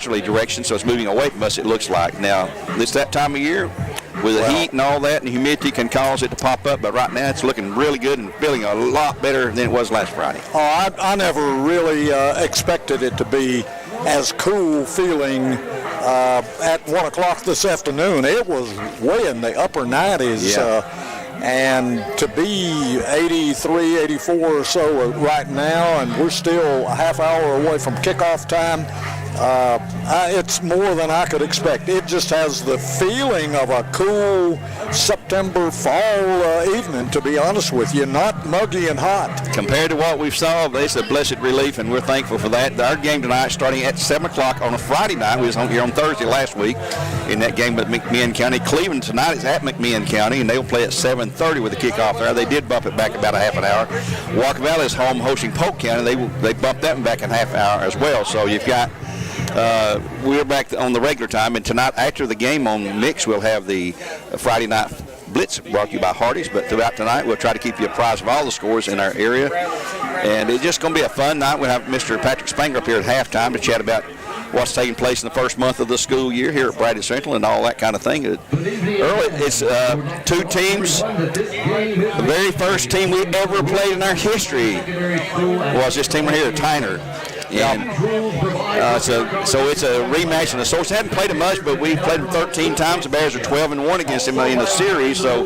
direction, so it's moving away from us, it looks like. Now, it's that time of year with the heat and all that, and the humidity can cause it to pop up, but right now it's looking really good and feeling a lot better than it was last Friday. Oh, I never really expected it to be as cool feeling at 1 o'clock this afternoon. It was way in the upper 90s. And to be 83, 84 or so right now, and we're still a half hour away from kickoff time, it's more than I could expect. It just has the feeling of a cool September fall evening, to be honest with you, not muggy and hot. Compared to what we've saw, it's a blessed relief, and we're thankful for that. Our game tonight starting at 7 o'clock on a Friday night. We was here on Thursday last week in that game with McMinn County. Cleveland tonight is at McMinn County, and they'll play at 7:30 with the kickoff there. They did bump it back about a half an hour. Walker Valley is home hosting Polk County. They bumped that one back in half an hour as well. So you've got we're back on the regular time, and tonight after the game on Mix, we'll have the Friday night Blitz brought to you by Hardee's, but throughout tonight we'll try to keep you apprised of all the scores in our area, and it's just going to be a fun night. We'll have Mr. Patrick Spangler up here at halftime to chat about what's taking place in the first month of the school year here at Bradley Central and all that kind of thing. Earl, it's two teams. The very first team we ever played in our history was this team right here, Tyner. And so it's a rematch in the source. Haven't played it much, but we played them 13 times. The Bears are 12-1 against them in the series, so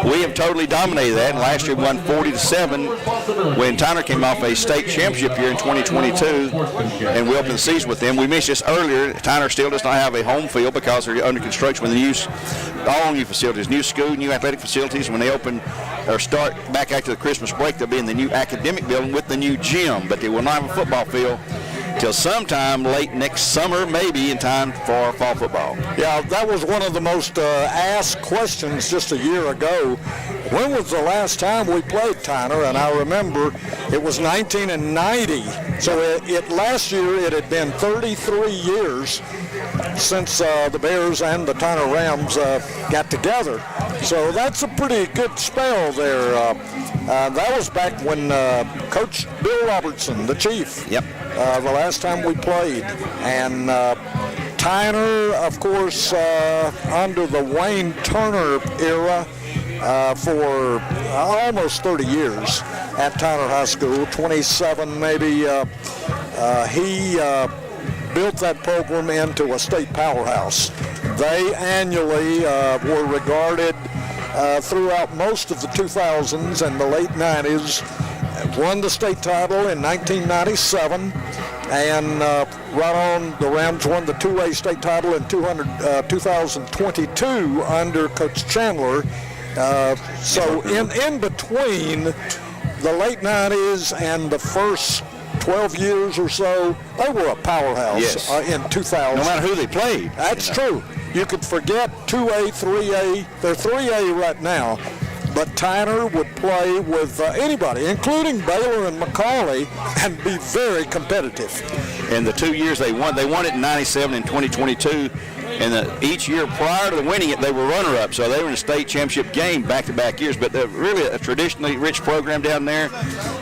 we have totally dominated that. And last year we won 40-7 when Tyner came off a state championship here in 2022, and we opened the season with them. We mentioned this earlier. Tyner still does not have a home field because they're under construction with all new facilities, new school, new athletic facilities. When they open or start back after the Christmas break, they'll be in the new academic building with the new gym, but they will not have a football field till sometime late next summer, maybe in time for fall football. Yeah, that was one of the most asked questions just a year ago. When was the last time we played Tyner? And I remember it was 1990. So last year it had been 33 years since the Bears and the Tyner Rams got together. So that's a pretty good spell there. That was back when Coach Bill Robertson, the chief, the last time we played. And Tyner, of course, under the Wayne Turner era for almost 30 years at Tyner High School, 27 maybe. He built that program into a state powerhouse. They annually were regarded throughout most of the 2000s and the late 90s, won the state title in 1997, and right on, the Rams won the 2A state title in 2022 under Coach Chandler. So in between the late 90s and the first 12 years or so, they were a powerhouse in 2000. No matter who they played. That's true. You could forget 2A, 3A. They're 3A right now. But Tyner would play with anybody, including Baylor and McCallie, and be very competitive. And the 2 years they won it in 97 and 2022. And each year prior to winning it, they were runner-up. So they were in a state championship game back-to-back years. But they're really a traditionally rich program down there.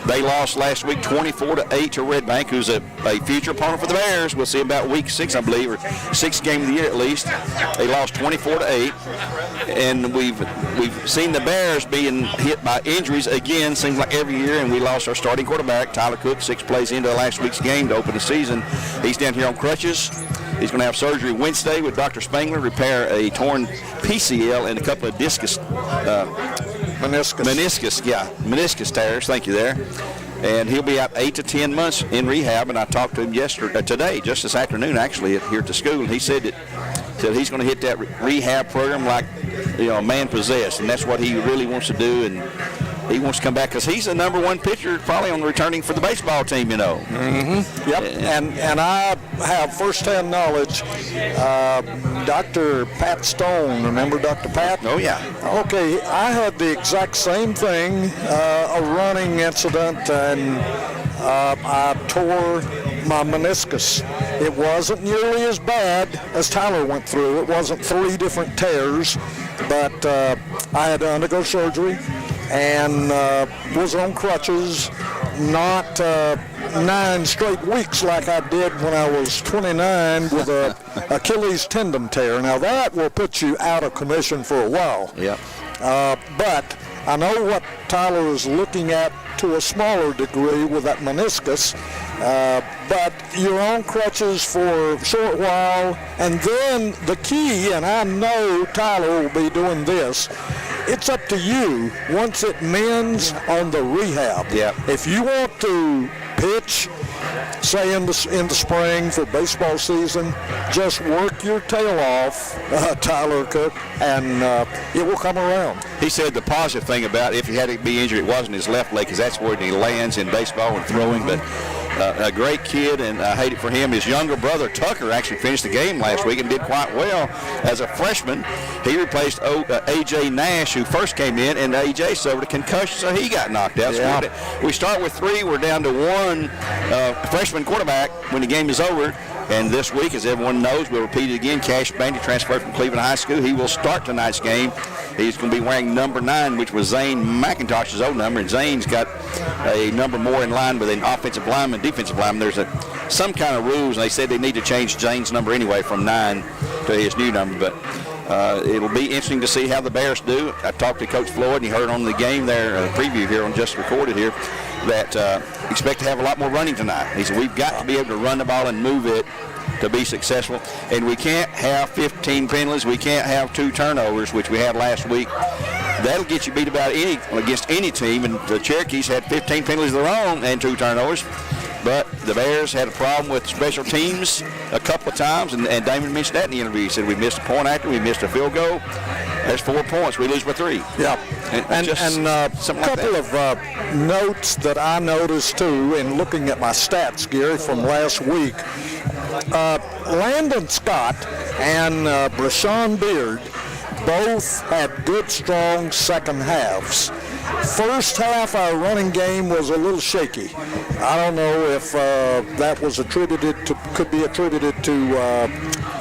They lost last week 24-8 to Red Bank, who's a future opponent for the Bears. We'll see about week 6, I believe, or 6th game of the year at least. They lost 24-8. And we've seen the Bears being hit by injuries again, seems like every year. And we lost our starting quarterback, Tyler Cook, 6 plays into last week's game to open the season. He's down here on crutches. He's going to have surgery Wednesday with Dr. Spangler, repair a torn PCL and a couple of meniscus tears. Thank you there. And he'll be out 8 to 10 months in rehab. And I talked to him today, just this afternoon, actually, here at the school. And he said that he's going to hit that rehab program like a man possessed, and that's what he really wants to do. And he wants to come back because he's the number one pitcher probably on returning for the baseball team, Mm-hmm. Yep. And I have firsthand knowledge. Dr. Pat Stone, remember Dr. Pat? Oh, yeah. Okay, I had the exact same thing, a running incident, and I tore my meniscus. It wasn't nearly as bad as Tyler went through. It wasn't 3 different tears, but I had to undergo surgery and was on crutches not 9 straight weeks like I did when I was 29 with a Achilles tendon tear. Now that will put you out of commission for a while. Yeah. But I know what Tyler is looking at to a smaller degree with that meniscus. But you're on crutches for a short while, and then the key, and I know Tyler will be doing this, it's up to you once it mends on the rehab. Yeah. If you want to pitch, say in the spring for baseball season, just work your tail off, Tyler Cook, and it will come around. He said the positive thing about if he had to be injured, it wasn't his left leg, because that's where he lands in baseball and throwing. But a great kid, and I hate it for him. His younger brother, Tucker, actually finished the game last week and did quite well as a freshman. He replaced A.J. Nash, who first came in, and A.J. suffered a concussion, so he got knocked out. Yeah. So we start with 3. We're down to 1 freshman quarterback when the game is over. And this week, as everyone knows, we'll repeat it again, Cash Bandy transferred from Cleveland High School. He will start tonight's game. He's going to be wearing number 9, which was Zane McIntosh's old number, and Zane's got a number more in line with an offensive lineman, defensive lineman. There's some kind of rules, and they said they need to change Zane's number anyway from 9 to his new number. But it'll be interesting to see how the Bears do. I talked to Coach Floyd, and he heard on the game there, preview here on Just Recorded here, that expect to have a lot more running tonight. He said we've got to be able to run the ball and move it to be successful, and we can't have 15 penalties. We can't have 2 turnovers, which we had last week. That'll get you beat against any team, and the Cherokees had 15 penalties of their own and 2 turnovers. But the Bears had a problem with special teams a couple of times, and Damon mentioned that in the interview. He said we missed a point after, we missed a field goal. There's 4 points. We lose by 3. Yeah. And a couple of notes that I noticed, too, in looking at my stats, Gary, from last week. Landon Scott and Brashawn Beard both had good, strong second halves. First half, our running game was a little shaky. I don't know if that was could be attributed to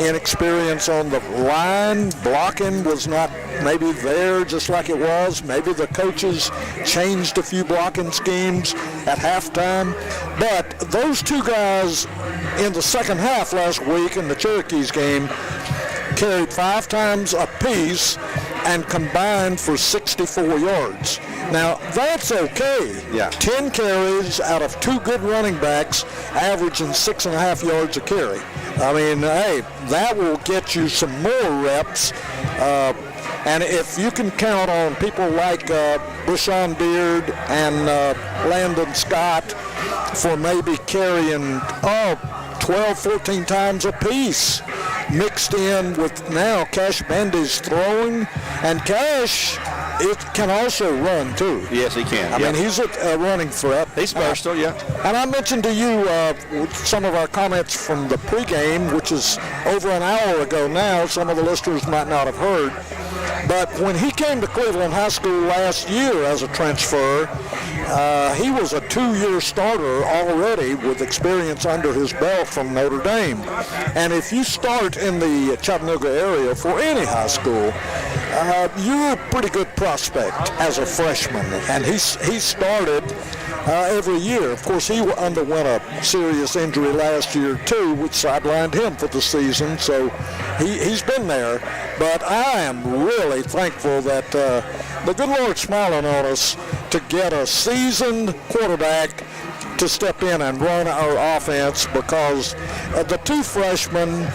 inexperience on the line. Blocking was not maybe there just like it was. Maybe the coaches changed a few blocking schemes at halftime. But those 2 guys in the second half last week in the Cherokees game carried 5 times apiece and combined for 64 yards. Now, that's okay. Yeah. 10 carries out of 2 good running backs, averaging 6.5 yards a carry. I mean, hey, that will get you some more reps. And if you can count on people like Brashawn Beard and Landon Scott for maybe carrying 12, 14 times apiece, mixed in with now Cash Bandy's throwing, and Cash, it can also run too. Yes, he can. I mean, he's a running threat. He's versatile, yeah. And I mentioned to you some of our comments from the pregame, which is over an hour ago now. Some of the listeners might not have heard. But when he came to Cleveland High School last year as a transfer, he was a 2-year starter already with experience under his belt from Notre Dame. And if you start in the Chattanooga area for any high school, you're a pretty good prospect as a freshman. And he started every year. Of course, he underwent a serious injury last year, too, which sidelined him for the season. So he's been there. But I am really thankful that the good Lord's smiling on us to get a seasoned quarterback to step in and run our offense, because the 2 freshmen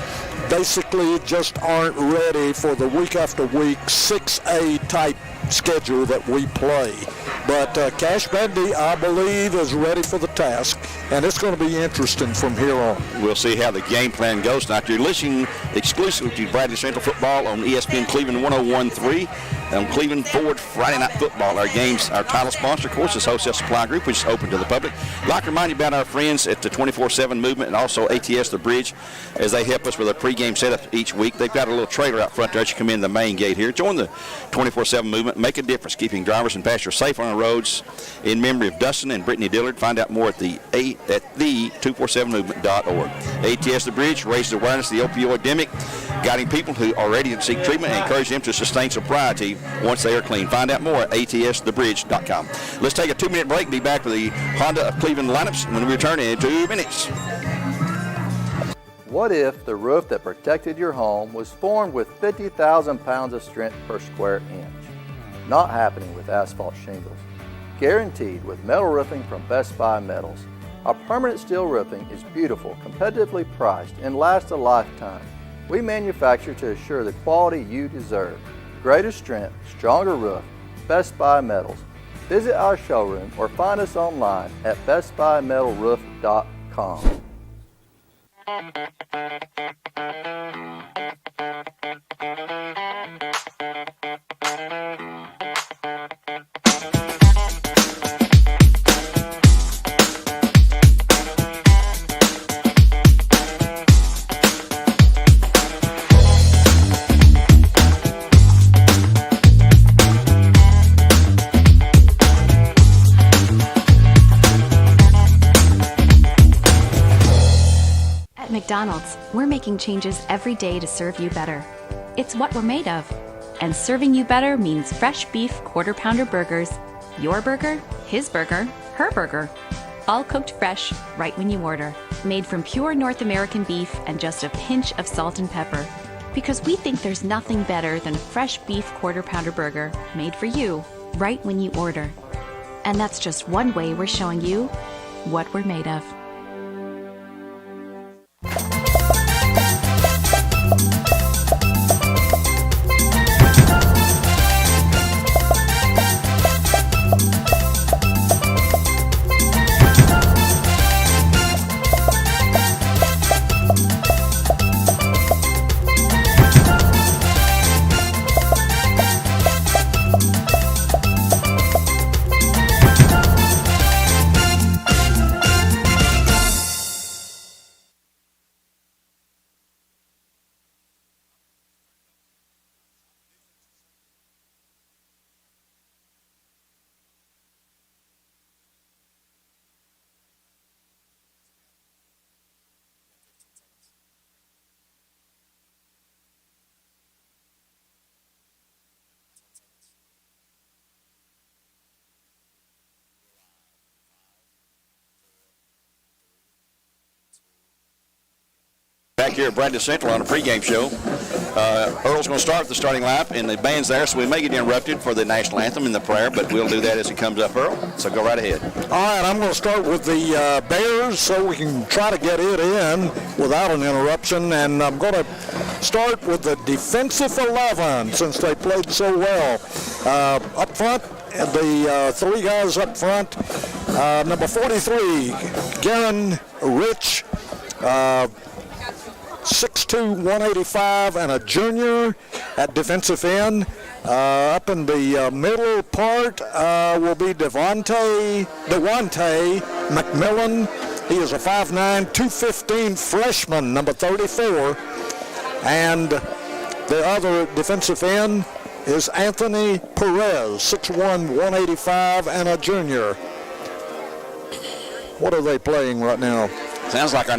basically just aren't ready for the week after week 6A type schedule that we play. But Cash Bandy, I believe, is ready for the task, and it's going to be interesting from here on. We'll see how the game plan goes tonight. You're listening exclusively to Bradley Central Football on ESPN Cleveland 101.3 on Cleveland Ford Friday Night Football. Our title sponsor, of course, is Wholesale Supply Group, which is open to the public. I'd like to remind you about our friends at the 24/7 Movement and also ATS The Bridge, as they help us with a pregame setup each week. They've got a little trailer out front there as you come in the main gate here. Join the 24/7 Movement. Make a difference, keeping drivers and passengers safe on our roads. In memory of Dustin and Brittany Dillard. Find out more at the at the247movement.org. ATS The Bridge raises awareness of the opioid epidemic, guiding people who are ready to seek treatment and encourage them to sustain sobriety once they are clean. Find out more at atsthebridge.com. Let's take a 2-minute break and be back with the Honda of Cleveland lineups when we return in 2 minutes. What if the roof that protected your home was formed with 50,000 pounds of strength per square inch? Not happening with asphalt shingles. Guaranteed with metal roofing from Best Buy Metals. Our permanent steel roofing is beautiful, competitively priced, and lasts a lifetime. We manufacture to assure the quality you deserve. Greater strength, stronger roof, Best Buy Metals. Visit our showroom or find us online at bestbuymetalroof.com. McDonald's, we're making changes every day to serve you better. It's what we're made of. And serving you better means fresh beef quarter-pounder burgers. Your burger, his burger, her burger. All cooked fresh, right when you order. Made from pure North American beef and just a pinch of salt and pepper. Because we think there's nothing better than a fresh beef quarter-pounder burger made for you, right when you order. And that's just one way we're showing you what we're made of. Back here at Brandon Central on a pregame show. Earl's going to start the starting lineup, and the band's there, so we may get interrupted for the national anthem and the prayer, but we'll do that as it comes up, Earl. So go right ahead. All right, I'm going to start with the Bears so we can try to get it in without an interruption, and I'm going to start with the defensive 11 since they played so well. Up front, the three guys up front, number 43, Garen Rich, 6'2", 185, and a junior at defensive end. Up in the middle part will be Devontae McMillan. He is a 5'9", 215 freshman, number 34. And the other defensive end is Anthony Perez, 6'1", 185, and a junior. What are they playing right now? Sounds like our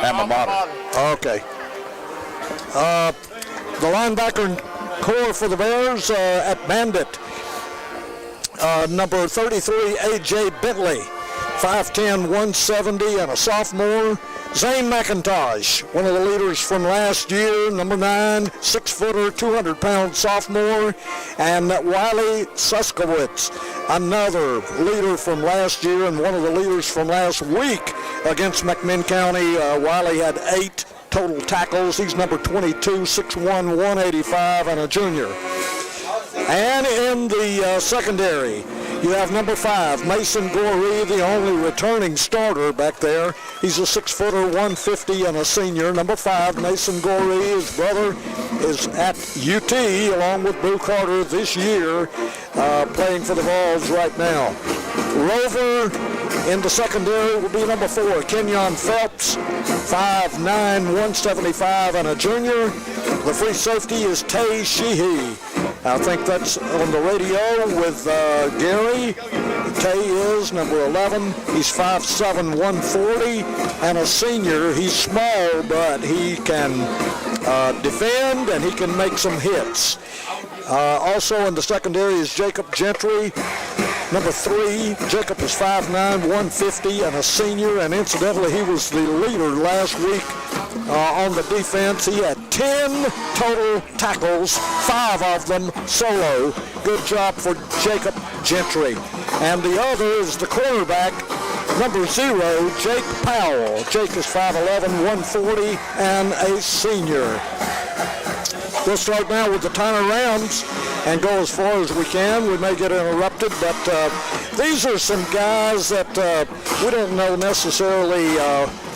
alma mater. Okay. The linebacker core for the Bears at Bandit, number 33, A.J. Bentley, 5'10", 170, and a sophomore. Zane McIntosh, one of the leaders from last year, number 9, 6-footer, 200-pound sophomore. And Wiley Suskowitz, another leader from last year and one of the leaders from last week against McMinn County. Wiley had 8 total tackles. He's number 22, 6'1", 185, and a junior. And in the secondary, you have number 5, Mason Goree, the only returning starter back there. He's a 6-footer, 150, and a senior. Number 5, Mason Goree, his brother, is at UT along with Boo Carter this year, playing for the Vols right now. Rover in the secondary will be number 4, Kenyon Phelps, 5'9", 175, and a junior. The free safety is Tay Sheehy. I think that's on the radio with Gary. Tay is number 11. He's 5'7", 140, and a senior. He's small, but he can defend and he can make some hits. Also in the secondary is Jacob Gentry, number 3. Jacob is 5'9", 150, and a senior, and incidentally, he was the leader last week on the defense. He had 10 total tackles, 5 of them solo. Good job for Jacob Gentry. And the other is the quarterback, number 0, Jake Powell. Jake is 5'11", 140, and a senior. We'll start now with the Tyner Rams and go as far as we can. We may get interrupted, but these are some guys that we don't know necessarily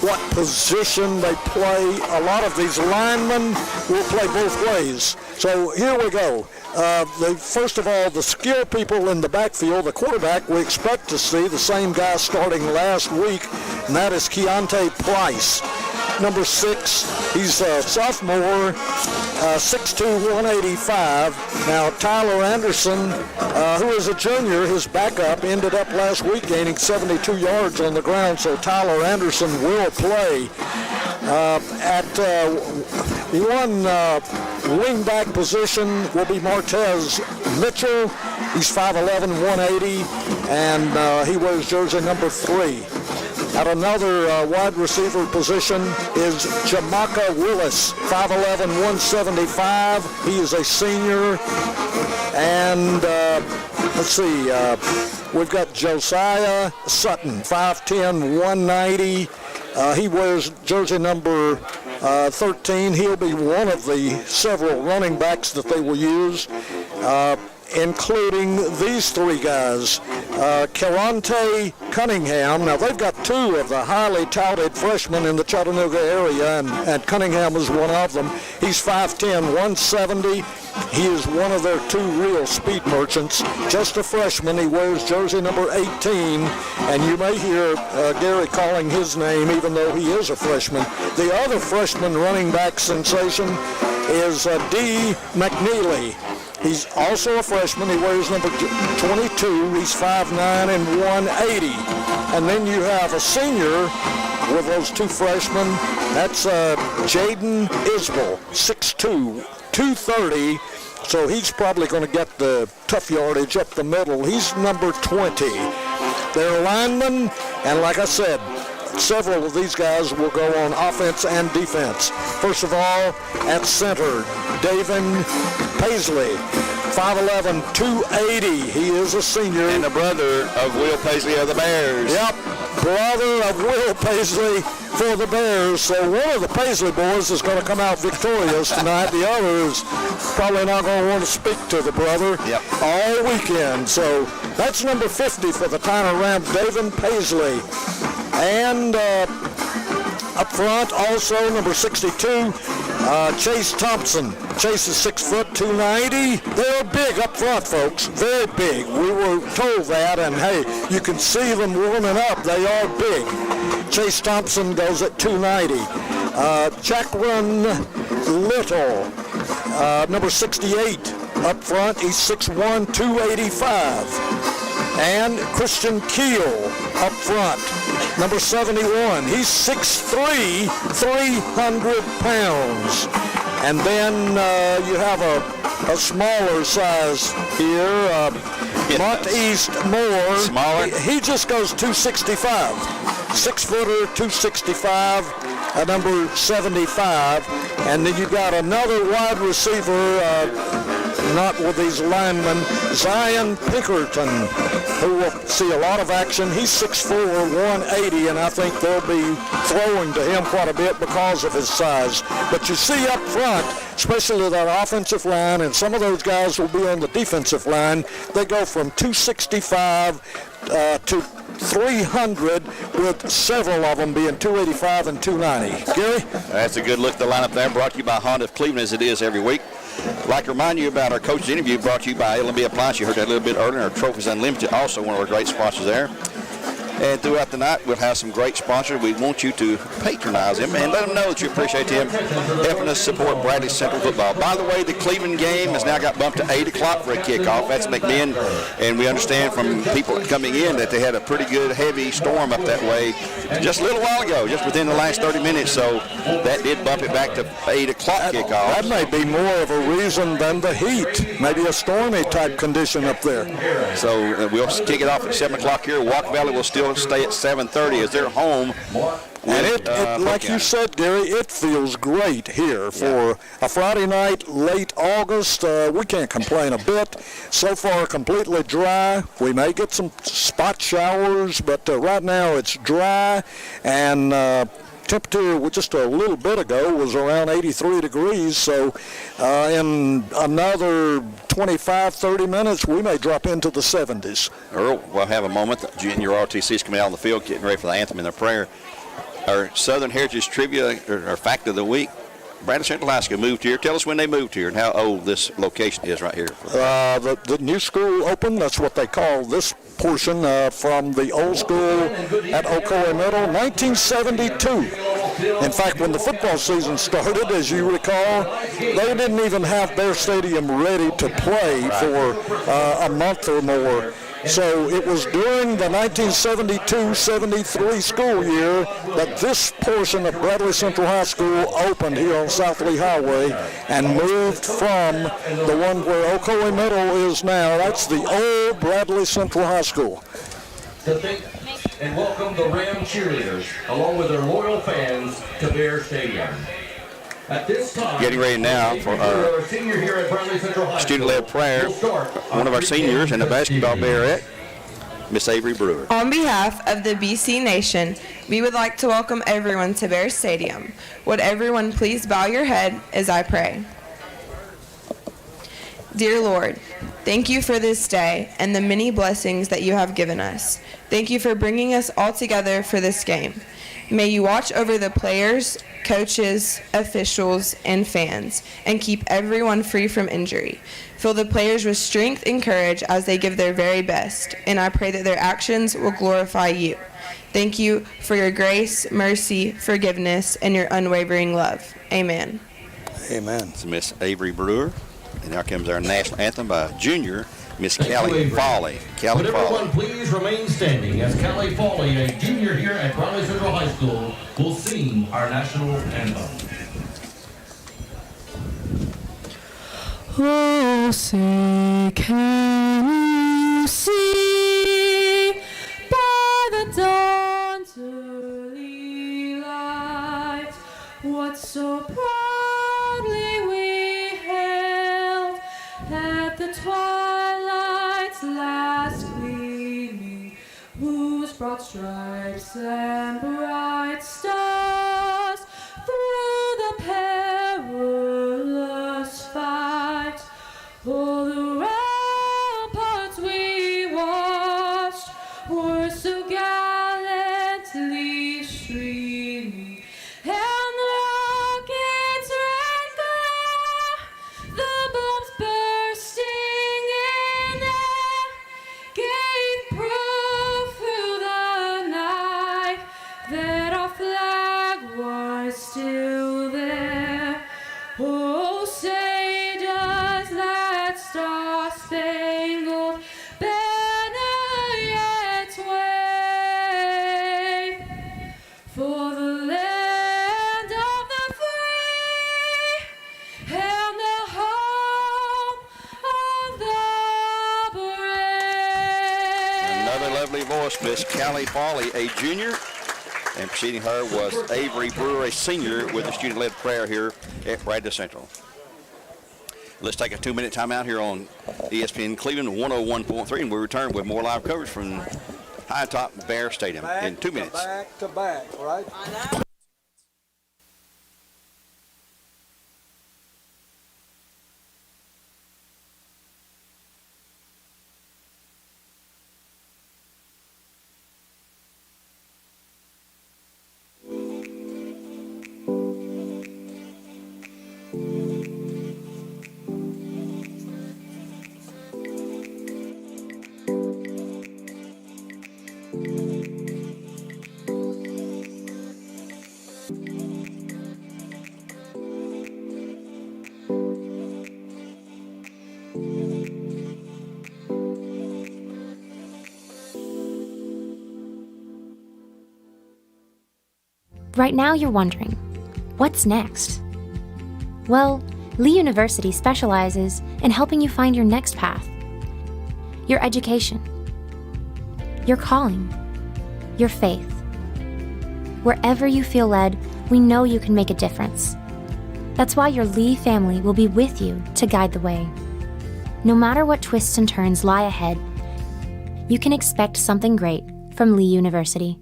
what position they play. A lot of these linemen will play both ways. So here we go. First of all, the skill people in the backfield, the quarterback, we expect to see the same guy starting last week, and that is Keontae Price. Number 6, he's a sophomore, 6'2", 185. Now, Tyler Anderson, who is a junior, his backup, ended up last week gaining 72 yards on the ground, so Tyler Anderson will play. At one wingback position will be Martez Mitchell. He's 5'11", 180, and he wears jersey number 3. At another wide receiver position is Jamaka Willis, 5'11", 175. He is a senior. And let's see, we've got Josiah Sutton, 5'10", 190. He wears jersey number 13. He'll be one of the several running backs that they will use, including these 3 guys. Kerante Cunningham. Now, they've got 2 of the highly touted freshmen in the Chattanooga area, and Cunningham is one of them. He's 5'10", 170. He is one of their 2 real speed merchants. Just a freshman. He wears jersey number 18, and you may hear Gary calling his name even though he is a freshman. The other freshman running back sensation is D. McNeely. He's also a freshman. He wears number 22. He's 5'9" and 180. And then you have a senior with those 2 freshmen. That's Jaden Isbell, 6'2", 230. So he's probably going to get the tough yardage up the middle. He's number 20. They're linemen, and like I said, several of these guys will go on offense and defense. First of all, at center, Davin Paisley, 5'11", 280. He is a senior. And the brother of Will Paisley of the Bears. Yep, brother of Will Paisley for the Bears. So one of the Paisley boys is going to come out victorious tonight. The other is probably not going to want to speak to the brother all weekend. So that's number 50 for the Tyner Rams, Davin Paisley. And up front, also, number 62, Chase Thompson. Chase is 6 foot, 290. They're big up front, folks. Very big. We were told that, and hey, you can see them warming up. They are big. Chase Thompson goes at 290. Jacqueline Little, number 68, up front. He's 6'1", 285. And Christian Keel up front, number 71. He's 6'3", 300 pounds. And then you have a smaller size here, Mont East Moore. Smaller. He just goes 265. 6-footer, 265, number 75. And then you got another wide receiver, not with these linemen, Zion Pinkerton, who will see a lot of action. He's 6'4", 180, and I think they'll be throwing to him quite a bit because of his size. But you see up front, especially that offensive line, and some of those guys will be on the defensive line, they go from 265 to 300, with several of them being 285 and 290. Gary? That's a good look at the lineup there, brought to you by Honda of Cleveland, as it is every week. I'd like to remind you about our coach's interview, brought to you by L&B Appliance. You heard that a little bit earlier. Our Trophies Unlimited, also one of our great sponsors there. And throughout the night, we'll have some great sponsors. We want you to patronize them and let them know that you appreciate them helping us support Bradley Central football. By the way, the Cleveland game has now got bumped to 8 o'clock for a kickoff. That's McMinn, and we understand from people coming in that they had a pretty good heavy storm up that way just a little while ago, just within the last 30 minutes. So that did bump it back to 8 o'clock kickoff. That may be more of a reason than the heat. Maybe a stormy type condition up there. So we'll kick it off at 7 o'clock here. Walk Valley will still stay at 7:30 as they're home. And it like you said, Gary, it feels great here for a Friday night, late August. We can't complain a bit. So far, completely dry. We may get some spot showers, but right now it's dry. And temperature just a little bit ago was around 83 degrees. So in another 25, 30 minutes, we may drop into the 70s. Earl, we'll have a moment. The junior ROTC is coming out on the field, getting ready for the anthem and their prayer. Our Southern Heritage Trivia, or Fact of the Week, Bradley Central High School moved here. Tell us when they moved here and how old this location is right here. The new school opened, that's what they call this portion from the old school at Ocoee Middle, 1972. In fact, when the football season started, as you recall, they didn't even have their stadium ready to play for a month or more. So it was during the 1972-73 school year that this portion of Bradley Central High School opened here on South Lee Highway and moved from the one where Ocoee Middle is now. That's the old Bradley Central High School. To thank and welcome the Ram cheerleaders, along with their loyal fans, to Bear Stadium. At this time, getting ready now for our student-led prayer. One of our seniors and a basketball Bearette, Miss Avery Brewer. On behalf of the BC Nation, we would like to welcome everyone to Bear Stadium. Would everyone please bow your head as I pray? Dear Lord, thank you for this day and the many blessings that you have given us. Thank you for bringing us all together for this game. May you watch over the players, coaches, officials, and fans, and keep everyone free from injury. Fill the players with strength and courage as they give their very best, and I pray that their actions will glorify you. Thank you for your grace, mercy, forgiveness, and your unwavering love. Amen. Amen. It's Miss Avery Brewer. And now comes our national anthem by junior Miss Callie Foley. Would everyone please remain standing as Callie Foley, a junior here at Bradley Central High School, will sing our national anthem. Oh, say, can you see by the dawn's early light what so proudly we hailed at the twilight's last gleaming, whose broad stripes and bright stars through the perilous fight all the ramparts we watched were so gallantly streaming, and the rockets' red glare, the bombs bursting in air, gave proof through the night that our flag was still there. Oh, say does that star-spangled banner yet wave for the land of the free and the home of the brave? Another lovely voice, Miss Callie Foley, a junior. And preceding her was Avery Brewer, a senior, with the student-led prayer here at Bradley Central. Let's take a 2-minute timeout here on ESPN Cleveland 101.3, and we return with more live coverage from High Top Bear Stadium in 2 minutes. Back to back, right? Right now you're wondering, what's next? Well, Lee University specializes in helping you find your next path. Your education. Your calling. Your faith. Wherever you feel led, we know you can make a difference. That's why your Lee family will be with you to guide the way. No matter what twists and turns lie ahead, you can expect something great from Lee University.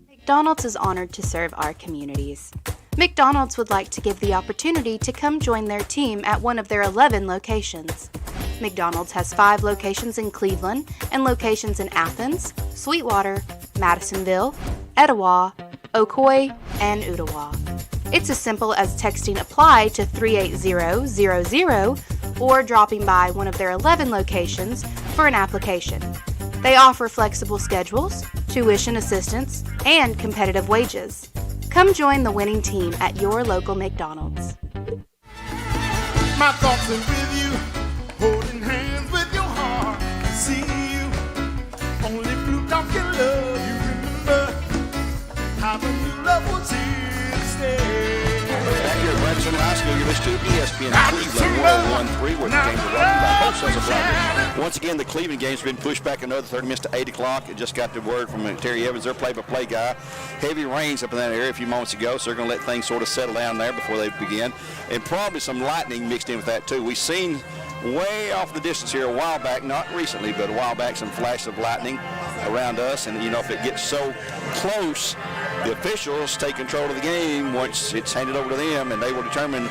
McDonald's is honored to serve our communities. McDonald's would like to give the opportunity to come join their team at one of their 11 locations. McDonald's has 5 locations in Cleveland and locations in Athens, Sweetwater, Madisonville, Etowah, Ocoee, and Ottawa. It's as simple as texting APPLY to 38000 or dropping by one of their 11 locations for an application. They offer flexible schedules, tuition assistance, and competitive wages. Come join the winning team at your local McDonald's. My thoughts are with you, holding hands with your heart. See you, only flute off your love. You remember how the new love was here to stay. Back here at Bradford High School, you're listening to ESPN Cleveland 101.3, where the games are run by both sets of brothers. Once again, the Cleveland game's been pushed back another 30 minutes to 8 o'clock. It just got the word from Terry Evans, their play-by-play guy. Heavy rains up in that area a few moments ago, so they're going to let things sort of settle down there before they begin. And probably some lightning mixed in with that, too. We've seen way off the distance here a while back, not recently, but a while back, some flashes of lightning around us. And, you know, if it gets so close, the officials take control of the game once it's handed over to them, and they will determine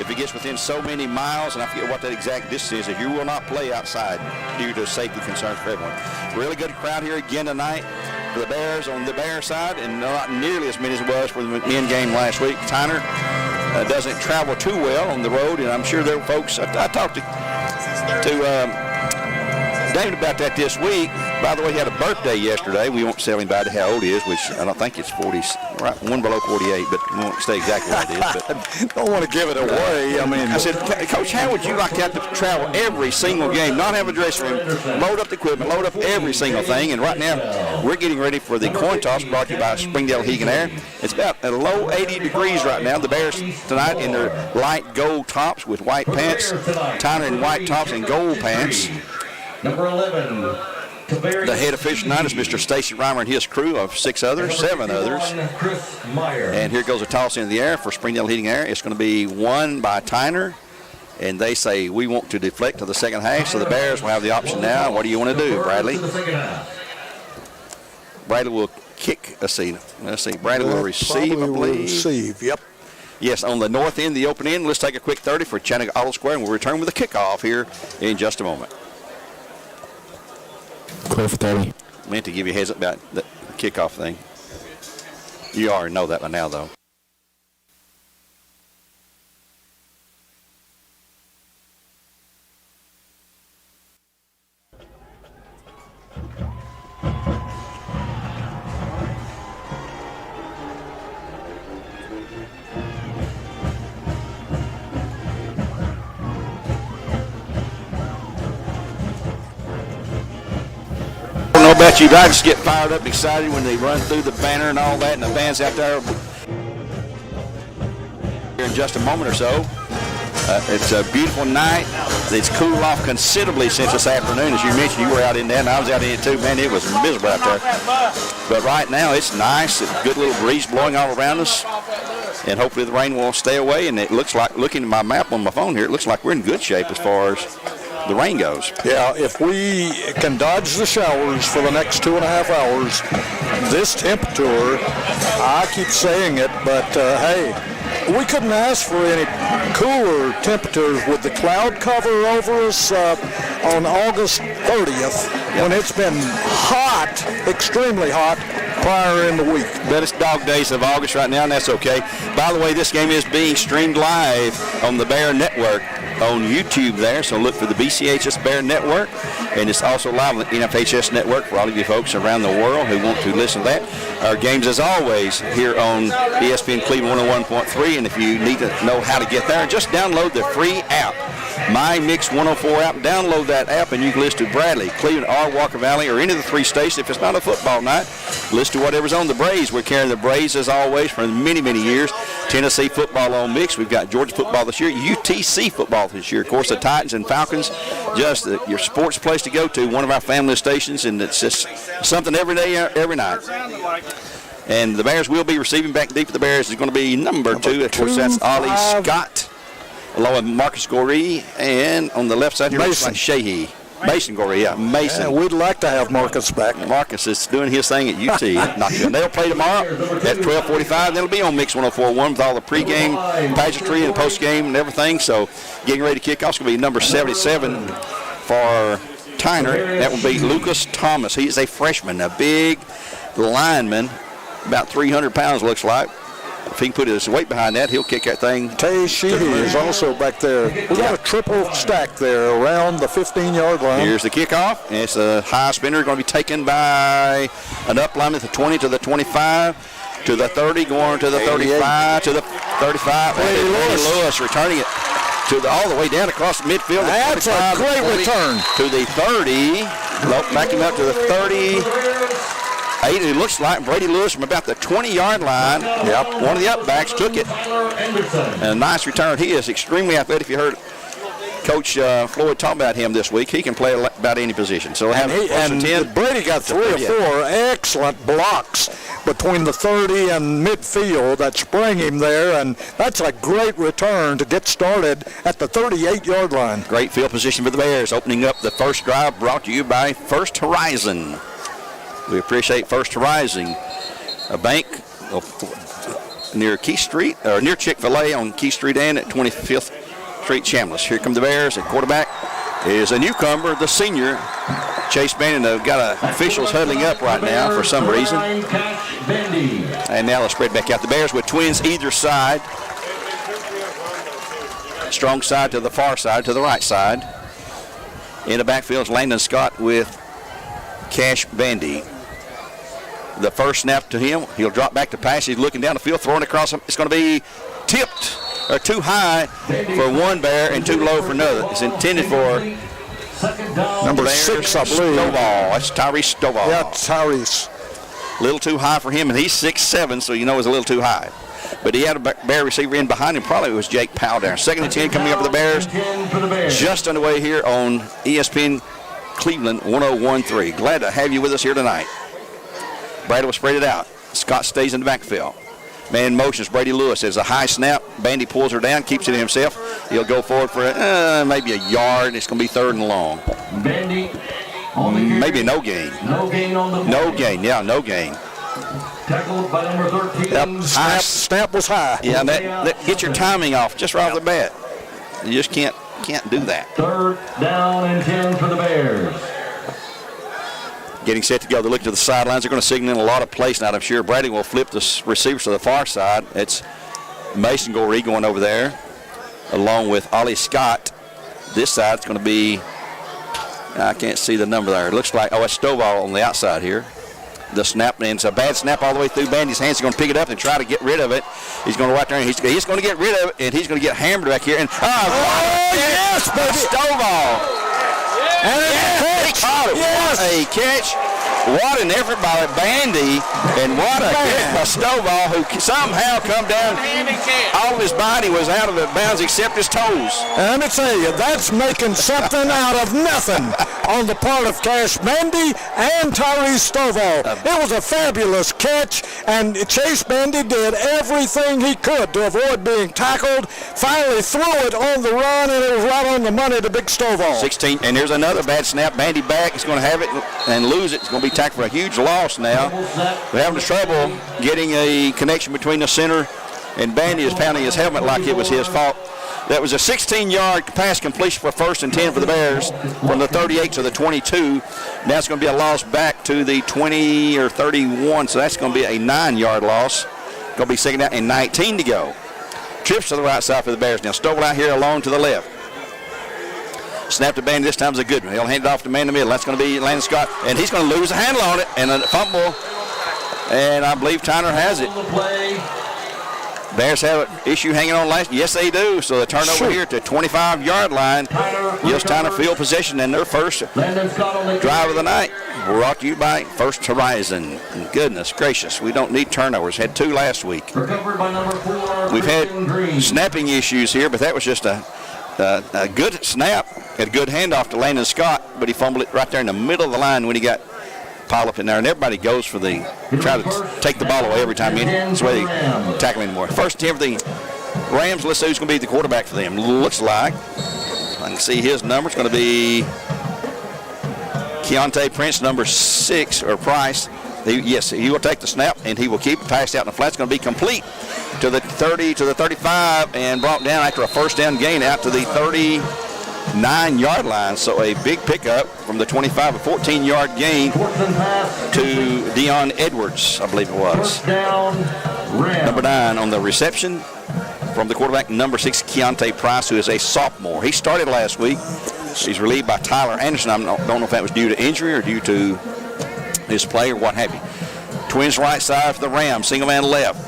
if it gets within so many miles, and I forget what that exact distance is, that you will not play outside due to safety concerns for everyone. Really good crowd here again tonight for the Bears on the Bear side, and not nearly as many as it was for the men game last week. Tyner doesn't travel too well on the road, and I'm sure there were folks. I talked to David about that this week. By the way, he had a birthday yesterday. We won't tell anybody how old he is, which I don't think it's 40, right, one below 48, but we won't say exactly what it is. But don't want to give it away. I mean, I said, Coach, how would you like to have to travel every single game, not have a dressing room, load up the equipment, load up every single thing? And right now, we're getting ready for the coin toss brought to you by Springdale Heating Air. It's about a low 80 degrees right now. The Bears tonight in their light gold tops with white pants, Tyner in white tops and gold pants. Number 11. The head official tonight is Mr. Stacy Reimer and his crew of 7 others. And here goes a toss into the air for Springdale Heating Air. It's going to be won by Tyner. And they say we want to deflect to the second half, so the Bears will have the option now. What do you want to do, Bradley? Bradley will kick a seat. Let's see. Bradley will receive, I believe. Receive, yep. Yes, on the north end, the open end. Let's take a quick 30 for Chattanooga Auto Square, and we'll return with a kickoff here in just a moment. Clear for 30. Meant to give you a heads up about the kickoff thing. You already know that by now, though. I don't know about you, but I just get fired up, excited when they run through the banner and all that, and the band's out there. Here in just a moment or so. It's a beautiful night. It's cooled off considerably since this afternoon. As you mentioned, you were out in there, and I was out in it too. Man, it was miserable out there. But right now, it's nice. It's a good little breeze blowing all around us. And hopefully the rain will stay away. And it looks like, looking at my map on my phone here, it looks like we're in good shape as far as the rain goes. Yeah, if we can dodge the showers for the next 2.5 hours, this temperature, I keep saying it, but hey, we couldn't ask for any cooler temperatures with the cloud cover over us on August 30th when it's been hot, extremely hot, prior in the week. But it's dog days of August right now, and that's okay. By the way, this game is being streamed live on the Bear Network on YouTube there, so look for the BCHS Bear Network, and it's also live on the NFHS Network for all of you folks around the world who want to listen to that. Our games, as always, here on ESPN Cleveland 101.3, and if you need to know how to get there, just download the free app My Mix 104 app. Download that app and you can listen to Bradley, Cleveland, or Walker Valley, or any of the 3 stations. If it's not a football night, listen to whatever's on the Braves. We're carrying the Braves as always for many, many years. Tennessee football on Mix. We've got Georgia football this year, UTC football this year. Of course, the Titans and Falcons, just your sports place to go to, one of our family stations, and it's just something every day, every night. And the Bears will be receiving back deep for the Bears. Is going to be number 2. Of course, that's Ollie Scott, along with Marcus Goree, and on the left side here, looks like Sheehy. Mason Goree, yeah, Mason. Yeah, we'd like to have Marcus back. Marcus is doing his thing at UT. Not good. They'll play tomorrow at 12:45. They'll be on Mix 104.1 with all the pregame, pageantry, and postgame and everything. So getting ready to kick off is going to be number 77 for Tyner. That will be Lucas Thomas. He is a freshman, a big lineman, about 300 pounds looks like. If he can put his weight behind that, he'll kick that thing. Tay Sheehy is also back there. We got a triple stack there around the 15-yard line. Here's the kickoff. It's a high spinner going to be taken by an up lineman, the 20 to the 25 to the 30, going to the 35 to the 35. Brady Lewis returning it to all the way down across the midfield. That's a great return. To the 30. Back him up to the 30. It looks like Brady Lewis from about the 20-yard line. Yep. One of the upbacks took it. And a nice return. He is extremely athletic. If you heard Coach Floyd talk about him this week, he can play about any position. So and Brady got 3 or 4 excellent blocks between the 30 and midfield that sprang him there, and that's a great return to get started at the 38-yard line. Great field position for the Bears. Opening up the first drive, brought to you by First Horizon. We appreciate First Horizon, a bank near Key Street, or near Chick-fil-A on Key Street and at 25th Street, Chambliss. Here come the Bears. At quarterback is a newcomer, the senior, Chase Bannon. They've got officials huddling up right now for some reason. And now let's spread back out. The Bears with twins either side. Strong side to the far side, to the right side. In the backfield is Landon Scott with Cash Bandy. The first snap to him, he'll drop back to pass. He's looking down the field, throwing across him. It's going to be tipped, or too high for one Bear and too low for another. It's intended for number 6, I believe. Stovall. That's Tyrese Stovall. Yeah, Tyrese. A little too high for him, and he's 6'7", so you know it's a little too high. But he had a Bear receiver in behind him. Probably it was Jake Powell there. 2nd and 10 coming up for the Bears. Just underway here on ESPN Cleveland 101.3. Glad to have you with us here tonight. Brady will spread it out. Scott stays in the backfield. Man motions Brady Lewis. As a high snap, Bandy pulls her down, keeps it himself. He'll go forward for maybe a yard. It's going to be 3rd and long. Bandy. Maybe no gain. No gain on the No gain, yeah, no gain. Tackled by number 13. Yep. Snap was high. Yeah, that get your timing off just right off the bat. You just can't do that. 3rd down and 10 for the Bears. Getting set to go. They're looking to the sidelines. They're going to signal in a lot of plays now. I'm sure Brady will flip the receivers to the far side. It's Mason Goree going over there, along with Ollie Scott. This side's going to be, I can't see the number there. It looks like, it's Stovall on the outside here. The snap, and it's a bad snap all the way through Bandy's hands. He's going to pick it up and try to get rid of it. He's going to right there, and he's going to get rid of it, and he's going to get hammered back here. And yes, baby! Stovall. And he caught it. Yes. What a catch. What an effort by Bandy, and what a catch by Stovall, who somehow come down. All of his body was out of the bounds except his toes. And let me tell you, that's making something out of nothing on the part of Cash Bandy and Tyrese Stovall. It was a fabulous catch, and Chase Bandy did everything he could to avoid being tackled. Finally threw it on the run, and it was right on the money to Big Stovall. 16, and there's another bad snap. Bandy back. He's going to have it and lose it. It's going to be tackled for a huge loss now. We're having trouble getting a connection between the center and Bandy is pounding his helmet like it was his fault. That was a 16-yard pass completion for 1st and 10 for the Bears from the 38 to the 22. Now it's going to be a loss back to the 20 or 31, so that's going to be a 9-yard loss. Going to be 2nd down and 19 to go. Trips to the right side for the Bears. Now Stovall out here alone to the left. Snap to Bandy. This time's a good one. He'll hand it off to man in the middle. That's going to be Landon Scott, and he's going to lose a handle on it and a fumble. And I believe Tyner has it. Bears have an issue hanging on last. Yes, they do. So the turnover here at the 25-yard line gives Tyner field possession in their first drive of the night. Brought to you by First Horizon. And goodness gracious, we don't need turnovers. Had 2 last week. We've had snapping issues here, but that was just a good snap. Had a good handoff to Landon Scott, but he fumbled it right there in the middle of the line when he got piled up in there. And everybody goes for try to take the ball away every time. That's the way they tackle anymore. First attempt for the Rams. Let's see who's going to be the quarterback for them. Looks like, I can see his number. It's going to be Keontae Prince, number 6, or Price. He will take the snap, and he will keep the pass out in the flat. It's going to be complete to the 30, to the 35, and brought down after a first down gain out to the 39-yard line. So a big pickup from the 25, a 14-yard gain to Dion Edwards, I believe it was. Number 9 on the reception from the quarterback, number 6, Keontae Price, who is a sophomore. He started last week. He's relieved by Tyler Anderson. I don't know if that was due to injury or due to his play or what have you. Twins right side for the Rams, single man left.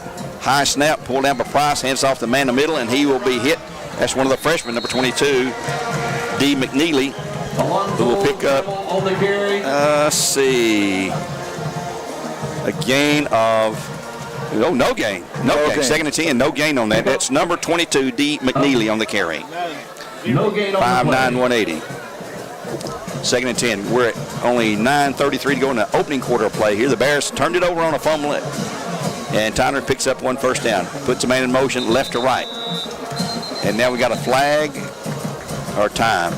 High snap, pulled down by Price, hands off the man in the middle, and he will be hit. That's one of the freshmen, number 22, D. McNeely, who will pick up, let's see, a gain of, no gain. Second and 10, no gain on that. That's number 22, D. McNeely on the carry. No gain on 5'9", 180. Second and 10. We're at only 9:33 to go in the opening quarter of play here. The Bears turned it over on a fumble, and Tyner picks up 1 first down. Puts a man in motion left to right. And now we got a flag or time.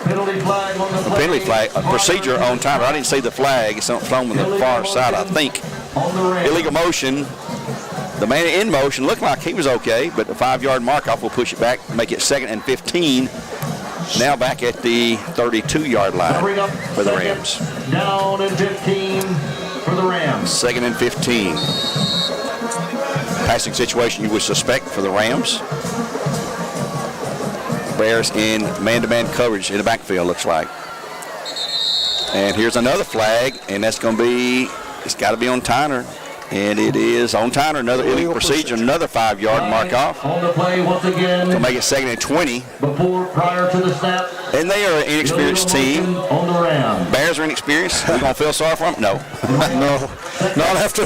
Penalty flag on the play. Penalty flag, a procedure on Tyner. I didn't see the flag. It's on the far side, I think. Illegal motion. The man in motion looked like he was okay, but the 5-yard mark off will push it back, make it 2nd and 15. Now back at the 32-yard line for the Rams. Down and 15 for the Rams. 2nd and 15. Passing situation you would suspect for the Rams. Bears in man-to-man coverage in the backfield, looks like. And here's another flag, and that's going to be, it's got to be on Tyner. And it is on Tyner, another illegal procedure, another 5-yard mark off. On the play once again. To make it 2nd and 20. Prior to the snap. And they are an inexperienced team. On the Rams. Bears are inexperienced. We're going to feel sorry for them? No. No. Not after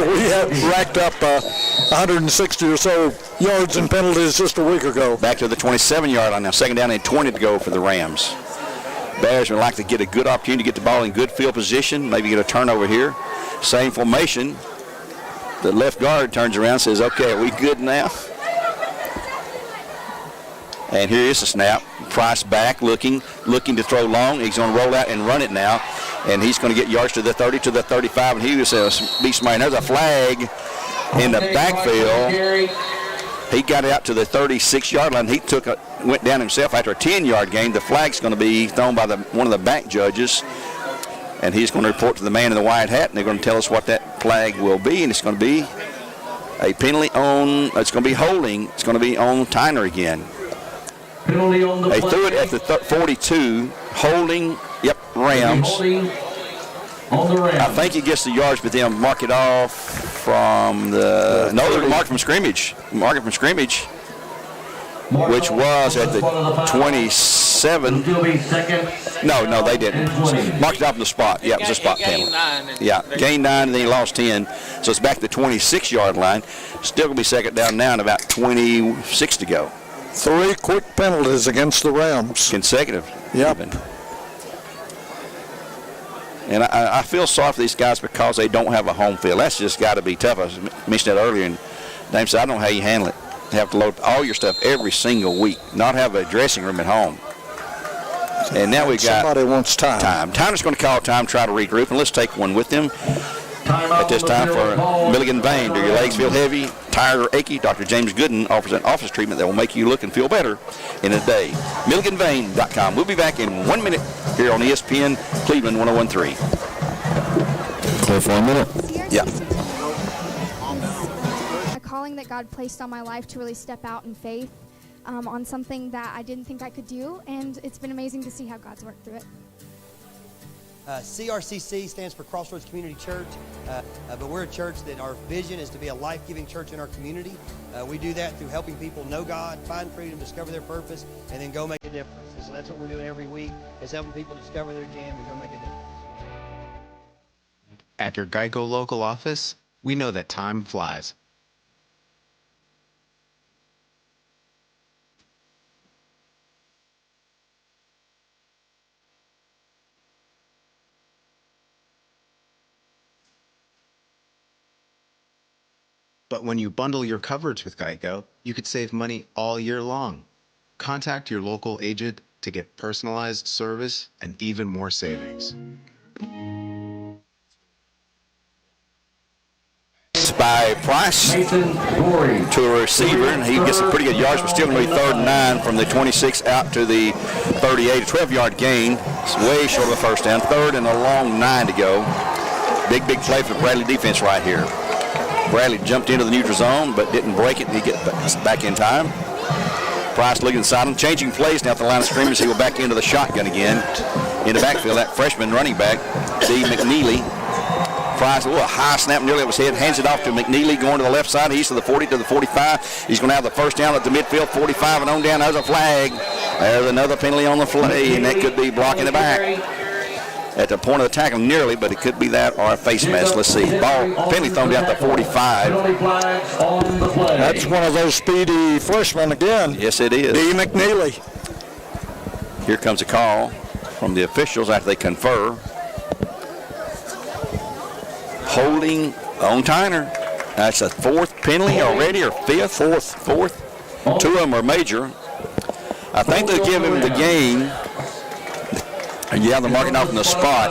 we had racked up 160 or so yards and penalties just a week ago. Back to the 27-yard line now. 2nd down and 20 to go for the Rams. Bears would like to get a good opportunity to get the ball in good field position, maybe get a turnover here. Same formation. The left guard turns around and says, okay, are we good now? And here is the snap. Price back, looking to throw long. He's going to roll out and run it now. And he's going to get yards to the 30, to the 35. And he was be smart. There's a flag in the backfield. He got it out to the 36-yard line. He went down himself after a 10-yard gain. The flag's going to be thrown by one of the back judges. And he's going to report to the man in the white hat, and they're going to tell us what that flag will be. And it's going to be a penalty on, it's going to be holding. It's going to be on Tyner again. Penalty on the They play. threw it at the 42, holding, Rams. Holding on the Rams. I think he gets the yards, but they'll mark it off from the, they're marked from scrimmage. Mark it from scrimmage, which was at the 27. Still be second. No, they didn't. Marked it off in the spot. Yeah, it was a spot penalty. Gained 9, and then he lost 10. So it's back to the 26-yard line. Still going to be 2nd down now and about 26 to go. 3 quick penalties against the Rams. Consecutive. Yep. Even. And I feel sorry for these guys because they don't have a home field. That's just got to be tough. I mentioned that earlier, and Dame said, I don't know how you handle it. You have to load all your stuff every single week, not have a dressing room at home. And now we got somebody wants time. Tyner's going to call time, try to regroup, and let's take one with them. At this time for Milligan Vein. Do your legs feel heavy, tired, or achy? Dr. James Gooden offers an office treatment that will make you look and feel better in a day. MilliganVein.com. We'll be back in 1 minute here on ESPN Cleveland 101.3. Clear for a minute. Yeah. A calling that God placed on my life to really step out in faith on something that I didn't think I could do, and it's been amazing to see how God's worked through it. CRCC stands for Crossroads Community Church, but we're a church that our vision is to be a life-giving church in our community. We do that through helping people know God, find freedom, discover their purpose, and then go make a difference. And so that's what we're doing every week, is helping people discover their jam and go make a difference. At your Geico local office, we know that time flies. But when you bundle your coverage with Geico, you could save money all year long. Contact your local agent to get personalized service and even more savings. By Price to a receiver, and he gets some pretty good yards, but still going to be 3rd and 9 from the 26 out to the 38, a 12-yard gain. It's way short of a first down. 3rd and a long 9 to go. Big play for the Bradley defense right here. Bradley jumped into the neutral zone, but didn't break it, and he gets back in time. Price looking inside him, changing plays now at the line of scrimmage. He will back into the shotgun again. In the backfield, that freshman running back, D. McNeely. Price, a high snap nearly over his head, hands it off to McNeely going to the left side. He's to the 40 to the 45. He's going to have the first down at the midfield, 45 and on down. There's a flag. There's another penalty on the play, and that could be blocking the back. At the point of the tackle nearly, but it could be that or a face mask. Let's see. Ball penalty thrown down to 45. That's one of those speedy freshmen again. Yes, it is. D. McNeely. Here comes a call from the officials after they confer. Holding on Tyner. That's a 4th penalty already, or 5th? 4th. 2 of them are major. I think they'll give him the game. Yeah, they're marking off in the spot.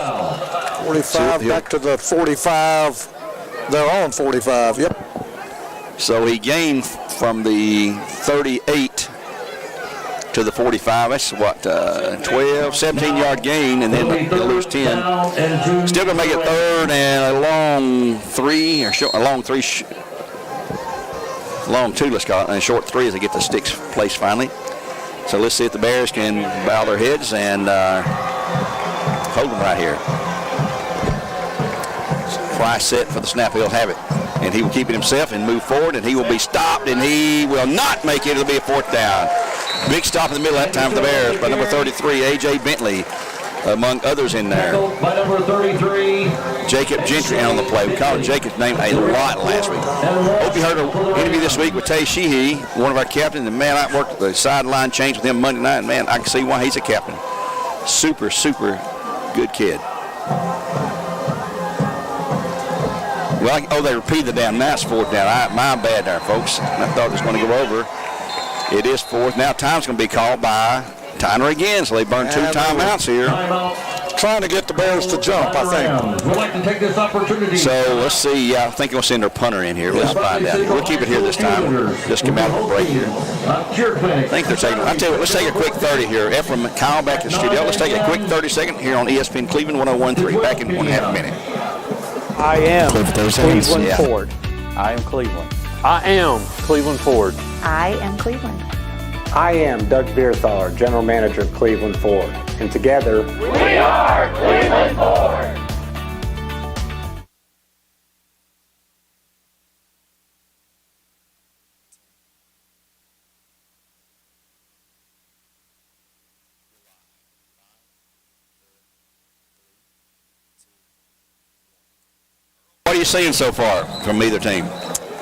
45 back to the 45. They're on 45, yep. So he gained from the 38 to the 45. That's what, 12, 17-yard gain, and then they'll lose 10. Still going to make it 3rd and a long 3, or a long 3, long 2, let's call it, and a short 3 as they get the sticks placed finally. So let's see if the Bears can bow their heads and hold them right here. Price set for the snap. He'll have it. And he will keep it himself and move forward, and he will be stopped, and he will not make it. It'll be a 4th down. Big stop in the middle that time for the Bears by number 33, A.J. Bentley, among others in there. By number 33, Jacob Gentry on the play. We called Jacob's name a lot last week. Hope you heard an interview this week with Tay Sheehy, one of our captains. And, man, I worked the sideline change with him Monday night, and, man, I can see why he's a captain. Super good kid. Well, they repeated the down. Now it's 4th down. My bad there, folks. I thought it was going to go over. It is 4th. Now time's going to be called by Tyner again, so they burn 2 timeouts here. Trying to get the Bears to jump, I think. We'd like to take this opportunity. So let's see. I think we'll send their punter in here. Let's find out. We'll keep it here this time. Just come out of a break here. I think they're taking. I tell you what. Let's take a quick 30 here. Ephraim and Kyle back in the studio. Let's take a quick 30-second here on ESPN Cleveland 101.3. Back in 1.5 minutes. I am Cleveland Yeah. Ford. I am Cleveland. I am Cleveland Ford. I am Cleveland. I am Doug Beerthaler, General Manager of Cleveland Ford. And together, we are Cleveland Ford. What are you seeing so far from either team?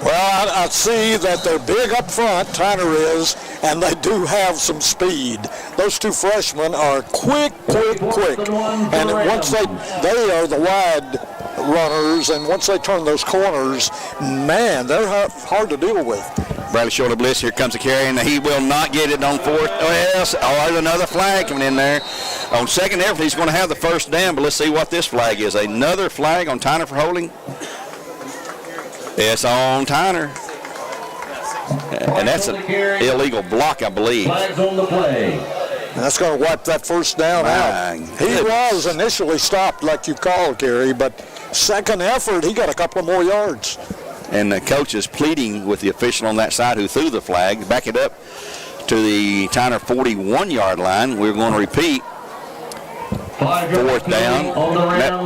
Well, I see that they're big up front, Tyner is, and they do have some speed. Those 2 freshmen are quick. And once they are the wide runners, and once they turn those corners, man, they're hard to deal with. Bradley short of blitz. Here comes the carry, and he will not get it on 4th. Oh, there's another flag coming in there. On 2nd effort, he's going to have the first down, but let's see what this flag is. Another flag on Tyner for holding. It's on Tyner. And that's an illegal block, I believe. Flags on the play. And that's going to wipe that first down out. He was initially stopped like you called, Gary, but 2nd effort, he got a couple of more yards. And the coach is pleading with the official on that side who threw the flag. Back it up to the Tyner 41-yard line. We're going to repeat. Fourth down.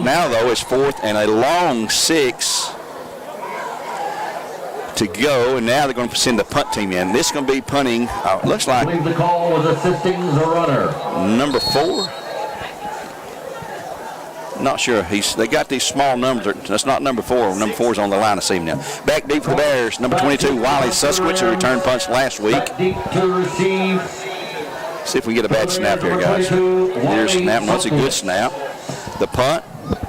Now, though, it's fourth and a long 6 to go, and now they're going to send the punt team in. This is going to be punting, looks like. I believe the call was assisting the runner. Number 4. Not sure. They got these small numbers. That's not number 4. Number 4 is on the line. I see him now. Back deep for the Bears. Number 22, Wiley Suskowitz, who returned punts last week. Back deep to receive. See if we can get a bad snap here, guys. Here's a snap. That's a good snap. The punt,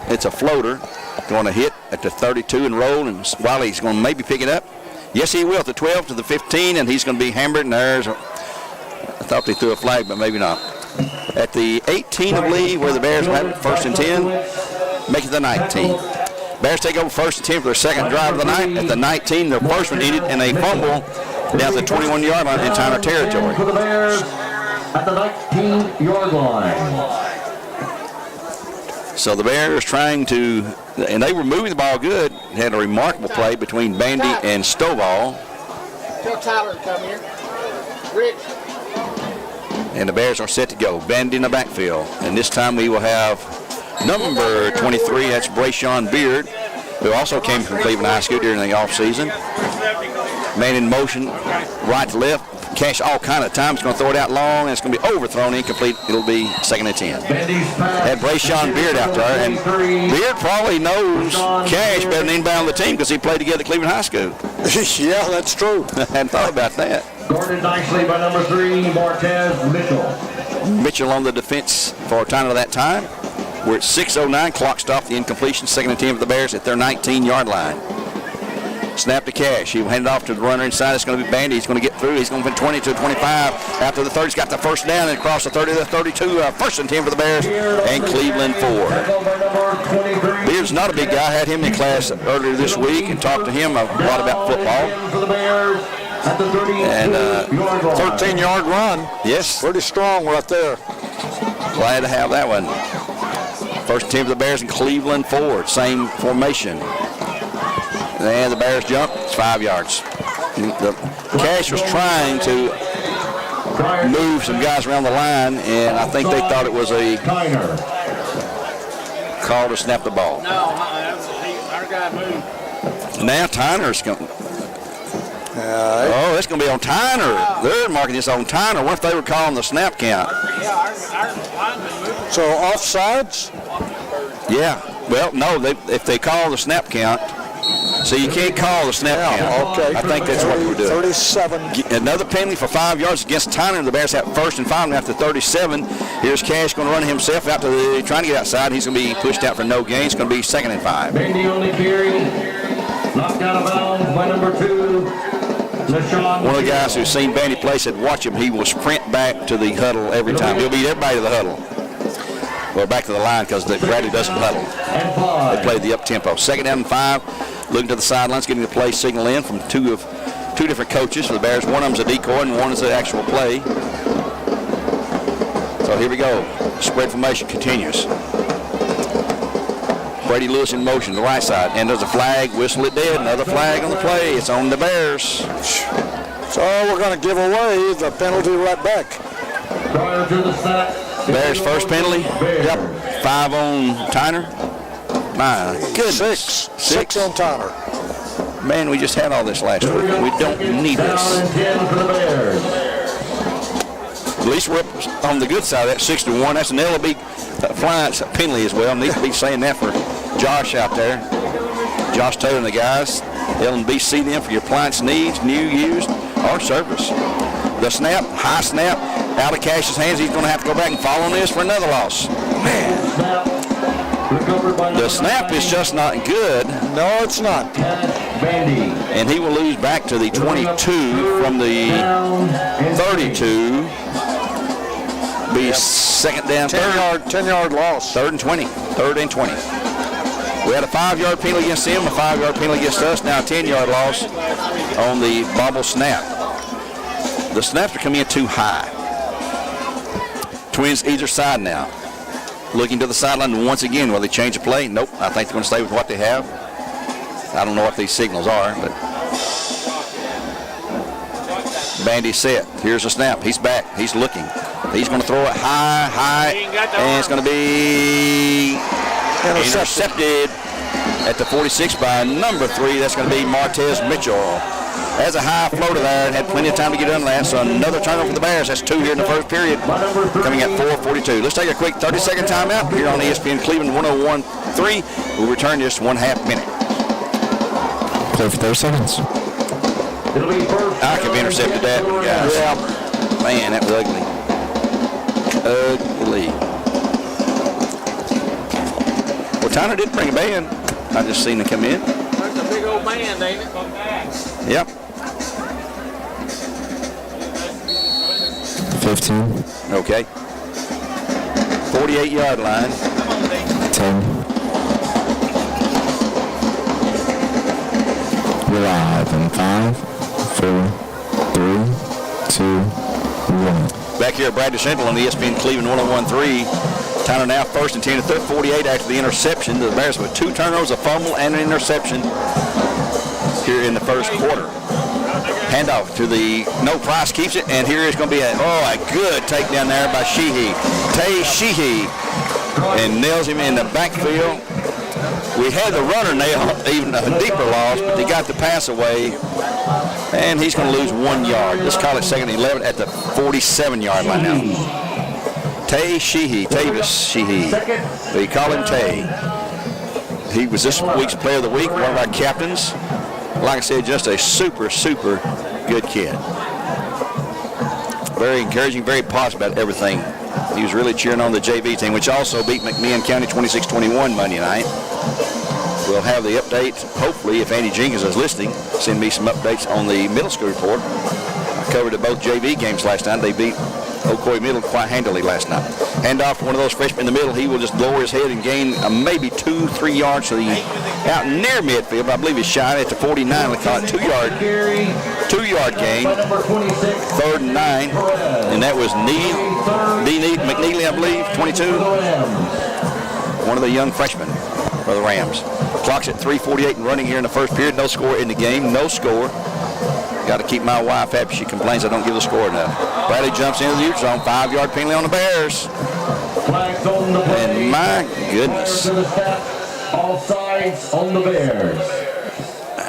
it's a floater. Going to hit at the 32 and roll, and Wiley's going to maybe pick it up. Yes, he will. At the 12 to the 15, and he's going to be hammered. And I thought they threw a flag, but maybe not. At the 18 of Lee, where the Bears have it, 1st and 10, make it the 19. Bears take over 1st and 10 for their second drive of the night. At the 19, their first one ended in a fumble down the 21-yard line in Tyner territory. For the Bears at the 19-yard line. So the Bears trying to, and they were moving the ball good. Had a remarkable play between Bandy and Stovall. Tell Tyler to come here. Rich. And the Bears are set to go. Bandy in the backfield. And this time we will have number 23, that's Brayshawn Beard, who also came from Cleveland High School during the offseason. Man in motion, right to left. Cash all kind of time. He's going to throw it out long, and it's going to be overthrown, incomplete. It'll be 2nd and 10. Had Brayshawn Beard out there, and Beard probably knows Cash better than anybody on the team because he played together at Cleveland High School. Yeah, that's true. I hadn't thought about that. Guarded nicely by number 3, Martez Mitchell. Mitchell on the defense for Tyner that time. We're at 6:09. Clock stopped. The incompletion. 2nd and 10 for the Bears at their 19-yard line. Snap to Cash. He will hand it off to the runner inside. It's going to be Bandy. He's going to get through. He's going to be 20 to 25. After the 30, he's got the first down and across the 30 to the 32. 1st and 10 for the Bears and Cleveland 4. Beard's not a big guy. I had him in class earlier this week and talked to him a lot about football. And 13-yard run. Yes. Pretty strong right there. Glad to have that one. 1st and 10 for the Bears and Cleveland 4. Same formation. And the Bears jump. It's 5 yards. The Cash was trying to move some guys around the line, and I think they thought it was a call to snap the ball. No, our guy moved. Now Tyner's going. It's going to be on Tyner. They're marking this on Tyner. What if they were calling the snap count? Yeah, our lineman moved. So offsides? Yeah. Well, no. If they call the snap count, so you can't call the snap count. Okay. I think that's what we're doing. 37. Another penalty for 5 yards against Tyner. The Bears have 1st and 5 after 37. Here's Cash going to run himself out to the, trying to get outside. He's going to be pushed out for no gain. It's going to be 2nd and 5. Bandy on the carry. Knocked out of bounds by number 2. One of the guys who's seen Bandy play said, watch him. He will sprint back to the huddle every time. He'll beat everybody to the huddle. Well, back to the line because Bradley doesn't huddle. They play the up-tempo. 2nd down and 5. Looking to the sidelines, getting the play signal in from two different coaches for the Bears. One of them's a decoy and one is the actual play. So here we go. Spread formation continues. Brady Lewis in motion, the right side. And there's a flag, whistle it dead. Another flag on the play. It's on the Bears. So we're going to give away the penalty right back. Prior to the snap. Bears first penalty. Yep. 5 on Tyner. My goodness. 6 on Tyner. Man, we just had all this last week. We don't need this. At least we're up on the good side of that, 6-1. That's an LB Appliance penalty as well. Need to be saying that for Josh out there. Josh Taylor and the guys. L&B see them for your appliance needs, new, used, or service. The snap, high snap, out of Cash's hands. He's going to have to go back and fall on this for another loss. Man. The snap is just not good. No, it's not. And he will lose back to the 22 from the 32. Be 2nd down, 10-yard loss. 3rd and 20. 3rd and 20. We had a 5-yard penalty against him, a 5-yard penalty against us. Now a 10-yard loss on the bobble snap. The snaps are coming in too high. Twins either side now. Looking to the sideline once again. Will they change the play? Nope. I think they're going to stay with what they have. I don't know what these signals are, but Bandy set. Here's a snap. He's back. He's looking. He's going to throw it high, and it's going to be intercepted at the 46 by number 3. That's going to be Martez Mitchell. Has a high floater there and had plenty of time to get on that. So another turnover for the Bears. That's 2 here in the first period, coming at 4:42. Let's take a quick 30-second timeout here on ESPN Cleveland 101.3. We'll return just 1/2 minute. Play for 30 seconds. I could have intercepted that, guys. Yeah. Man, that was ugly. Ugly. Well, Tyner did bring a band. I just seen him come in. That's a big old band, ain't it? Yep. 15. Okay. 48-yard line. 10. We're live in 5, 4, 3, 2, 1. Back here at Bradley Central on ESPN Cleveland 101.3. Tyner now 1st and 10 at 48 after the interception. The Bears with 2 turnovers, a fumble, and an interception here in the first quarter. Handoff to the Price keeps it, and here is going to be a good takedown there by Sheehy. Tay Sheehy, and nails him in the backfield. We had the runner nail even a deeper loss, but they got the pass away, and he's going to lose 1 yard. Let's call it 2nd and 11 at the 47-yard line now. Tay Sheehy, Tavis Sheehy. We call him Tay. He was this week's Player of the Week, one of our captains. Like I said, just a super, super good kid. Very encouraging, very positive about everything. He was really cheering on the JV team, which also beat McMinn County 26-21 Monday night. We'll have the update, hopefully, if Andy Jenkins is listening, send me some updates on the middle school report. I covered both JV games last night. They beat Ocoee Middle quite handily last night. Hand off to one of those freshmen in the middle. He will just lower his head and gain maybe 2-3 yards to the out near midfield, but I believe he's shy at the 49. We call it 2 yard gain. 3rd and 9, and that was McNeely, I believe, 22. One of the young freshmen for the Rams. Clock's at 3:48 and running here in the first period. No score in the game. No score. Got to keep my wife happy. She complains I don't give the score enough. Bradley jumps into the neutral zone. 5-yard penalty on the Bears. And my goodness. All sides on the Bears.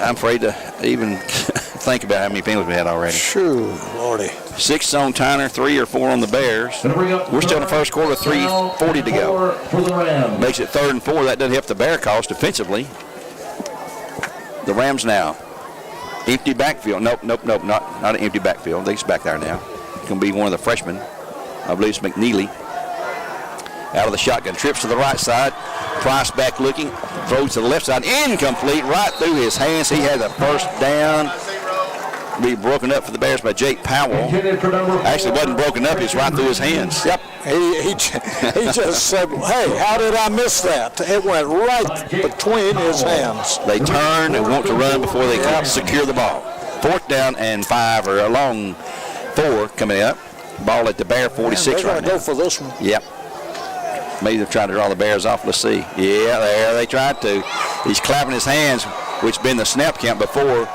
I'm afraid to even think about how many penalties we had already. Shoo, Lordy. 6 on Tyner, 3 or 4 on the Bears. We're still in the first quarter, 3:40 to go. Makes it 3rd and 4. That doesn't help the Bear cause defensively. The Rams now. Empty backfield. Nope, not an empty backfield. They're back there now. It's going to be one of the freshmen. I believe it's McNeely. Out of the shotgun. Trips to the right side. Price back looking. Throws to the left side. Incomplete. Right through his hands. He had the first down. Be broken up for the Bears by Jake Powell. Actually, wasn't broken up. It's right through his hands. Yep. He just said, hey, how did I miss that? It went right between his hands. They turn and want to run before they can secure the ball. 4th down and 5, or a long 4 coming up. Ball at the Bear 46 right now. Go for this one. Yep. Maybe they're trying to draw the Bears off. Let's see. Yeah, there they tried to. He's clapping his hands, which has been the snap count before.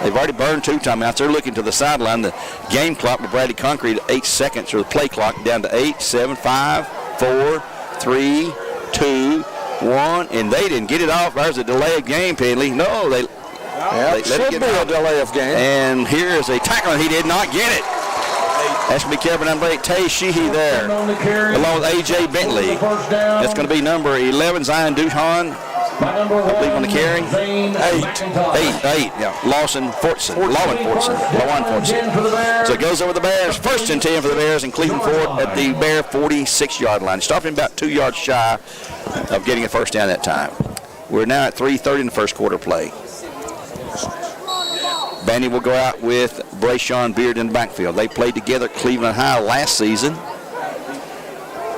They've already burned 2 timeouts. They're looking to the sideline. The game clock with Bradley Concrete 8 seconds, or the play clock down to 8, 7, 5, 4, 3, 2, 1, and they didn't get it off. There's a delay of game penalty. No, they let it get be a delay of game. And here is a tackle, and he did not get it. Has to be Kevin Umbrate, Tay Sheehy there, along with A.J. Bentley. That's going to be number 11, Zion Duhan. I believe on the carry. 8. Yeah. Lawan Fortson. So it goes over the Bears. 1st and 10 for the Bears, and Cleveland Ford at the Bear 46-yard line. Stopping about 2 yards shy of getting a first down that time. We're now at 3:30 in the first quarter play. Bandy will go out with Brayshawn Beard in the backfield. They played together at Cleveland High last season.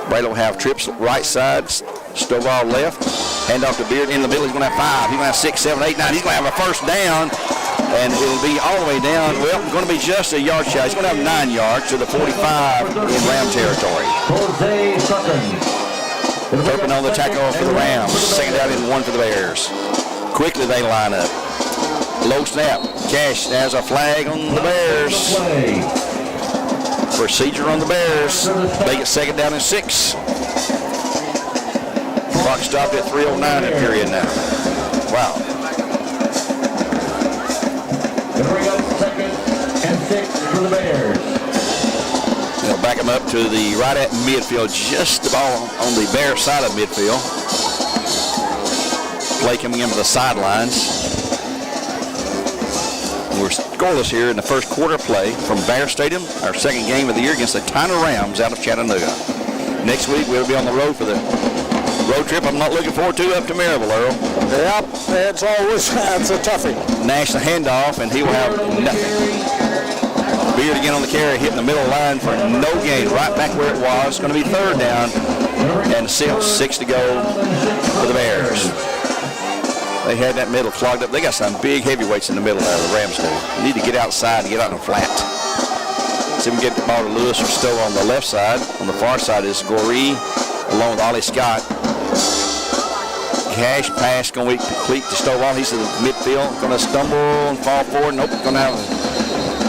Bradley will have trips right side, Stovall left, hand off to Beard in the middle. He's going to have 5. He's going to have 6, 7, 8, 9. He's going to have a first down, and it'll be all the way down. Well, it's going to be just a yard shy. He's going to have 9 yards to the 45 in Ram territory. Turpin on the tackle for the Rams. 2nd down and 1 for the Bears. Quickly they line up. Low snap. Cash has a flag on the Bears. Procedure on the Bears. Make it 2nd down and 6. Clock stopped at 3:09 in period now. Wow. Gonna bring up 2nd and 6 for the Bears. They'll back him up to the right at midfield, just the ball on the Bear side of midfield. Play coming in from the sidelines. We're scoreless here in the first quarter play from Bear Stadium, our 2nd game of the year against the Tyner Rams out of Chattanooga. Next week we'll be on the road for the road trip I'm not looking forward to up to Maryville, Earl. Yep, it's a toughie. Nash the handoff, and he will have nothing. Beard again on the carry, hitting the middle line for no gain, right back where it was. It's going to be 3rd down and 6 to go for the Bears. They had that middle clogged up. They got some big heavyweights in the middle there, the Rams do. They need to get outside and get out on the flat. See if we can get the ball to Lewis or Stowe on the left side. On the far side is Goree along with Ollie Scott. Cash pass going to be complete to Stowe. He's in the midfield. Going to stumble and fall forward. Nope, going to have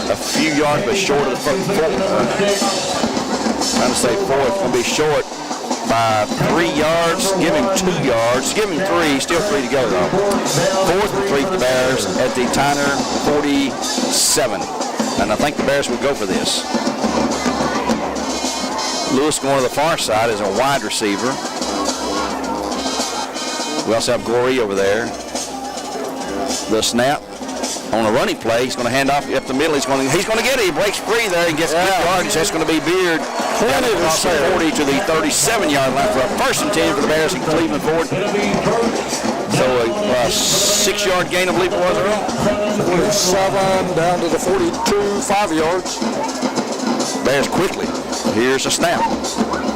a few yards, but short of the front. Trying to say 4. It's going to be short by 3 yards. Give him 2 yards. Give him 3. Still 3 to go, though. 4th and 3 for the Bears at the Tyner 47. And I think the Bears will go for this. Lewis going to the far side as a wide receiver. We also have Goree over there. The snap on a running play. He's going to hand off up the middle. He's going to get it. He breaks free there and gets good yardage. That's going to be Beard down across the 40 to the 37-yard line for a 1st and 10 for the Bears in Cleveland Ford. So a 6-yard gain, I believe it was, Earl. 47 down to the 42, 5 yards. Bears quickly. Here's a snap.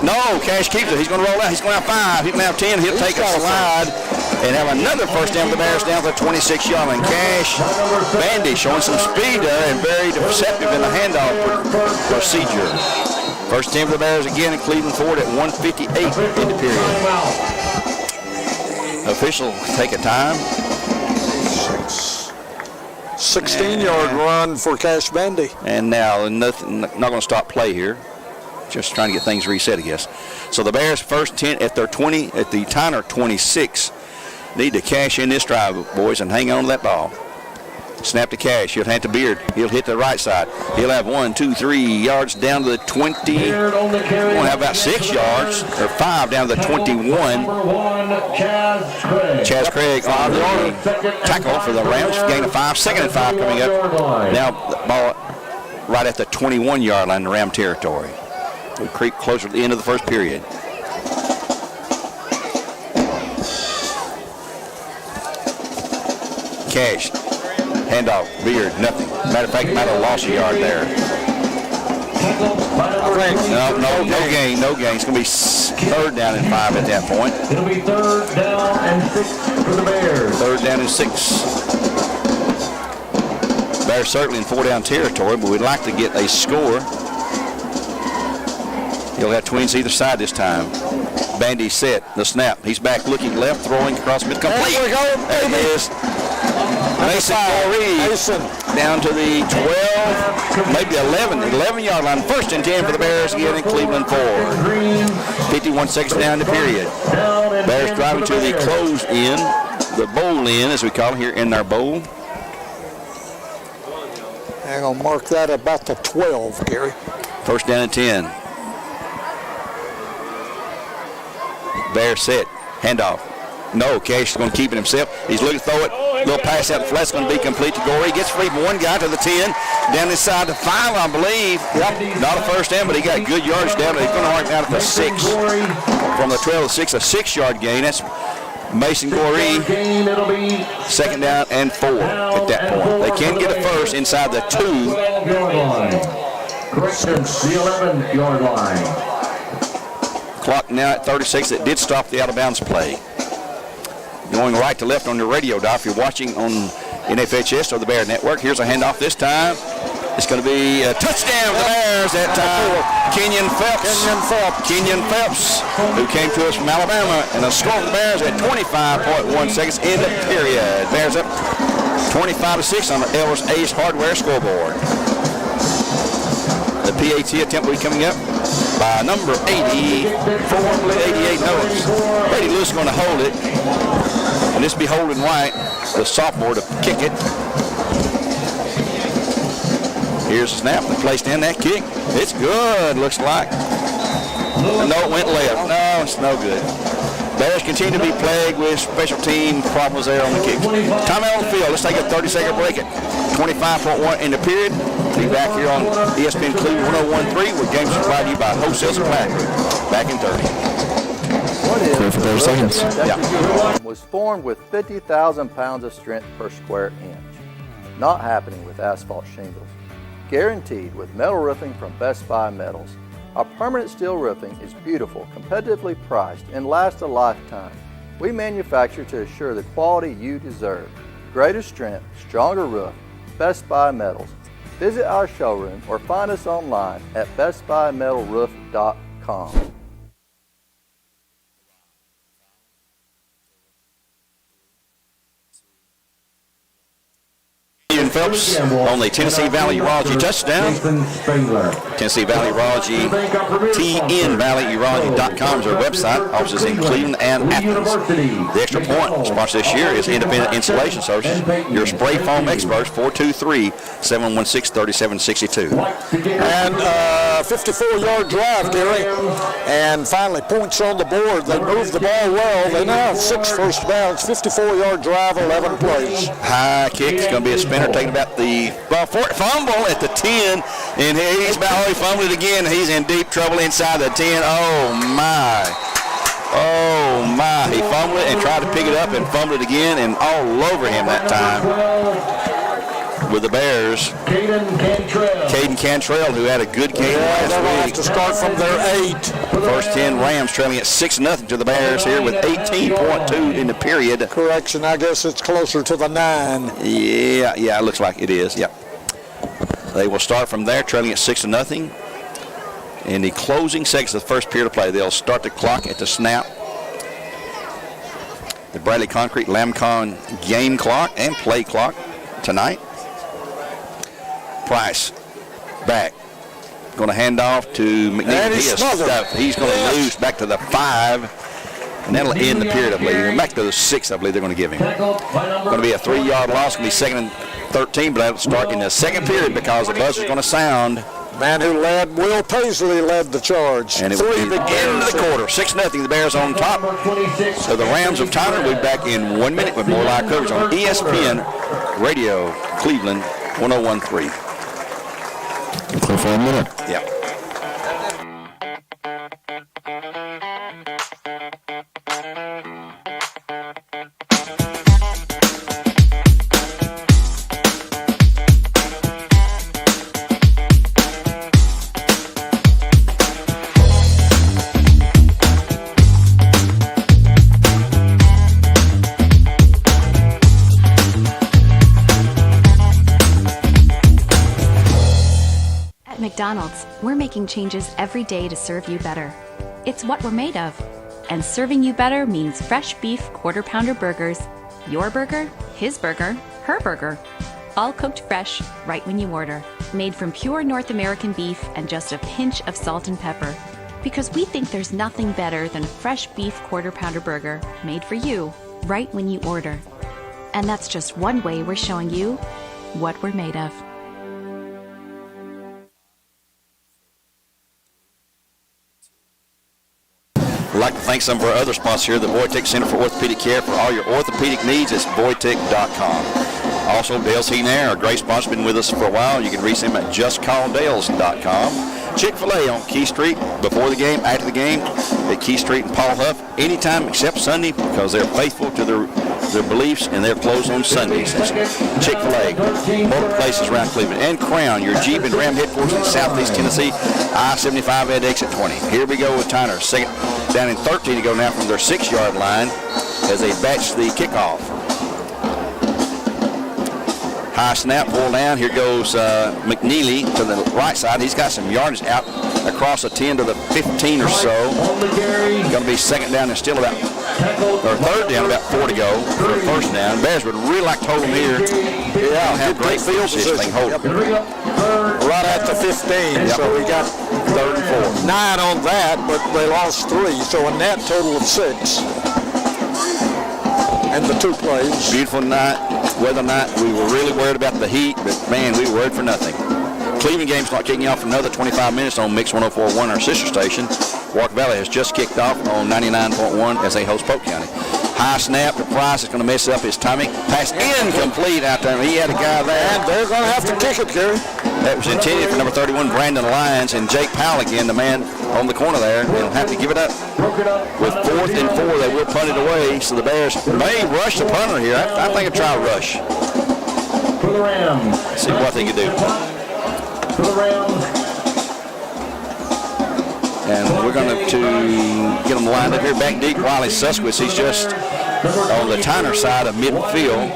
No, Cash keeps it. He's going to roll out. He's going to have 5. He can have 10. He'll take a slide and have another 1st down for the Bears down to the 26-yard line. Cash Bandy showing some speed there and very deceptive in the handoff procedure. 1st 10 for the Bears again in Cleveland Ford at 1:58 in the period. Official take a time. 16-yard run for Cash Bandy. And now nothing, not going to stop play here. Just trying to get things reset, I guess. So the Bears 1st 10 at their 20 at the Tyner 26. Need to cash in this drive, boys, and hang on to that ball. Snap to Cash. He'll hand to Beard. He'll hit the right side. He'll have 1, 2, 3 yards down to the 20. We'll have about 6 yards or 5 down to the 21. Chaz Craig on the tackle for the Rams. Gain of 5. 2nd and 5 coming up. Now the ball right at the 21-yard line in Ram territory. We creep closer to the end of the 1st period. Cash. Handoff. Beard. Nothing. Matter of fact, might have lost a yard there. No gain. No gain. It's going to be 3rd down and 5 at that point. It'll be 3rd down and 6 for the Bears. 3rd down and 6. Bears certainly in 4-down territory, but we'd like to get a score. He'll have twins either side this time. Bandy set. The snap. He's back looking left, throwing across mid. Complete. There we go, baby. There it is. Mason down to the 12, maybe 11-yard line. 1st and 10 for the Bears again in Cleveland Ford. 51 seconds down the period. Bears driving to the close end, the bowl end as we call it here in our bowl. I'm going to mark that about the 12, Gary. 1st down and 10. Bears set. Handoff. No, Cash is going to keep it himself. He's looking to throw it. Little pass out the flat's going to be complete to Goree. Gets free from one guy to the 10. Down inside the 5, I believe. Yep. Not a 1st down, but he got good yards down. He's going to mark out at the 6. From the 12 to 6, a 6-yard gain. That's Mason Goree. 2nd down and 4 at that point. They can get a 1st inside the 2. Correction, the 11-yard line. Clock now at 36. It did stop the out-of-bounds play. Going right to left on your radio dial if you're watching on NFHS or the Bear Network. Here's a handoff this time. It's going to be a touchdown for the Bears that time. Kenyon Phelps, who came to us from Alabama, and a score for the Bears at 25.1 seconds in the period. Bears up 25-6 on the Elvis Ace Hardware scoreboard. The PAT attempt will be coming up by number 80, 88 Noahs. Brady Lewis is going to hold it. And this will be Holden White, the sophomore, to kick it. Here's the snap. They placed in that kick. It's good, looks like. No, it went left. No, it's no good. Bears continue to be plagued with special team problems there on the kick. Timeout on the field. Let's take a 30-second break at 25.1 in the period. Be back here on ESPN Cleveland 101.3 with games provided to you by Wholesale Supply Group. Back in 30. What for 30 seconds. Yeah. Was formed with 50,000 pounds of strength per square inch. Not happening with asphalt shingles. Guaranteed with metal roofing from Best Buy Metals. Our permanent steel roofing is beautiful, competitively priced, and lasts a lifetime. We manufacture to assure the quality you deserve. Greater strength, stronger roof, Best Buy Metals. Visit our showroom or find us online at bestbuymetalroof.com. Phelps on the Tennessee Valley Urology touchdown. Tennessee Valley Urology, TNValleyUrology.com is our website. Offices in Cleveland and Athens. The extra point sponsor this year is Independent Insulation Services. Your spray foam experts, 423-716-3762. And 54-yard drive, Gary. And finally, points on the board. They moved the ball well. They now have 6 first downs, 54-yard drive, 11 plays. High kick. It's going to be a spinner taking about the fumble at the 10. And he's about already fumbled it again. He's in deep trouble inside the 10. Oh, my. Oh, my. He fumbled it and tried to pick it up and fumbled it again, and all over him that time. With the Bears, Caden Cantrell, who had a good game last week. Have to start from their 8. First 10 Rams trailing at 6-0 to the Bears here with 18.2 in the period. Correction, I guess it's closer to the 9. Yeah, it looks like it is. Yep. They will start from there, trailing at 6-0. In the closing seconds of the first period of play, they'll start the clock at the snap. The Bradley Concrete Lamcon game clock and play clock tonight. Price back. Going to hand off to McNeil. He's going to lose back to the 5. And that'll end the period, I believe. Back to the 6, I believe they're going to give him. Going to be a 3-yard loss. Going to be 2nd and 13, but that'll start in the second period because the buzzer's going to sound. Man who led, Will Paisley led the charge. And it will be the end of the quarter. 6-0, the Bears on top. So the Rams of Tyner will be back in 1 minute with more live coverage on ESPN Radio Cleveland 101.3. Clear for a minute. Yeah. McDonald's, we're making changes every day to serve you better. It's what we're made of. And serving you better means fresh beef quarter-pounder burgers. Your burger, his burger, her burger. All cooked fresh, right when you order. Made from pure North American beef and just a pinch of salt and pepper. Because we think there's nothing better than a fresh beef quarter-pounder burger made for you, right when you order. And that's just one way we're showing you what we're made of. We'd like to thank some of our other sponsors here, the Voitech Center for Orthopedic Care. For all your orthopedic needs, it's Voitech.com. Also, Dale's Heating Air, our great sponsor, been with us for a while. You can reach them at justcalldales.com. Chick-fil-A on Key Street, before the game, after the game, at Key Street and Paul Huff, anytime except Sunday, because they're faithful to their beliefs and they're closed on Sundays. Chick-fil-A, multiple places around Cleveland. And Crown, your Jeep and Ram headquarters in Southeast Tennessee, I-75 at exit 20. Here we go with Tyner, second down in 13 to go now from their 6-yard line as they batch the kickoff. High snap, pull down. Here goes McNeely to the right side. He's got some yardage out across the 10 to the 15 or so. Going to be second down and still about, or third down, about 4 to go for a first down. Bears would really like to hold them here. Yeah, have great field position. Hold them. right at the 15, so we got 3rd and 4. 9 on that, but they lost 3, so a net total of 6. And the 2 plays. Beautiful night, weather night. We were really worried about the heat, but man, we were worried for nothing. Cleveland game's not kicking off for another 25 minutes on Mix 104.1, our sister station. Walker Valley has just kicked off on 99.1 as they host Polk County. High snap to Price is going to mess up his timing. Pass incomplete out there. He had a guy there. And they're going to have to kick it, Gary. That was intended for number 31, Brandon Lyons, and Jake Powell again, the man on the corner there. They'll have to give it up. With 4th and 4, they will punt it away, so the Bears may rush the punter here. I think a try rush. For the Rams. See what they can do. For the Rams. And we're going to get them lined up here back deep. Wiley Suskowitz, he's just on the Tyner side of midfield.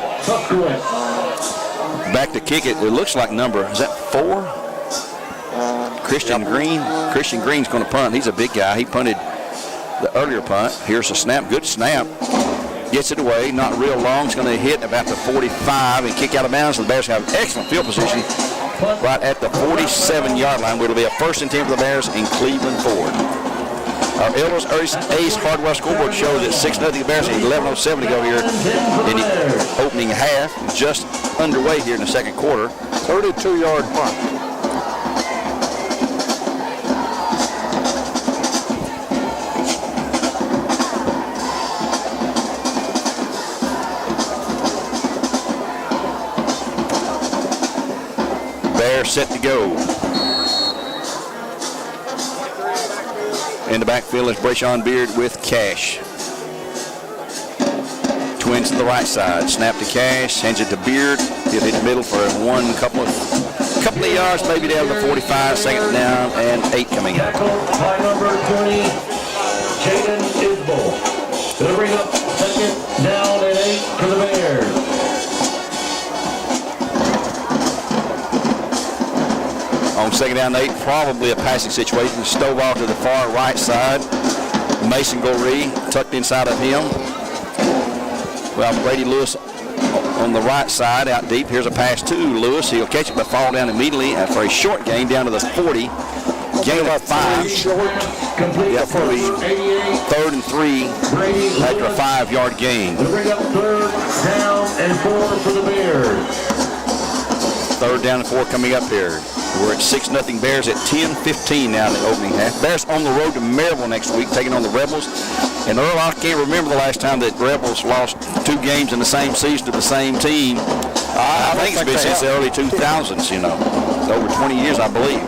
Back to kick it. It looks like number, is that 4? Christian Green. Christian Green's going to punt. He's a big guy. He punted the earlier punt. Here's a snap. Good snap. Gets it away. Not real long. It's going to hit about the 45 and kick out of bounds. So the Bears have excellent field position right at the 47-yard line, where it'll be a 1st and 10 for the Bears in Cleveland Ford. Our Earl's Ace Hardware scoreboard shows that 6-0 the Bears, 11:07 to go here in the opening half. Just underway here in the second quarter. 32-yard punt. Bears set to go. In the backfield is Brayshawn Beard with Cash. Twins to the right side. Snap to Cash. Hands it to Beard. He'll hit the middle for a couple of yards, maybe down to the 45. 2nd down and 8 coming up. By number 20, Jaden Isbell. It'll bring up 2nd down and 8 for the Bears. On 2nd down and 8, probably a passing situation. Stove off to the far right side. Mason Goree tucked inside of him. Well, Brady Lewis on the right side out deep. Here's a pass to Lewis. He'll catch it but fall down immediately for a short gain down to the 40. Gain of 5. Yeah, for the 3rd and 3 after a 5-yard gain. We'll bring up 3rd down and 4 for the Bears. 3rd down and 4 coming up here. We're at 6-0 Bears at 10:15 now in the opening half. Bears on the road to Maryville next week, taking on the Rebels. And Earl, I can't remember the last time that Rebels lost 2 games in the same season to the same team. I think it's been since the early 2000s, over 20 years, I believe.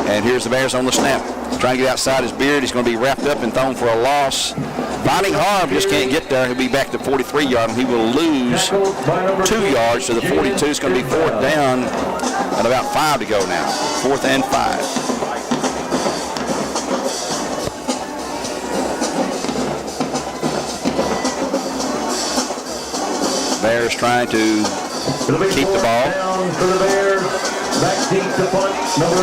And here's the Bears on the snap. Trying to get outside his Beard. He's going to be wrapped up and thrown for a loss. Finding Harv just can't get there. He'll be back to 43-yard, and he will lose 2 yards to the 42. It's going to be 4th down and about 5 to go now. 4th and 5. Bears trying to keep the ball.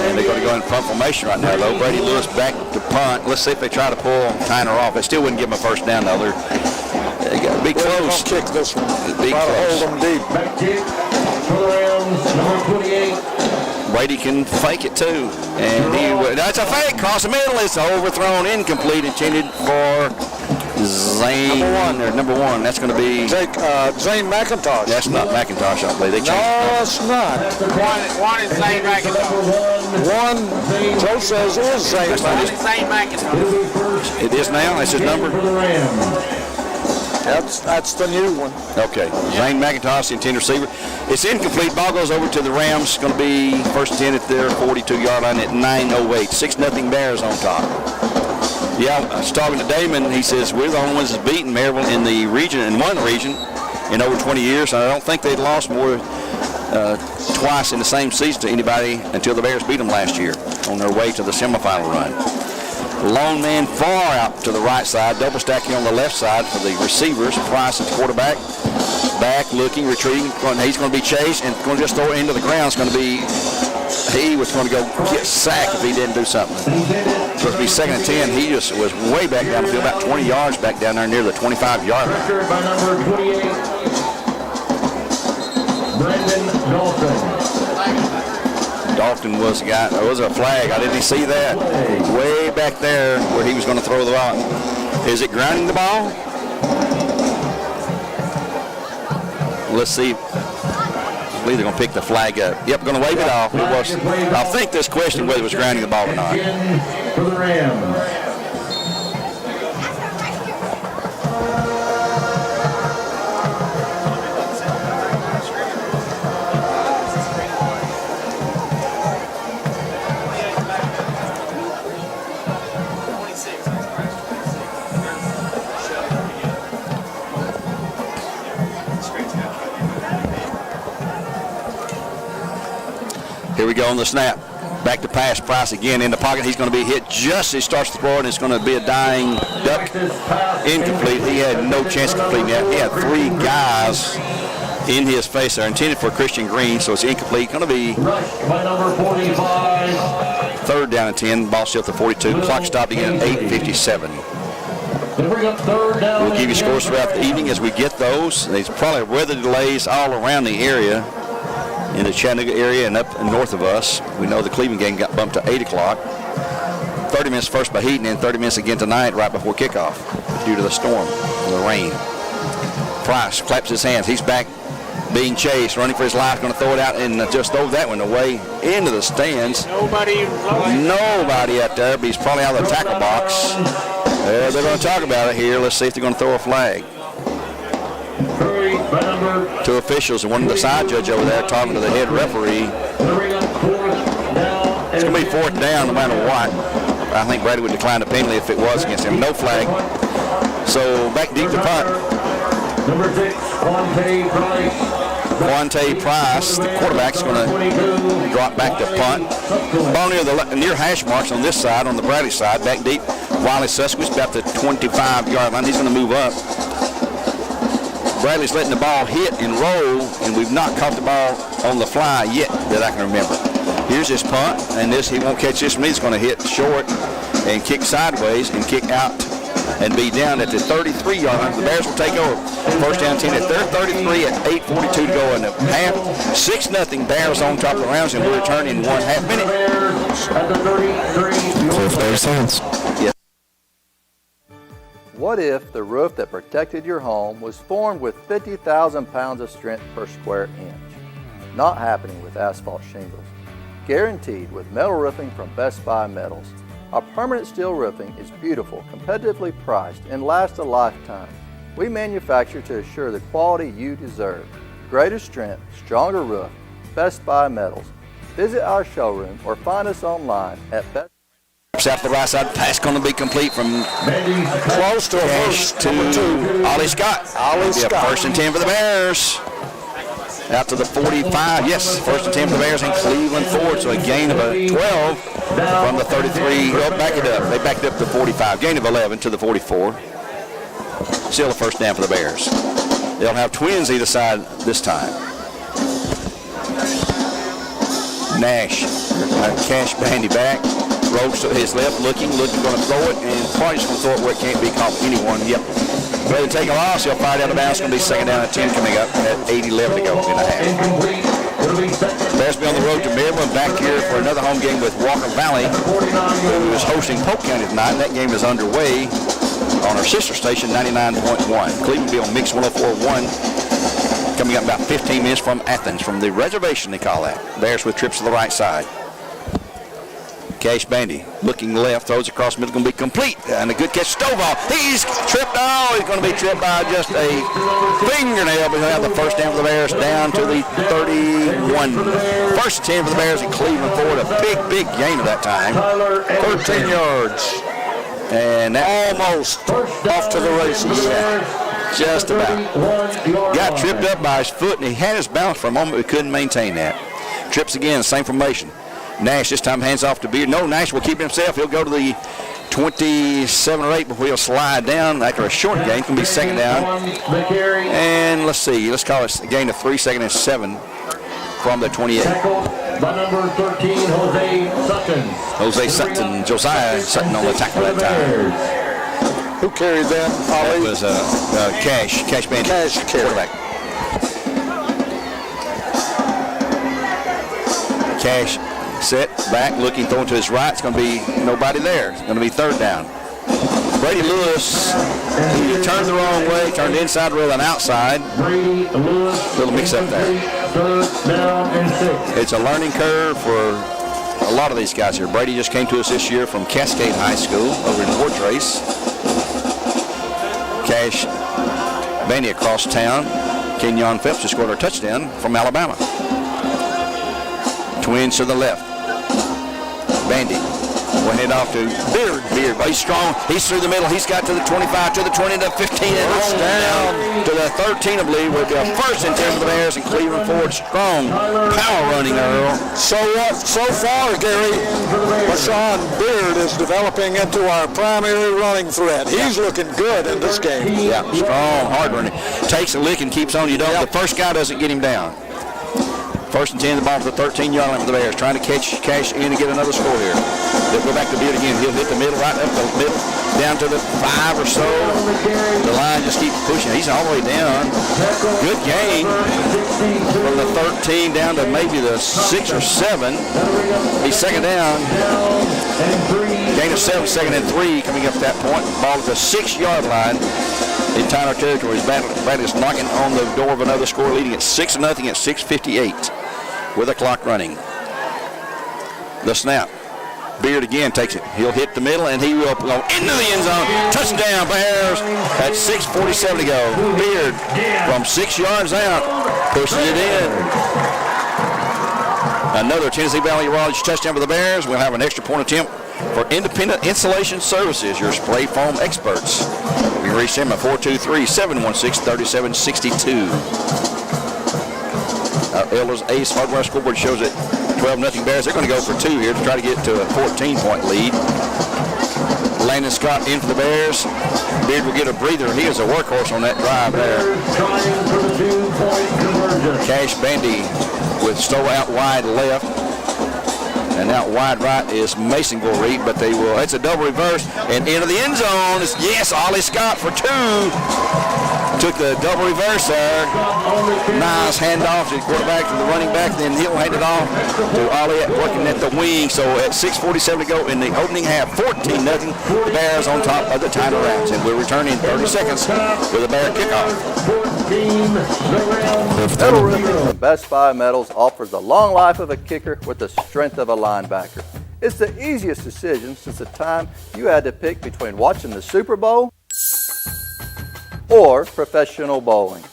And they're going to go in punt formation right now, though. Brady Lewis back to punt. Let's see if they try to pull Tyner off. It still wouldn't give them a 1st down, though. They got to be close. Kick this one. Be close. Hold them deep. Back kick for the Rams, number 28. Brady can fake it, too. And that's a fake. Cross the middle. It's overthrown, incomplete, intended for Zane. Number one. That's going to be Zane McIntosh. That's not McIntosh, I believe. They changed No, it's not. One is Zane McIntosh. One, Joe says is Zane McIntosh. Zane McIntosh. It is now. That's his number. That's the new one. Okay. Zane McIntosh, the intended receiver. It's incomplete. Ball goes over to the Rams. It's going to be 1st and 10 at their 42-yard line at 9:08. 6-0 Bears on top. Yeah, I was talking to Damon. He says, we're the only ones that's beaten Maryville in the region, in one region, in over 20 years. I don't think they'd lost more twice in the same season to anybody until the Bears beat them last year on their way to the semifinal run. Lone man far out to the right side, double stacking on the left side for the receivers. Price is quarterback. Back, looking, retreating. He's going to be chased and going to just throw it into the ground. It's going to be, he was going to go get sacked if he didn't do something. It's supposed to be 2nd and 10. He just was way back down the field, about 20 yards back down there near the 25-yard line. By number 28, Brandon Dalton. Dalton was the guy. There was a flag. I didn't see that. Way back there where he was going to throw the ball. Is it grounding the ball? Let's see. I believe they're going to pick the flag up. Yep, going to wave it off. It was. I think this question whether it was grounding the ball or not. For the Rams. Here we go on the snap. Back to pass. Price again in the pocket. He's going to be hit just as he starts to throw it. It's going to be a dying duck. Incomplete. He had no chance of completing that. He had 3 guys in his face there intended for Christian Green, so it's incomplete. Going to be by number 45. 3rd down and 10. Ball still at the 42. Clock stopped again at 8:57. We'll give you scores throughout the evening as we get those. There's probably weather delays all around the area. In the Chattanooga area and up north of us. We know the Cleveland game got bumped to 8 o'clock. 30 minutes first by Heaton and 30 minutes again tonight right before kickoff due to the storm and the rain. Price claps his hands. He's back being chased, running for his life, going to throw it out and just throw that one away into the stands. Nobody out there, but he's probably out of the tackle box. They're going to talk about it here. Let's see if they're going to throw a flag. 2 officials and one of the side judge over there talking to the head referee. It's going to be 4th down no matter what. I think Brady would decline the penalty if it was against him. No flag. So back deep to punt. Number 6, Quante Price, the quarterback's going to drop back to punt. Ball near hash marks on this side, on the Bradley side. Back deep. Wiley Susque's about the 25-yard line. He's going to move up. Bradley's letting the ball hit and roll, and we've not caught the ball on the fly yet that I can remember. Here's his punt, and he won't catch this one. He's going to hit short and kick sideways and kick out and be down at the 33-yard line. The Bears will take over. 1st down 10 at their 33 at 8:42 to go in the half. 6-0 Bears on top of the rounds, and we'll return in 1/2 minute. Yes. What if the roof that protected your home was formed with 50,000 pounds of strength per square inch? Not happening with asphalt shingles. Guaranteed with metal roofing from Best Buy Metals. Our permanent steel roofing is beautiful, competitively priced, and lasts a lifetime. We manufacture to assure the quality you deserve. Greater strength, stronger roof, Best Buy Metals. Visit our showroom or find us online at Best. Out the right side, pass going to be complete from close to a first to Ollie Scott. First and 10 for the Bears. Out to the 45. Yes, 1st and 10 for the Bears in Cleveland Ford. So a gain of 12 from the 33. Well, back it up. They backed up to 45. Gain of 11 to the 44. Still a 1st down for the Bears. They'll have twins either side this time. Nash, Cash Bandy back. Rolls to his left, looking, going to throw it, and probably just going to throw it where it can't be caught by anyone. Yep. Rather than take a loss, he'll fire down the bounce. It's going to be 2nd down and 10 coming up at 8:11 to go in the half. Bears be on the road to Maryland, back here for another home game with Walker Valley, who is hosting Polk County tonight. That game is underway on our sister station, 99.1. Cleveland be on Mix 104.1. Coming up about 15 minutes from Athens, from the reservation they call that. Bears with trips to the right side. Cash Bandy looking left, throws across the middle, going to be complete, and a good catch. Stovall, he's tripped. Oh, he's going to be tripped by just a fingernail. But he'll have the 1st down for the Bears down to the 31. 1st and 10 for the Bears in Cleveland Ford. A big game at that time. 13 yards. And that almost off to the races. Yeah, just about. Got tripped up by his foot, and he had his balance for a moment, but couldn't maintain that. Trips again, same formation. Nash this time hands off to Beard. No, Nash will keep himself. He'll go to the 27 or 8 before he'll slide down after a short gain. It's going to be 2nd down. And let's see. Let's call it a gain of 3, 2nd and 7 from the 28. By number 13, Jose Sutton. Josiah Sutton on the tackle that time. Who carried that? That was Cash Bandy. Cash quarterback. Cash Set, back, looking, throwing to his right. It's going to be nobody there. It's going to be third down. Brady Lewis, he turned the wrong way, turned inside rather than outside. Little mix-up there. It's a learning curve for a lot of these guys here. Brady just came to us this year from Cascade High School over in Portrace. Cash Bandy across town. Kenyon Phelps just scored a touchdown from Alabama. Twins to the left. Bandy will head off to Beard. He's strong. He's through the middle. He's got to the 25, to the 20, to the 15, and on down to the 13, I believe, with the first and 10 for the Bears, and Cleveland Ford strong power running, Earl. So far, Gary, Rashawn Beard is developing into our primary running threat. He's looking good in this game. Yeah, strong, hard running. Takes a lick and keeps on. The first guy doesn't get him down. First and 10, the ball for the 13-yard line for the Bears, trying to cash in and get another score here. They'll go back to Beard again. He'll hit the middle, right up the middle, down to the 5 or so. The line just keeps pushing. He's all the way down. Good gain from the 13 down to maybe the 6 or 7. He's second down. Gain of 7, second and 3 coming up at that point. Ball at the 6-yard line in Tyner territory. Bradley is knocking on the door of another score, leading at 6-0 at 6:58 with a clock running. The snap. Beard again takes it. He'll hit the middle, and he will go into the end zone. Touchdown, Bears, at 6:47 to go. Beard from 6 yards out pushes it in. Another Tennessee Valley Urology touchdown for the Bears. We'll have an extra point attempt for Independent Insulation Services, your spray foam experts. We can reach them at 423-716-3762. Elder's Ace Hardware scoreboard shows it 12-0 Bears. They're going to go for 2 here to try to get to a 14-point lead. Landon Scott in for the Bears. Beard will get a breather. He is a workhorse on that drive there. Cash Bandy with Stowe out wide left. And out wide right is Masonville Reed, but they will. It's a double reverse, and into the end zone is, yes, Ollie Scott for 2. Took the double reverse there. Nice handoff to the quarterback to the running back, then he'll hand it off to Ollie working at the wing. So at 6:47 to go in the opening half, 14-0. The Bears on top of the Tyner Rams, and we'll return in 30 seconds with a Bear kickoff. Metal Roofing from Best Buy Metals offers the long life of a kicker with the strength of a linebacker. It's the easiest decision since the time you had to pick between watching the Super Bowl or professional bowling.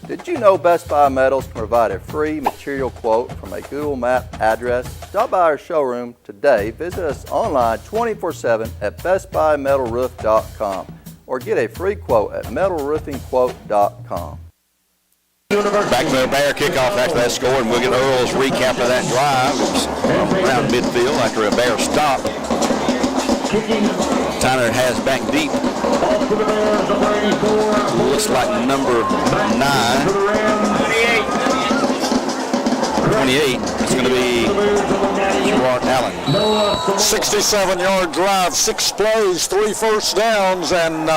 Did you know Best Buy Metals can provide a free material quote from a Google Map address? Stop by our showroom today. Visit us online 24/7 at bestbuymetalroof.com or get a free quote at metalroofingquote.com. Back to the Bear kickoff after that score, and we'll get Earl's recap of that drive. It was around midfield after a Bear stop. Tyner has back deep. Looks like number 9. 28. It's going to be Gerard Allen. 67-yard drive, 6 plays, 3 first downs, and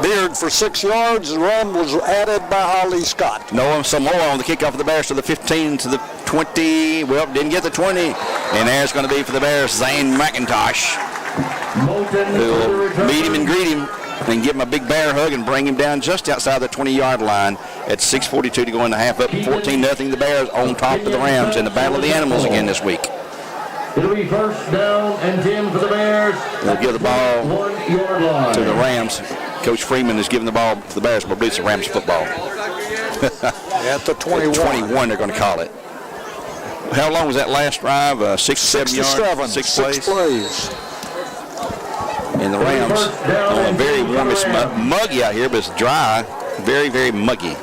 Beard for 6 yards. The run was added by Holly Scott. Noah Samoa on the kickoff of the Bears to the 15, to the 20. Well, didn't get the 20. And there's going to be for the Bears, Zane McIntosh, who will meet him and greet him and give him a big Bear hug and bring him down just outside the 20-yard line at 6:42 to go in the half, up 14-0. The Bears on top of the Rams in the Battle of the Animals again this week. It'll be first down and 10 for the Bears. They'll give the ball to the Rams. Coach Freeman is giving the ball to the Bears, but it's a Rams football. At the 21. 21 they're going to call it. How long was that last drive? 6 or 7 yards? 6 plays. And the Rams on a very warm, it's muggy out here, but it's dry. Very, very muggy.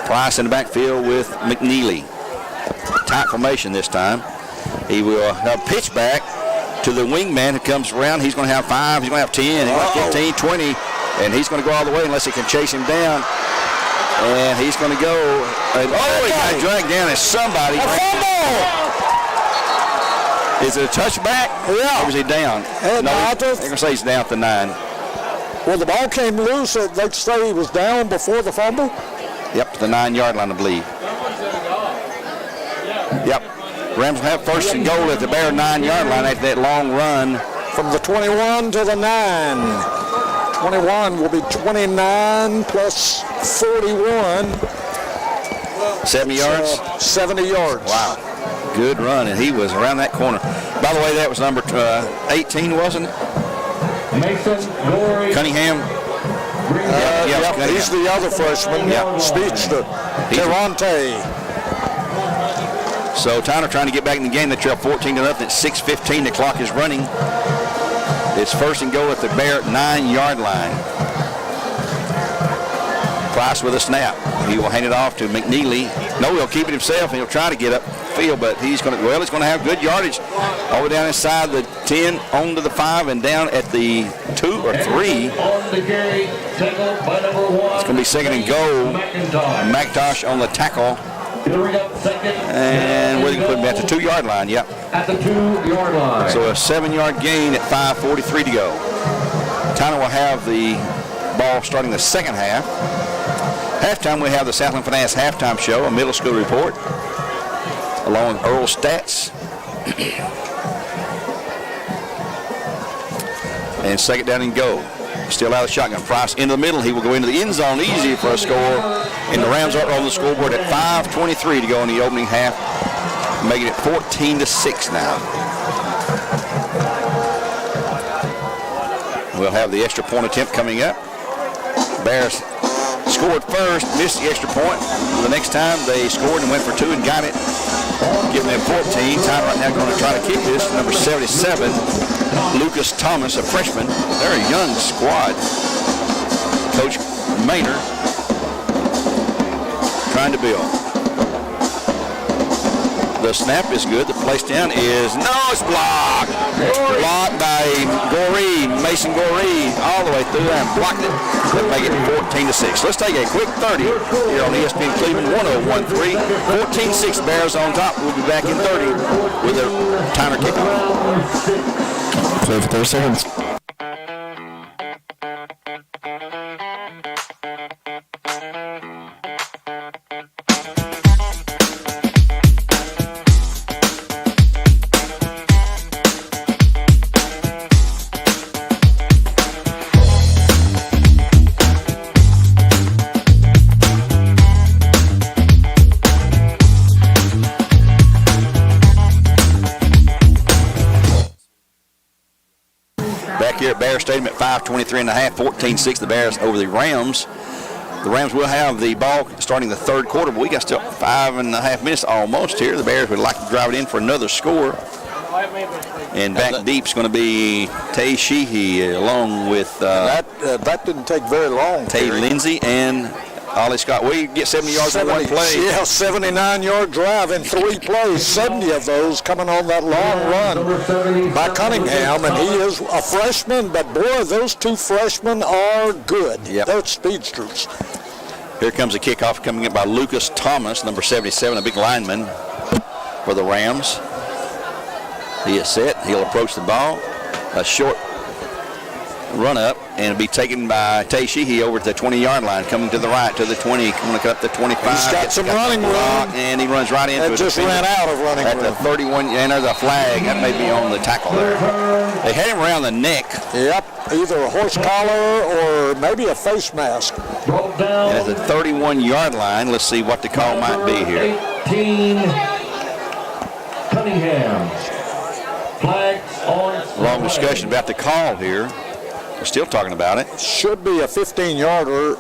Price in the backfield with McNeely. Tight formation this time. He will have pitch back to the wingman who comes around. He's going to have 5, he's going to have 10, he's going to have 15, 20, and he's going to go all the way unless he can chase him down. And he's going to go. And, he got dragged down as somebody. Is it a touchback? Yeah. Or was he down? And no, they're going to say he's down at the 9. Well, the ball came loose. They'd say he was down before the fumble. Yep, to the 9-yard line, I believe. Yep. Rams will have first and goal at the Bear 9-yard line after that long run. From the 21 to the 9. 21 will be 29 plus 41. 70 yards? 70 yards. Wow. Good run, and he was around that corner. By the way, that was number 18, wasn't it? Mason Gorey. Cunningham. Yep, he's the other freshman. Yep. Speedster. Terante. So Tyner trying to get back in the game. They trail 14-0 at 6:15. The clock is running. It's first and goal at the Bear 9-yard line. Price with a snap. He will hand it off to McNeely. No, he'll keep it himself, and he'll try to get upfield, but he's going to have good yardage all the way down inside the 10, on to the 5, and down at the 2 or 3. It's going to be second and goal. McIntosh on the tackle. And where they can put him at the 2-yard line, yep. At the 2-yard line. So a 7-yard gain at 5:43 to go. Tyner will have the ball starting the second half. Halftime, we have the Southland Finance Halftime Show, a middle school report, along with Earl stats. And second down and go. Still out of shotgun. Price in the middle. He will go into the end zone easy for a score. And the Rams are on the scoreboard at 5:23 to go in the opening half, making it 14-6 now. We'll have the extra point attempt coming up. Bears scored first, missed the extra point. The next time they scored and went for 2 and got it, giving them 14. Tyner right now going to try to kick this. Number 77, Lucas Thomas, a freshman. They're a young squad. Coach Maynard trying to build. The snap is good. The place down is, it's blocked. Blocked by Mason Gorey, all the way through there and blocked it. They'll make it 14-6. Let's take a quick 30 here on ESPN Cleveland 1013. 14-6 Bears on top. We'll be back in 30 with a Tyner kickoff. Play for 30 seconds. Here at Bear Stadium at 5:23 and a half, 14-6 the Bears over the Rams. The Rams will have the ball starting the third quarter, but we got still 5.5 minutes almost here. The Bears would like to drive it in for another score. And back deep is going to be Tay Sheehy along with that didn't take very long. Tay Lindsay and Ollie Scott. We get 70 yards in one play. Yeah, 79-yard drive in 3 plays, 70 of those coming on that long run by Cunningham, and he is a freshman, but boy, those 2 freshmen are good. Yep. They're speedsters. Here comes a kickoff coming in by Lucas Thomas, number 77, a big lineman for the Rams. He is set. He'll approach the ball. A short run up, and it'll be taken by Tay Sheehy over to the 20-yard line, coming to the right to the 20, coming up the 25. He's got some running room. And he runs right into it. Just ran out of running room. At the 31, and there's a flag. That may be on the tackle there. They had him around the neck. Yep, either a horse collar or maybe a face mask. And at the 31-yard line, let's see what the call might be here. 18, Cunningham. Flags on. Long discussion about the call here. We're still talking about it. Should be a 15-yarder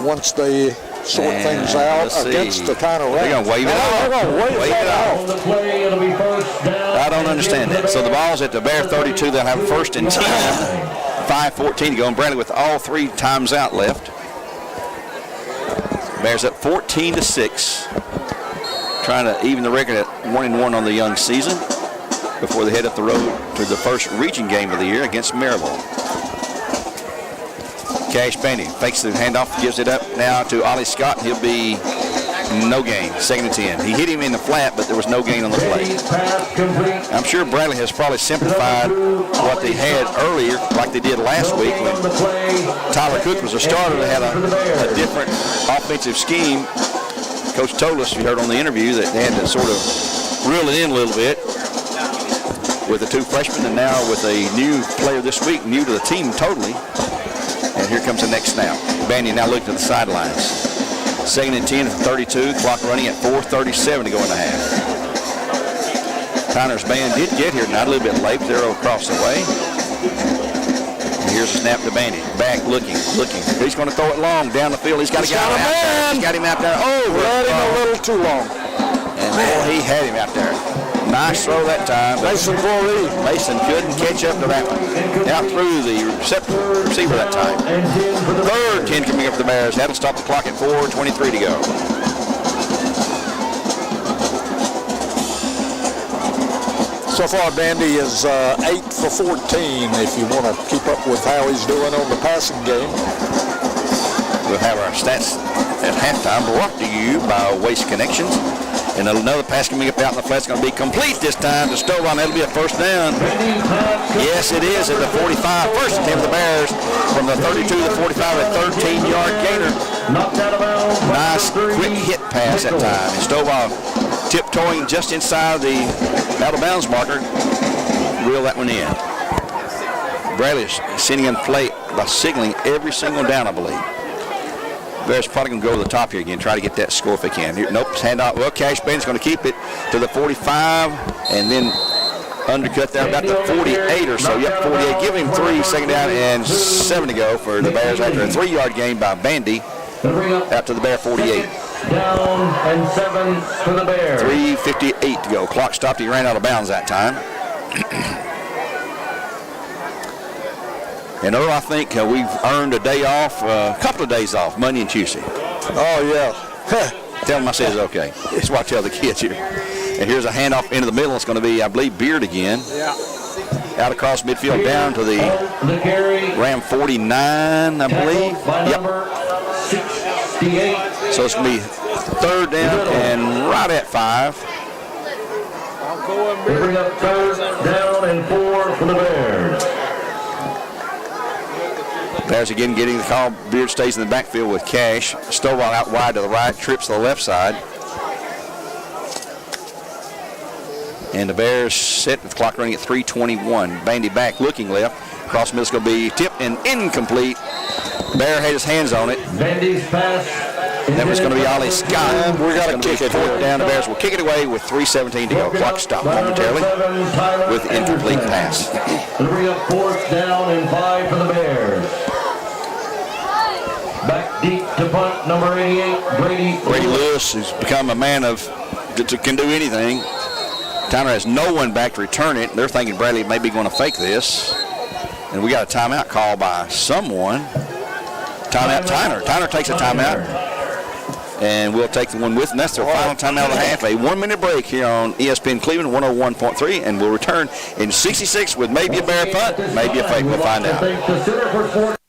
once they sort things out against the kind of Rams. They're going to wave it off. They're going to wave it off. I don't understand that. So the ball's at the Bear 32. They'll have first and 10. 5:14 to go. And Bradley with all 3 times out left. Bears up 14-6. Trying to even the record at 1-1 on the young season before they head up the road to the first region game of the year against Maryville. Cash Bandy fakes the handoff, gives it up now to Ollie Scott. He'll be no gain, 2nd and 10. He hit him in the flat, but there was no gain on the play. I'm sure Bradley has probably simplified what they had earlier, like they did last week when Tyler Cook was a starter. They had a different offensive scheme. Coach told us, you heard on the interview, that they had to sort of reel it in a little bit with the two freshmen, and now with a new player this week, new to the team totally. And here comes the next snap. Bandy now looking to the sidelines. 2nd and 10 at 32, clock running at 4:37 to go in the half. Tyner's band did get here tonight a little bit late, but they're across the way. And here's a snap to Bandy. Back looking. He's going to throw it long down the field. He's got a guy out there. He's got him out there. Oh, Let him a little too long. And boy, he had him out there. Nice throw that time. Mason Mason couldn't catch up to that one. Out through the receiver that time. 3rd 10 coming up for the Bears. That'll stop the clock at 4:23 to go. So far, Bandy is 8 for 14, if you want to keep up with how he's doing on the passing game. We'll have our stats at halftime brought to you by Waste Connections. And another pass coming up out in the flat is going to be complete this time to Stovall. That'll be a first down. Yes, it is at the 45. First attempt of the Bears from the 32 to the 45, a 13-yard gainer. Nice quick hit pass that time. And Stovall tiptoeing just inside the out of bounds marker. Reel that one in. Bradley is sending in play by signaling every single down, I believe. Bears probably going to go to the top here again, try to get that score if they can. Here, nope, hand out. Well, Cash Bain's going to keep it to the 45 and then undercut there about the 48 or so. Yep, 48. Give him 3, 2nd down and 7 to go for the Bears after a 3-yard gain by Bandy out to the Bear 48. Down and 7 for the Bears. 3:58 to go. Clock stopped. He ran out of bounds that time. And Earl, I think we've earned a day off, a couple of days off, Monday and Tuesday. Oh, yeah. Tell them I said it's okay. That's what I tell the kids here. And here's a handoff into the middle. It's going to be, I believe, Beard again. Yeah. Out across midfield down to the Ram 49, I believe. Yep. So it's going to be 3rd down and right at 5. We bring up 3rd down and 4 for the Bears. Bears again getting the call. Beard stays in the backfield with Cash. Stovall out wide to the right, trips to the left side. And the Bears set with the clock running at 3:21. Bandy back looking left. Cross middle is going to be tipped and incomplete. Bear had his hands on it. Bandy's pass. That was going to be Ollie Scott. We're going to kick it 4th down. The Bears will kick it away with 3:17 to go. Clock stopped momentarily with the incomplete pass. It'll bring up 4th down and 5 for the Bears. Back deep to punt, number 88, Brady Lewis, who's become a man of can do anything. Tyner has no one back to return it. They're thinking Bradley may be going to fake this. And we got a timeout call by someone. Timeout, Tyner. Tyner takes a timeout. And we'll take the one with him. That's their final timeout of the half. A 1-minute break here on ESPN Cleveland 101.3. And we'll return in 66 with maybe a Bear punt, maybe a fake. We'll find out.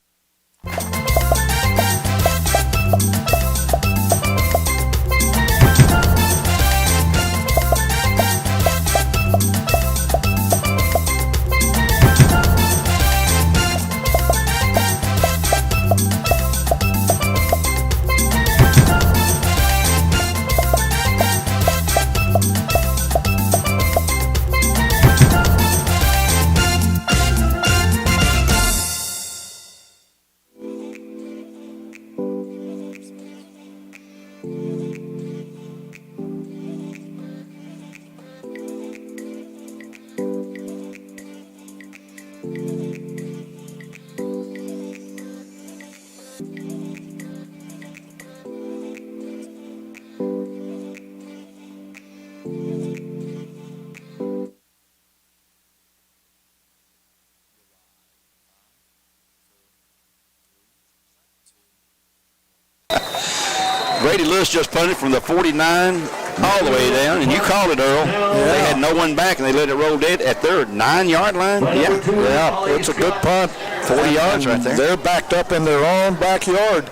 Brady Lewis just punted from the 49 all the way down, and you called it, Earl. Yeah. They had no one back, and they let it roll dead at their 9-yard line. Yeah, it's a good punt. 40 yards right there. They're backed up in their own backyard.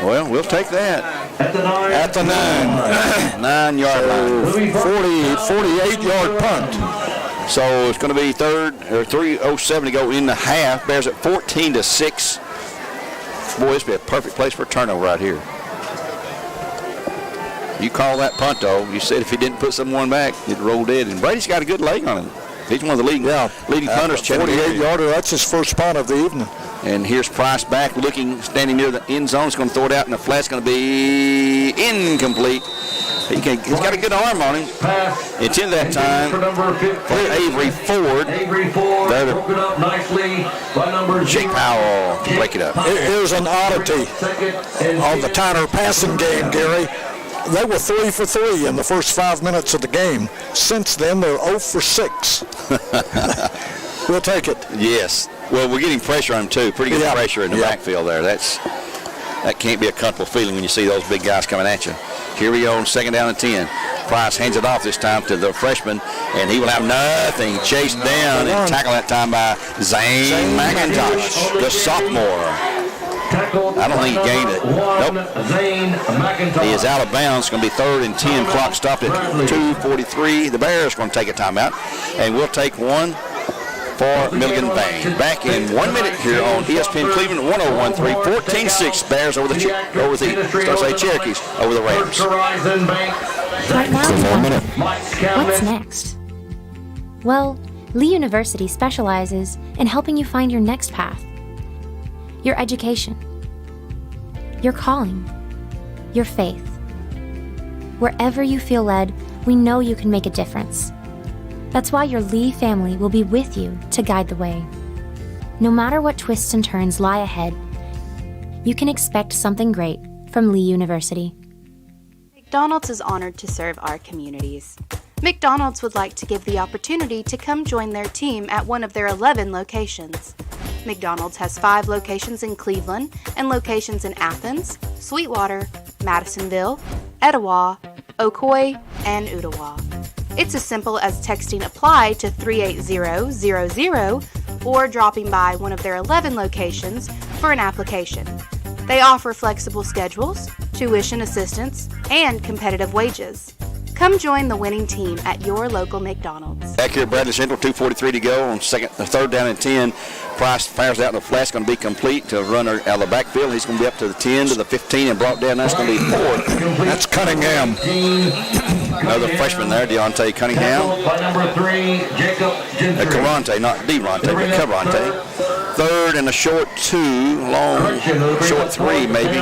Well, we'll take that. At the 9. 9-yard line. 48-yard punt. So it's going to be 3:07 to go in the half. Bears at 14-6. Boy, this would be a perfect place for a turnover right here. You call that punt, though. You said if he didn't put someone back, it'd roll dead. And Brady's got a good leg on him. He's one of the leading punters. 48-yarder, that's his first punt of the evening. And here's Price back looking, standing near the end zone. He's going to throw it out, and the flat's going to be incomplete. He's got a good arm on him. It's in that time for Avery Ford. Broken up nicely by number Jake Powell to break it up. Here's an oddity on the Tyner passing game, Gary. They were 3 for 3 in the first 5 minutes of the game. Since then, they're 0 for 6. We'll take it. Yes. Well, we're getting pressure on them, too. Pretty good pressure in the backfield there. That can't be a comfortable feeling when you see those big guys coming at you. Here we go on 2nd down and 10. Price hands it off this time to the freshman, and he will have nothing. Chased down and tackled that time by Zane McIntosh, the sophomore. I don't think he gained it. Nope. He is out of bounds. It's going to be 3rd and 10. Clock stopped at 2:43. The Bears are going to take a timeout, and we'll take one for Milligan Bain. Back in 1 minute here on ESPN Cleveland 101.3, 14-6 Bears over the Cherokees over the Rams. Right now, what's next? Well, Lee University specializes in helping you find your next path. Your education, your calling, your faith. Wherever you feel led, we know you can make a difference. That's why your Lee family will be with you to guide the way. No matter what twists and turns lie ahead, you can expect something great from Lee University. McDonald's is honored to serve our communities. McDonald's would like to give the opportunity to come join their team at one of their 11 locations. McDonald's has 5 locations in Cleveland and locations in Athens, Sweetwater, Madisonville, Etowah, Ocoee, and Ottawa. It's as simple as texting APPLY to 38000 or dropping by one of their 11 locations for an application. They offer flexible schedules, tuition assistance, and competitive wages. Come join the winning team at your local McDonald's. Back here at Bradley Central, 2:43 to go on 3rd down and 10. Price fires out in the flat's going to be complete to a runner out of the backfield. He's going to be up to the 10 to the 15 and brought down. That's going to be 4. That's Cunningham. Another freshman there, Deontay Cunningham. By number 3, Jacob Gentry. Carante, not Devontae, but Carante. 3rd and a short 2, long short 3 maybe.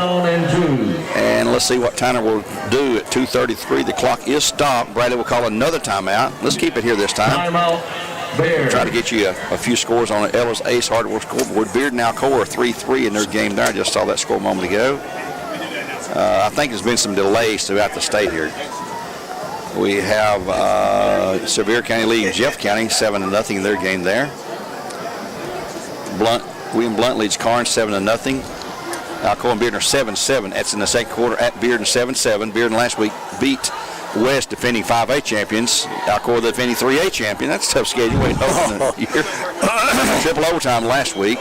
And let's see what Tyner will do at 2:33. The clock is stopped. Bradley will call another timeout. Let's keep it here this time. Try to get you a few scores on it. Ella's Ace Hardware scoreboard. Beard and Alcoa are 3-3 in their game there. I just saw that score a moment ago. I think there's been some delays throughout the state here. We have Sevier County leading Jeff County 7-0 in their game there. William Blunt leads Karn 7-0. Alcoa and Bearden are 7-7. That's in the second quarter at Bearden 7-7. Bearden last week beat West, defending 5A champions. Alcoa, the defending 3A champion. That's a tough schedule waiting on the year. Triple overtime last week.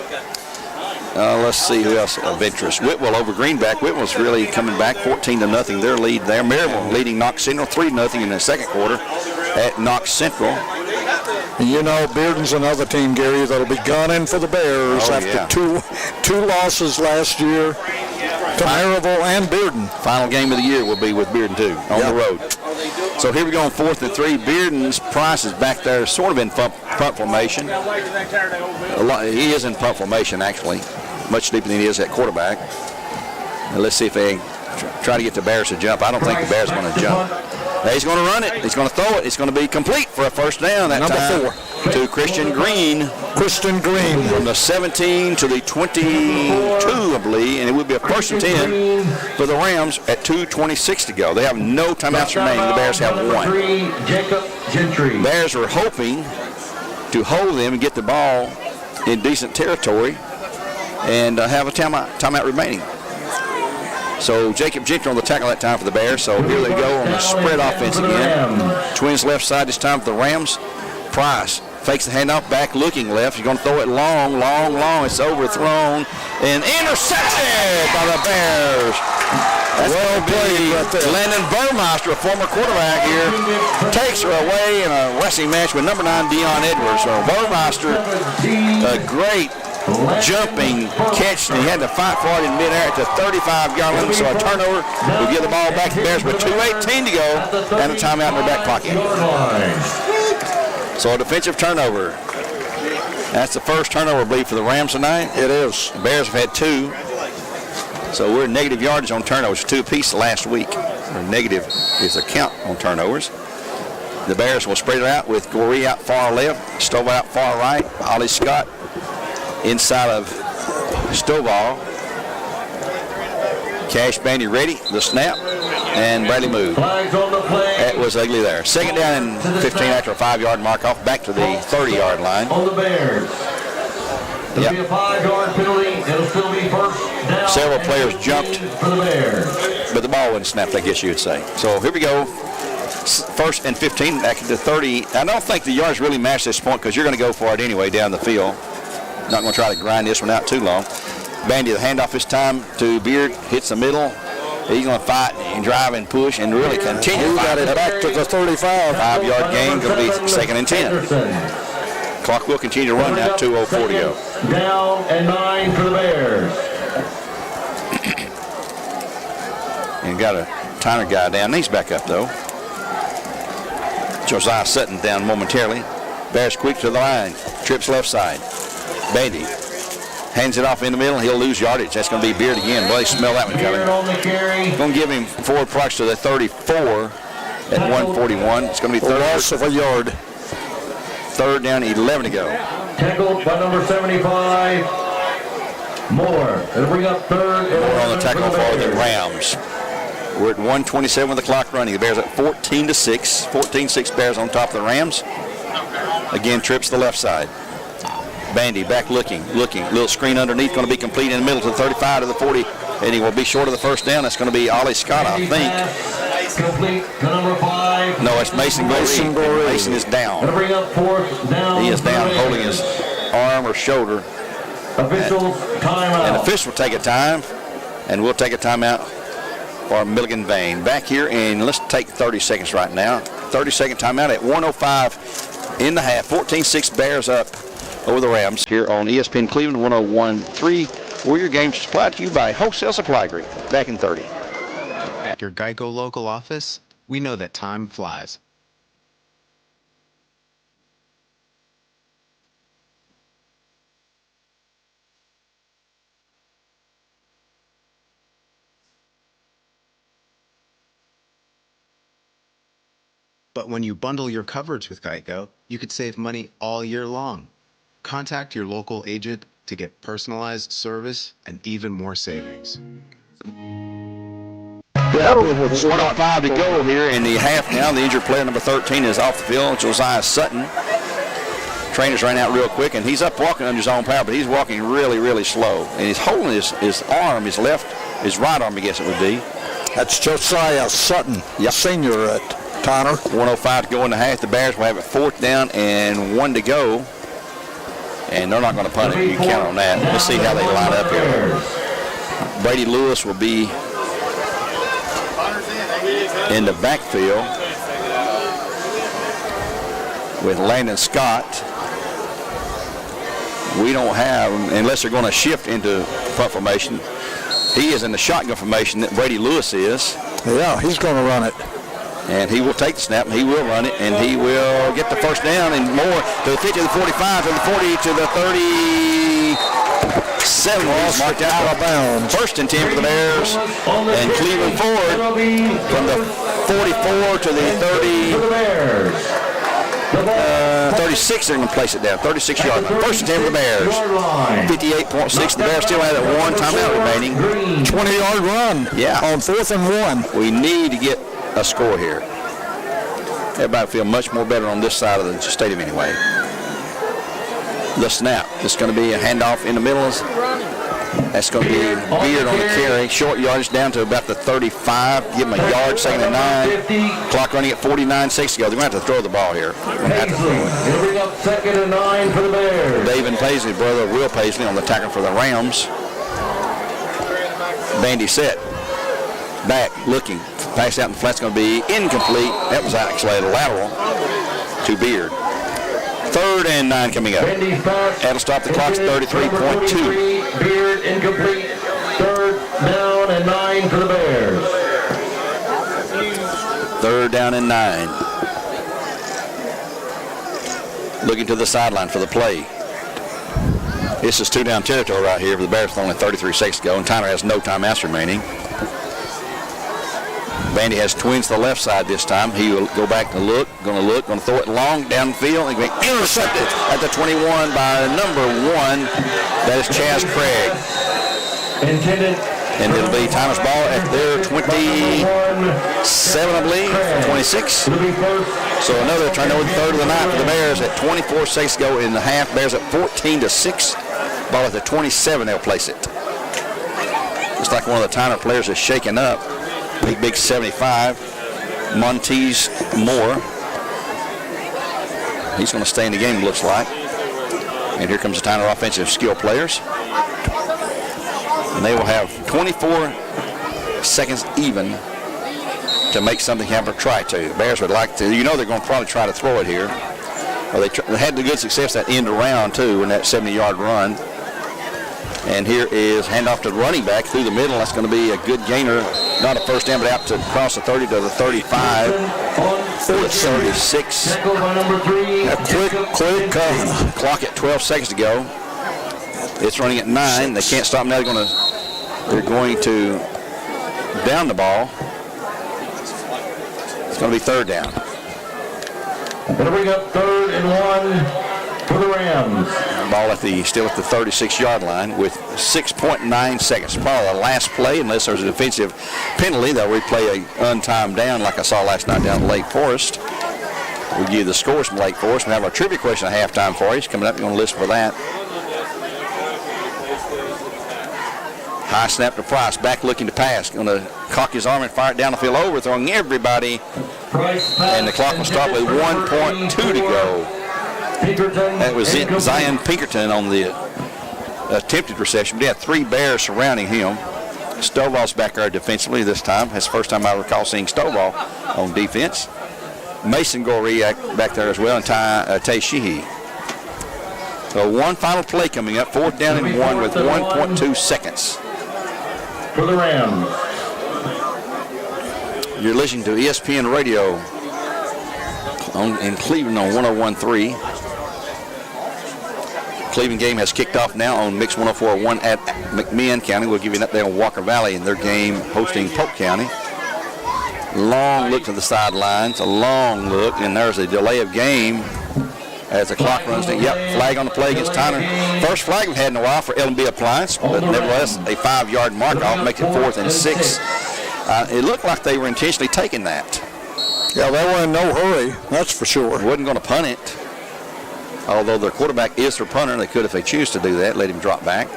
Let's see who else of interest. Whitwell over Greenback. Whitwell's really coming back 14-0. Their lead there. Maryville leading Knox Central 3-0 in the second quarter at Knox Central. You know, Bearden's another team, Gary, that'll be gunning for the Bears after two losses last year to Maryville and Bearden. Final game of the year will be with Bearden, too, on the road. So here we go on 4th and 3. Bearden's Price is back there, sort of in punt formation. He is in punt formation, actually, much deeper than he is at quarterback. And let's see if they try to get the Bears to jump. I don't think the Bears are going to jump. He's going to run it. He's going to throw it. It's going to be complete for a first down that Number time. 4. To Christian Green. Christian Green. From the 17 to the 22, I believe, and it would be a 1st and 10 for the Rams at 2:26 to go. They have no timeouts remaining. The Bears have 1. Jacob Gentry. Bears are hoping to hold them and get the ball in decent territory and have a timeout remaining. So Jacob Gentry on the tackle that time for the Bears. So here they go on the spread offense again. Twins left side this time for the Rams. Price fakes the handoff back looking left. He's going to throw it long. It's overthrown and intercepted by the Bears. That's well played right there. Landon Burmeister, a former quarterback here, takes her away in a wrestling match with number 9 Dion Edwards. So Burmeister, a great jumping catch, and he had to fight for it in midair at the 35-yard line. So a turnover will give the ball back to the Bears with 2:18 to go and a timeout in their back pocket. So a defensive turnover. That's the first turnover, I believe, for the Rams tonight. It is. The Bears have had 2. So we're negative yardage on turnovers, 2 apiece last week. Or negative is the count on turnovers. The Bears will spread it out with Goree out far left, Stovall out far right, Ollie Scott inside of Stovall. Cash Bandy ready, the snap, and Bradley moved. That was ugly there. Second down and 15 after a 5-yard mark off, back to the 30-yard line. On the Bears. There'll be a 5-yard penalty. It'll still be first down. Several players jumped, for the Bears. but the ball wasn't snapped, I guess you would say. So here we go. First and 15 back to the 30. I don't think the yards really match this point because you're going to go for it anyway down the field. Not going to try to grind this one out too long. Bandy, the handoff this time to Beard, hits the middle. He's going to fight and drive and push and really continue. He got it back to the 35. 5-yard gain, going to be second and 10. Clock will continue to run now, 2:04 to go. Down and 9 for the Bears. And got a Tyner guy down. He's back up though. Josiah Sutton down momentarily. Bears quick to the line. Trips left side. Bandy hands it off in the middle. He'll lose yardage. That's going to be Beard again. Boy, smell that one coming. Going to give him forward products to the 34 at 141. It's going to be loss of a yard. Third down, 11 to go. Tackled by number 75. Moore. It'll bring up third. Moore on the tackle for the Rams. We're at 1:27 with the clock running. The Bears at 14-6. 14-6 Bears on top of the Rams. Again, trips the left side. Bandy back looking. Little screen underneath, going to be complete in the middle to the 35 to the 40, and he will be short of the first down. That's going to be Ollie Scott, I think. Complete to number 5. No, it's Mason Goree. Mason is down. It'll bring up fourth down. He is down, holding his arm or shoulder. Officials timeout. And official will take a time, and we'll take a timeout for Milligan Vane. Back here, and let's take 30 seconds right now. 30-second timeout at 1:05 in the half. 14-6 Bears up over the Rams here on ESPN Cleveland 101.3. Warrior Games supplied to you by Wholesale Supply Group. Back in 30. At your Geico local office, we know that time flies. But when you bundle your coverage with Geico, you could save money all year long. Contact your local agent to get personalized service and even more savings. 1:05 to go here in the half now. The injured player number 13 is off the field, Josiah Sutton. Trainer's ran out real quick, and he's up walking under his own power, but he's walking really, really slow. And he's holding his arm, his right arm, I guess it would be. That's Josiah Sutton, senior at Tyner. 1:05 to go in the half. The Bears will have it 4th down and 1 to go. And they're not going to punt it. You count on that. Let's see how they line up here. Brady Lewis will be in the backfield with Landon Scott. We don't have, unless they're going to shift into punt formation. He is in the shotgun formation that Brady Lewis is. Yeah, he's going to run it. And he will take the snap, and he will run it, and he will get the first down and more to the 50, to the 45, to the 40, to the 37. Marked out of bounds. 1st and 10 for the Bears. And Cleveland Ford from the 44 to the 36, they're going to place it down. 36-yard line. 1st and 10 for the Bears. 58.6. The Bears still have that one timeout remaining. 20-yard run. Yeah. On 4th and 1. We need to get a score here. Everybody feel much more better on this side of the stadium anyway. The snap. It's going to be a handoff in the middle. That's going to be Beard on the carry. Short yardage down to about the 35. Give him a yard, 2nd and 9. Clock running at 49.6 to go. They're going to have to throw the ball here. It'll bring up 2nd and 9 for the Bears. David Paisley, brother of Will Paisley, on the tackle for the Rams. Bandy set. Back, looking. Pass out in the flat's going to be incomplete. That was actually a lateral to Beard. 3rd 3rd and 9 coming up. That'll stop the clock at 33.2. Beard incomplete. 3rd down and 9 for the Bears. 3rd down and 9. Looking to the sideline for the play. This is 2-down territory right here for the Bears with only 33 seconds to go, and Tyner has no timeouts remaining. Bandy has twins to the left side this time. He will go back to look, going to throw it long down the field, and intercepted at the 21 by number 1. That is Chaz Craig. Intended. And it'll be Tyner's ball at their 27, I believe, 26. So another turnover, 3rd of the night for the Bears at 24 seconds to go in the half. Bears at 14-6. Ball at the 27, they'll place it. Looks like one of the Tyner players is shaking up. Big 75. Montez Moore. He's going to stay in the game, looks like. And here comes the Tyner offensive skill players. And they will have 24 seconds even to make something happen or try to. The Bears would like to, they're going to probably try to throw it here. Well, they had the good success that end around, too, in that 70-yard run. And here is handoff to the running back through the middle. That's going to be a good gainer. Not a first down, but out to across the 30 to the 35. To the 36. A quick clock at 12 seconds to go. It's running at 9. They can't stop now. They're going to down the ball. It's going to be 3rd down. Going to bring up 3rd and 1 for the Rams. Ball still at the 36-yard line with 6.9 seconds. Probably the last play, unless there's a defensive penalty. They'll replay an untimed down like I saw last night down at Lake Forest. We'll give you the scores from Lake Forest. We have our trivia question at halftime for you. It's coming up. You're going to listen for that. High snap to Price. Back looking to pass. Going to cock his arm and fire it down the field, overthrowing everybody. And the clock will stop with 1.2 to go. That was Zion Pinkerton on the attempted reception. We had 3 Bears surrounding him. Stovall's back there defensively this time. That's the first time I recall seeing Stovall on defense. Mason Goree back there as well, and Tay Sheehy. So one final play coming up, 4th down and 1 with 1.2 seconds. For the Rams. You're listening to ESPN Radio in Cleveland on 101.3. Cleveland game has kicked off now on Mix 104.1 at McMinn County. We'll give you an update on Walker Valley in their game hosting Polk County. Long look to the sidelines, a long look, and there's a delay of game as the clock runs down. Yep, flag on the play against Tyner. First flag we've had in a while for L&B Appliance, but nevertheless, a 5-yard mark off makes it 4th and 6. It looked like they were intentionally taking that. Yeah, they were in no hurry, that's for sure. Wasn't going to punt it. Although their quarterback is their punter, they could, if they choose to do that, let him drop back.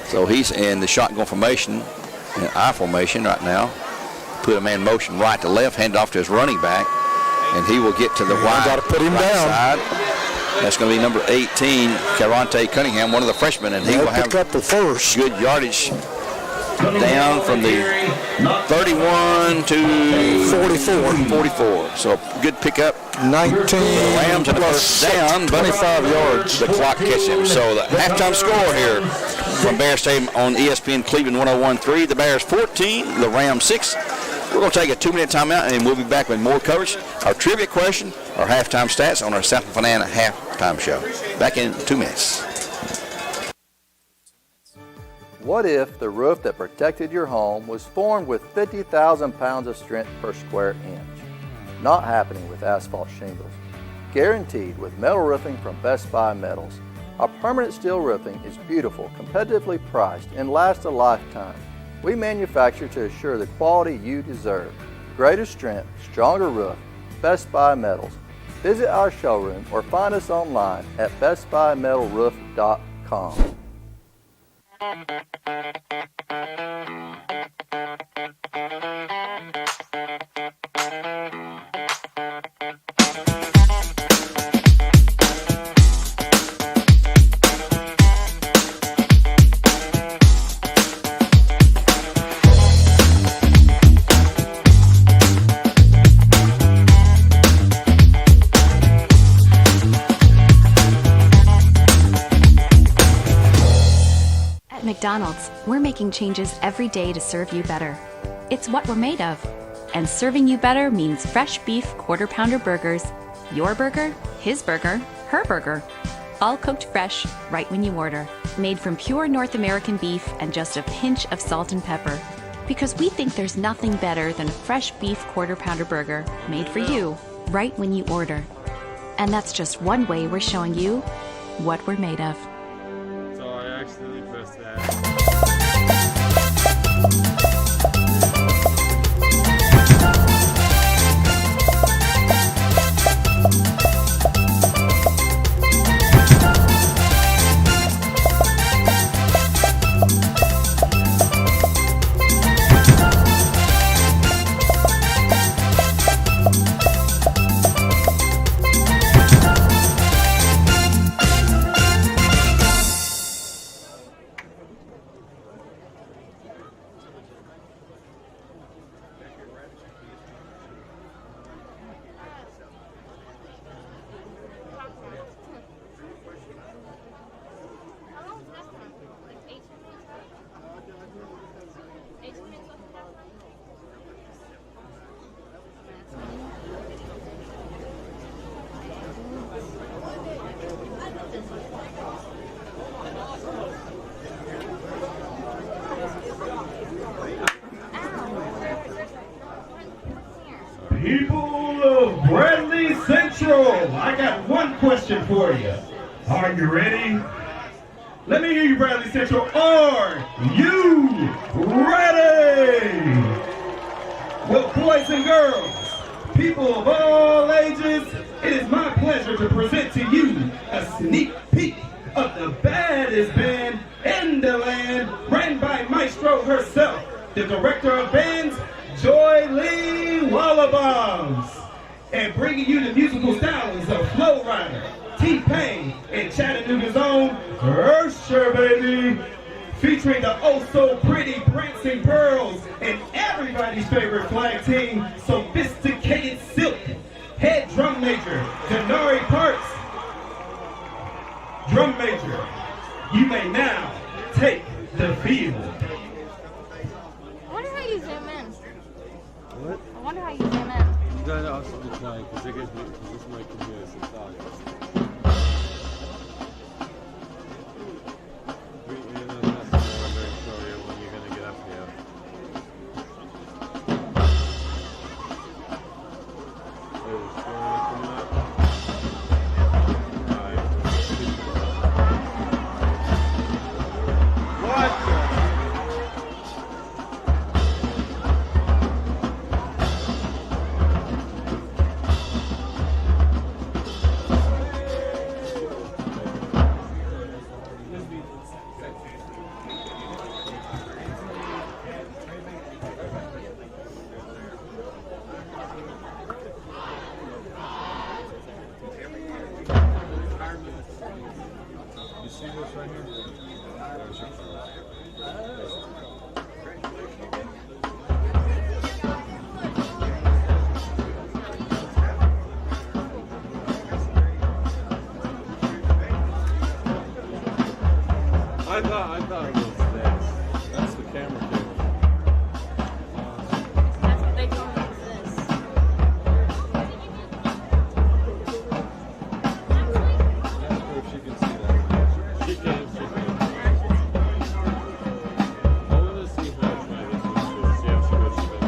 So he's in the shotgun formation, in I formation right now. Put a man in motion right to left, hand off to his running back, and he will get to the wide got to put him right down. side. That's going to be number 18, Carante Cunningham, one of the freshmen, and he will have pick up the first. Good yardage down from the 31 to 44. So good pickup. 19 Rams at the first down, 25 yards. The clock catches him. So the halftime score here from Bear Stadium on ESPN Cleveland 101.3. The Bears 14, the Rams 6. We're going to take a 2-minute timeout, and we'll be back with more coverage. Our trivia question, our halftime stats on our South Fanana halftime show. Back in 2 minutes. What if the roof that protected your home was formed with 50,000 pounds of strength per square inch? Not happening with asphalt shingles. Guaranteed with metal roofing from Best Buy Metals. Our permanent steel roofing is beautiful, competitively priced, and lasts a lifetime. We manufacture to assure the quality you deserve. Greater strength, stronger roof, Best Buy Metals. Visit our showroom or find us online at bestbuymetalroof.com. McDonald's, we're making changes every day to serve you better. It's what we're made of. And serving you better means fresh beef quarter pounder burgers. Your burger, his burger, her burger. All cooked fresh, right when you order. Made from pure North American beef and just a pinch of salt and pepper. Because we think there's nothing better than a fresh beef quarter pounder burger made for you, right when you order. And that's just one way we're showing you what we're made of. So I accidentally pressed that. People of Bradley Central, I got one question for you. Are you ready? Let me hear you, Bradley Central. Are you ready? Well, boys and girls, people of all ages, it is my pleasure to present to you a sneak peek of the baddest band in the land, ran by Maestro herself, the director of bands, Joy Lee Wallabombs, and bringing you the musical stylings of Flow Rider, T-Pain, and Chattanooga's own Ursher, baby, featuring the oh-so-pretty Prancing Pearls and everybody's favorite flag team, Sophisticated Silk, head drum major, Denari Parks. Drum major, you may now take the field. I wonder how you zoom in. What? I wonder how you zoom in. You gotta also decline because it gets me because this mic can hear us inside. And then that's what I'm going to show you when you're going to get up here. You see this right here? There's your I thought it was this. That's the camera cable. That's what they told me was this. Ask her if she can see that. She can. I want to see her try this one too. See how she goes to bed.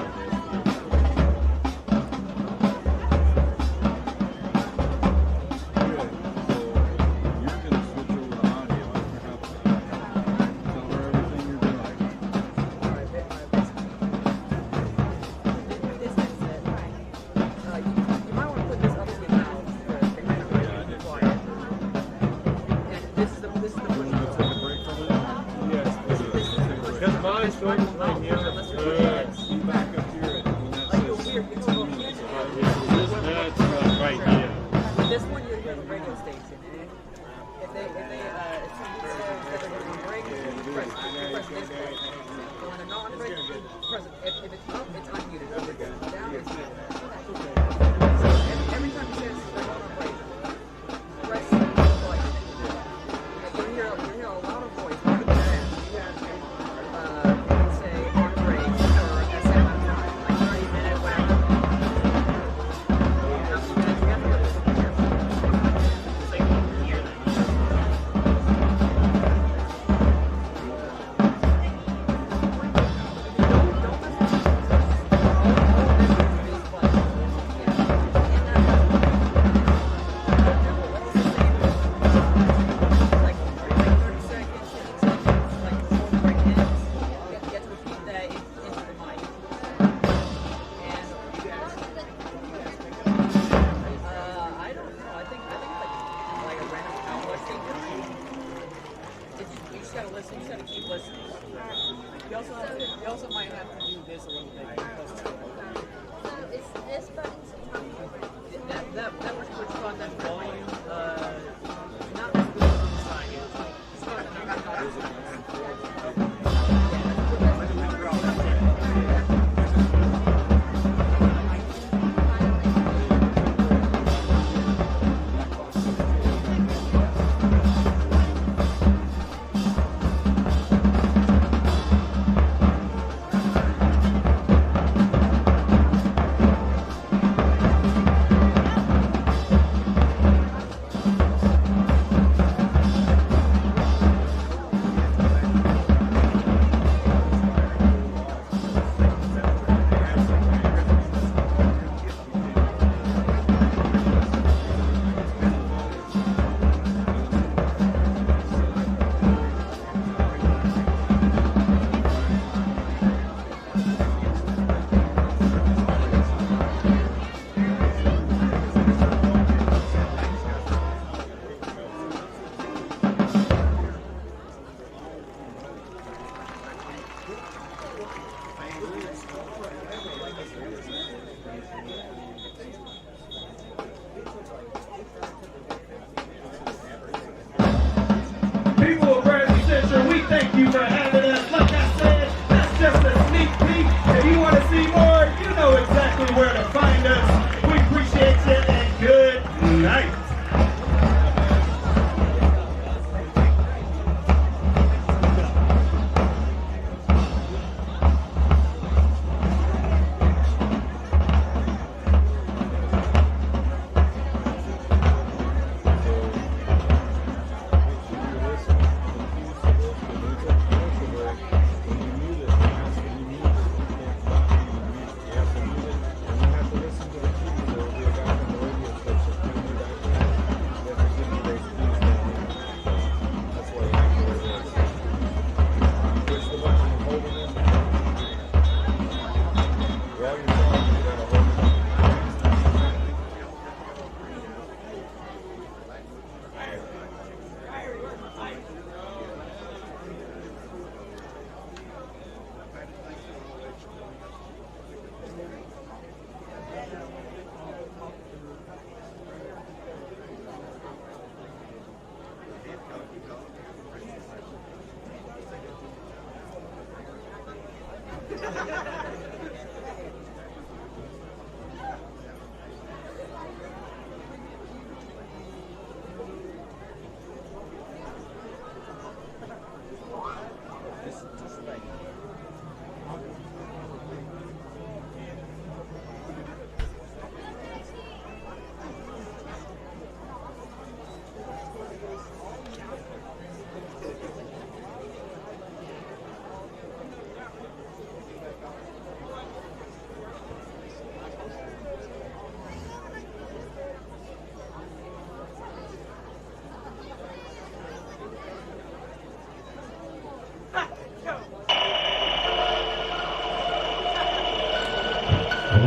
People of Bradley Central, we thank you for having us. Like I said, that's just a sneak peek. If you want to see more, you know exactly where to find us. We appreciate you and good night.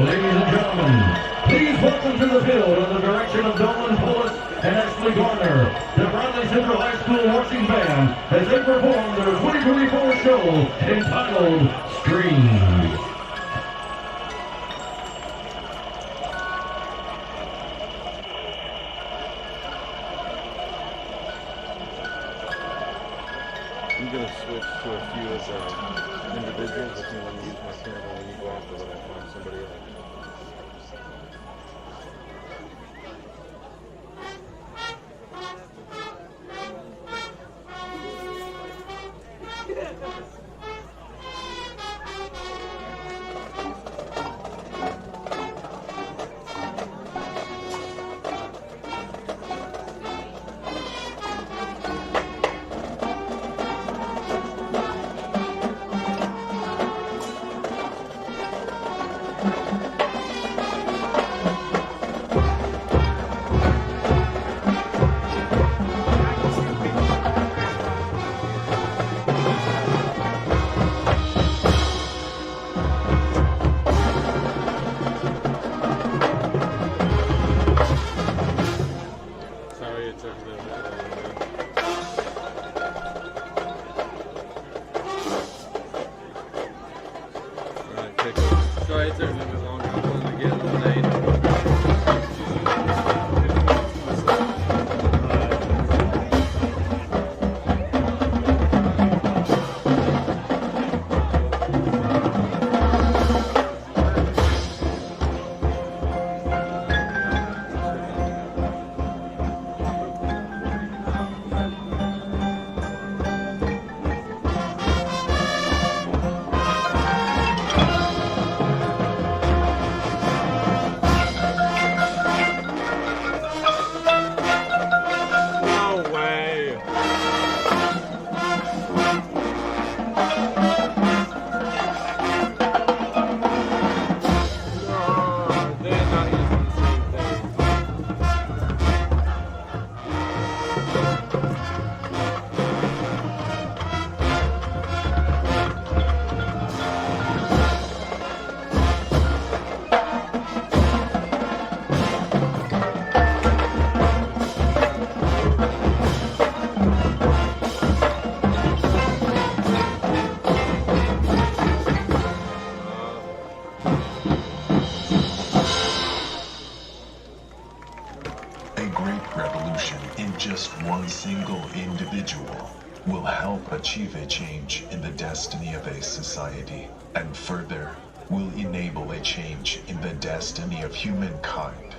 Ladies and gentlemen, please welcome to the field under the direction of Dolan Pullis and Ashley Garner, the Bradley Central High School marching band, as they perform their 2024 show entitled Streams. I'm going to switch to a few as individuals. If you want to use my camera when you go after that, I'll find somebody else. great revolution in just one single individual will help achieve a change in the destiny of a society, and further, will enable a change in the destiny of humankind.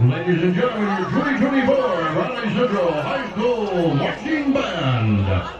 Ladies and gentlemen, your 2024 Valley Central High School Marching Band.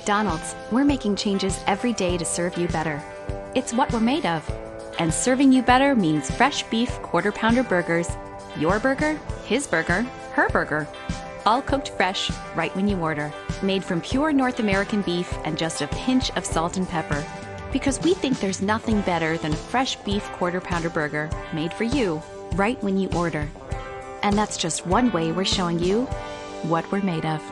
McDonald's, we're making changes every day to serve you better. It's what we're made of. And serving you better means fresh beef quarter pounder burgers. Your burger, his burger, her burger. All cooked fresh, right when you order. Made from pure North American beef and just a pinch of salt and pepper. Because we think there's nothing better than a fresh beef quarter pounder burger made for you, right when you order. And that's just one way we're showing you what we're made of.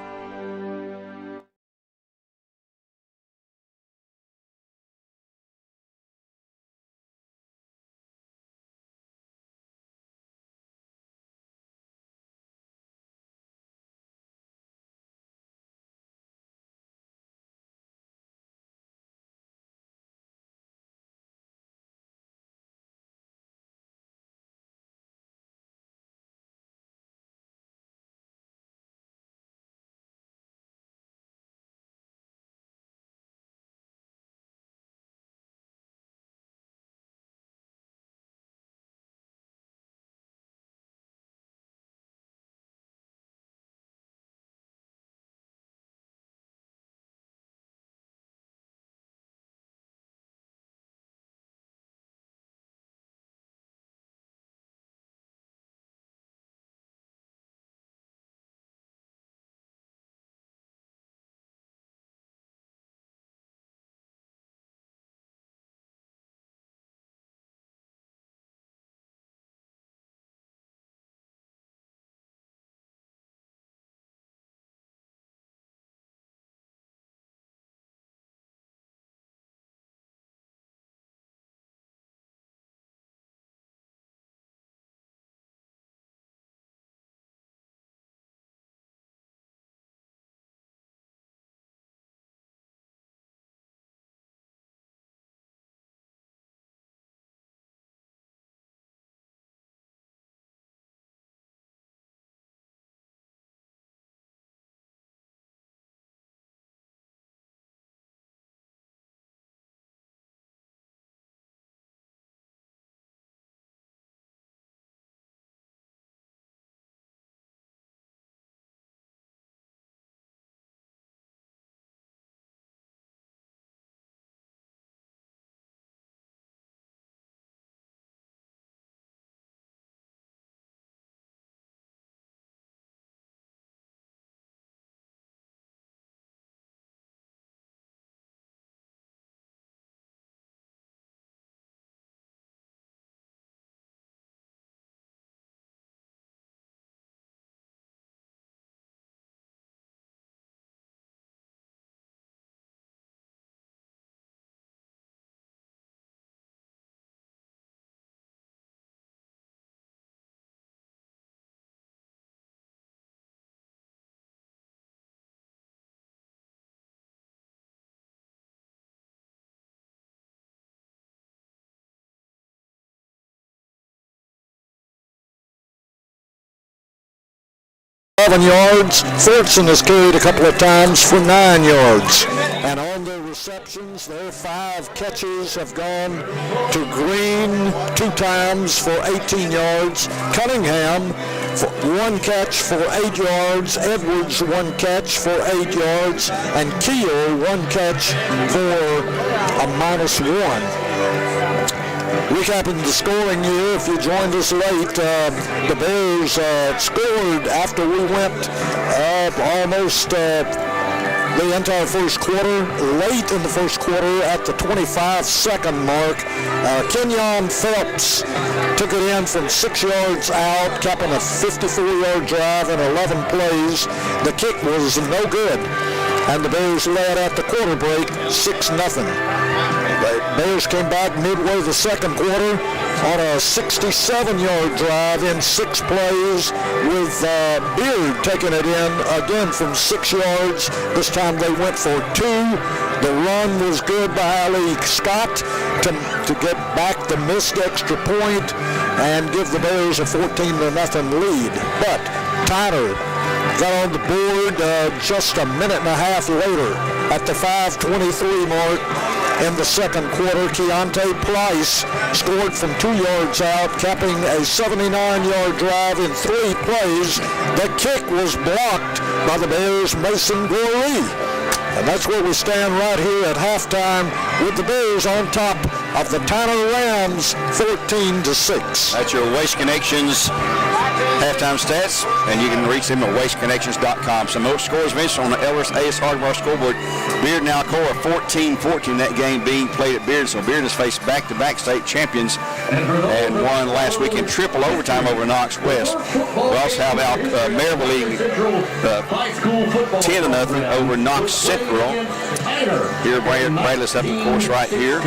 11 yards. Fortson has carried a couple of times for 9 yards. And on their receptions, their 5 catches have gone to Green 2 times for 18 yards. Cunningham, 1 catch for 8 yards. Edwards, 1 catch for 8 yards. And Keel, 1 catch for a -1. Recapping the scoring here, if you joined us late, the Bears scored after we went almost the entire first quarter. Late in the first quarter at the 25-second mark, Kenyon Phelps took it in from 6 yards out, capping a 54-yard drive in 11 plays. The kick was no good, and the Bears led at the quarter break 6-0. The Bears came back midway the second quarter on a 67-yard drive in 6 plays, with Beard taking it in again from 6 yards. This time they went for 2. The run was good by Ali Scott to get back the missed extra point and give the Bears a 14-0 lead. But Tyner got on the board just a minute and a half later at the 5:23 mark. In the second quarter, Keontae Price scored from 2 yards out, capping a 79-yard drive in 3 plays. The kick was blocked by the Bears' Mason Goree. And that's where we stand right here at halftime, with the Bears on top of the Tyner Rams 14-6. That's your Waste Connections halftime stats, and you can reach them at wasteconnections.com. Some more scores mentioned on the Ellis Ace Hardware scoreboard. Beard and Alcoa 14-14, that game being played at Beard. So Beard has faced back-to-back state champions and won last week in triple overtime over Knox West. We also have Maryville leading 10-0 over Knox Central. Here, Bradley's up, of course, right here.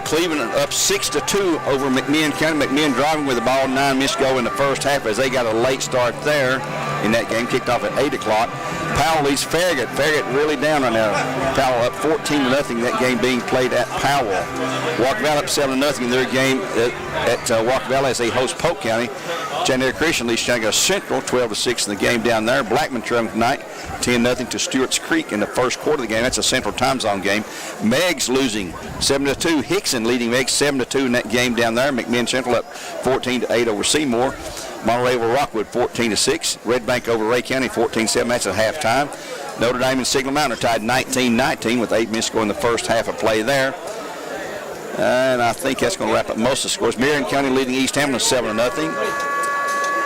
Cleveland up 6-2 over McMinn County. McMinn driving with the ball, 9 minutes to go in the first half as they got a late start there in that game. Kicked off at 8 o'clock. Powell leads Farragut. Farragut really down right now. Powell up 14-0. That game being played at Powell. Walker Valley up 7-0 in their game at Walker Valley as they host Polk County. Chandler Christian leads Chattanooga Central 12-6 in the game down there. Blackman trailing tonight 10-0 to Stewart's Creek in the first quarter of the game. That's a Central Time Zone game. Meggs losing 7-2. Hickson leading Meggs 7-2 in that game down there. McMinn Central up 14-8 over Seymour. Monterey over Rockwood 14-6. Red Bank over Ray County 14-7. That's at halftime. Notre Dame and Signal Mountain are tied 19-19 with 8 minutes to go in the first half of play there. And I think that's going to wrap up most of the scores. Marion County leading East Hamilton 7-0.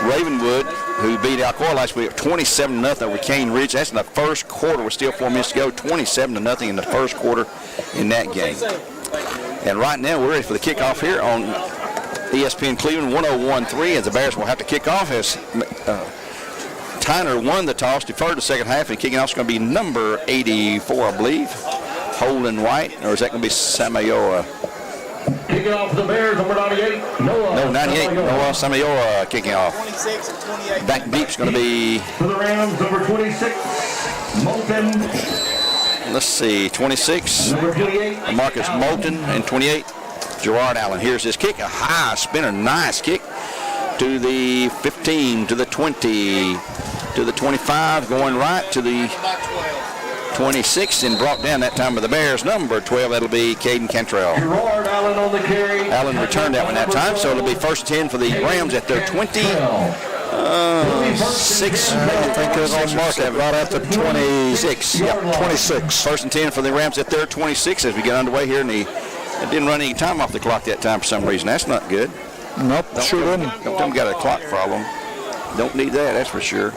Ravenwood, who beat Alcoa last week, 27-0 over Cane Ridge. That's in the first quarter with still 4 minutes to go. 27-0 in the first quarter in that game. And right now we're ready for the kickoff here on ESPN Cleveland 101.3 as the Bears will have to kick off as Tyner won the toss, deferred the second half, and kicking off is going to be number 84, I believe, Holden White, or is that going to be Samayoa? Kicking off the Bears, number 98, Noah. No, 98, Noah Samayoa kicking off. 26 and 28. Back deep's going to be... For the Rams, number 26, Moulton. Let's see, 26, number 28, Marcus Moulton, and 28, Gerard Allen. Here's his kick, a high spinner, nice kick to the 15, to the 20, to the 25, going right to the 26, and brought down that time by the Bears. Number 12, that'll be Caden Cantrell. Gerard Allen on the carry. Allen returned that one that time, so it'll be 1st and 10 for the Rams at their 26. I think it's on market right at the 26. Yep, 26. 1st and 10 for the Rams at their 26 as we get underway here, and it didn't run any time off the clock that time for some reason. That's not good. Nope, sure didn't. Don't tell them got a clock problem. Don't need that, that's for sure.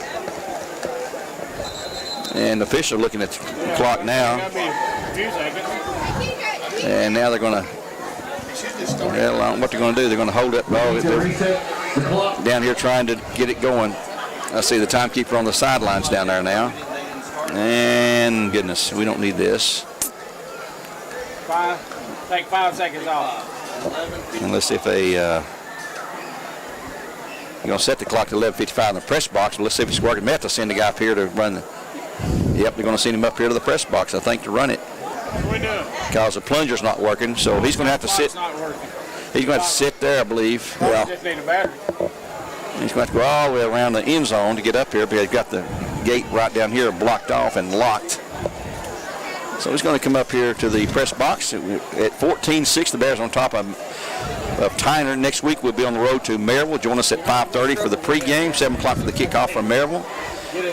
And the official looking at the clock now. And now they're going to, well, I don't know what they're going to do. They're going to hold that ball. They're down here trying to get it going. I see the timekeeper on the sidelines down there now. And goodness, we don't need this. Take 5 seconds off. And let's see if they, you're going to set the clock to 11:55 in the press box, but let's see if it's working. They have to send the guy up here to run the, yep, they're going to send him up here to the press box, I think, to run it. What are we doing? Because the plunger's not working, so he's going to have to sit. He's going to have to sit there, I believe. Well, Just need a battery. He's going to have to go all the way around the end zone to get up here because he's got the gate right down here blocked off and locked. So he's going to come up here to the press box. At 14-6, the Bears on top of Tyner. Next week we'll be on the road to Maryville. Join us at 5:30 for the pregame, 7 o'clock for the kickoff from Maryville.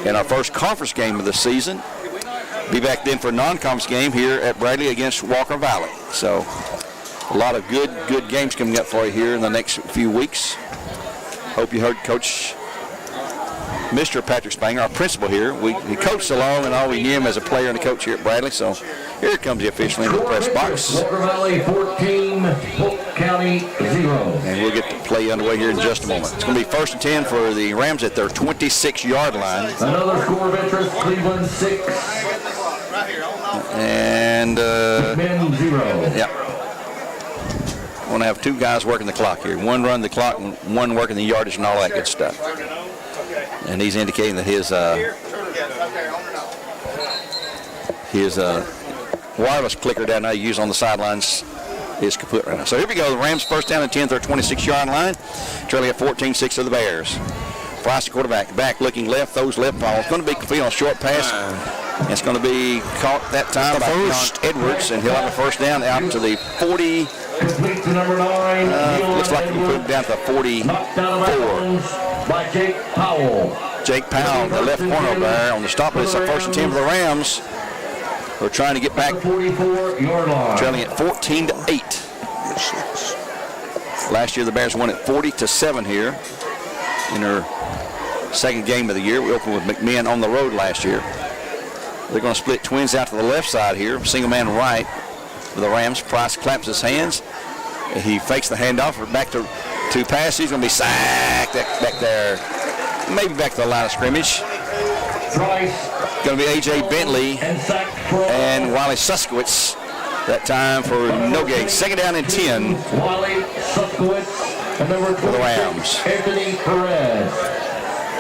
And our first conference game of the season. Be back then for a non-conference game here at Bradley against Walker Valley. So a lot of good games coming up for you here in the next few weeks. Hope you heard Coach Mr. Patrick Spanger, our principal here. He coached along and all we knew him as a player and a coach here at Bradley. So here comes the official into the press box. Walker Valley 14, Polk County 0. And we'll get the play underway here in just a moment. It's going to be 1st and 10 for the Rams at their 26-yard line. Another score of interest, Cleveland 6. And Men 0. Yeah. I want to have 2 guys working the clock here. One running the clock and one working the yardage and all that good stuff. And he's indicating that his wireless clicker down there you use on the sidelines is kaput right now. So here we go. The Rams 1st down and 10, their 26-yard line. Trailing at 14-6 of the Bears. Price, the quarterback, back looking left, those left ball. It's going to be complete on a short pass. It's going to be caught that time by John Edwards, and he'll have a 1st down out to the 40. Complete to number 9. Looks like he'll put down to the 44. By Jake Powell. Jake Powell, the left corner there on the stop. It's a 1st and 10 for the Rams. We're trying to get back. 44-yard line. Trailing at 14-8. Last year the Bears won at 40-7 here in their second game of the year. We opened with McMinn on the road last year. They're going to split twins out to the left side here. Single man right for the Rams. Price claps his hands. He fakes the handoff. Back to pass. He's going to be sacked back there. Maybe back to the line of scrimmage. Going to be A.J. Bentley and Wiley Suskowitz that time for no gain. 2nd down and 10 Wiley Suskowitz for the Rams. Anthony Perez.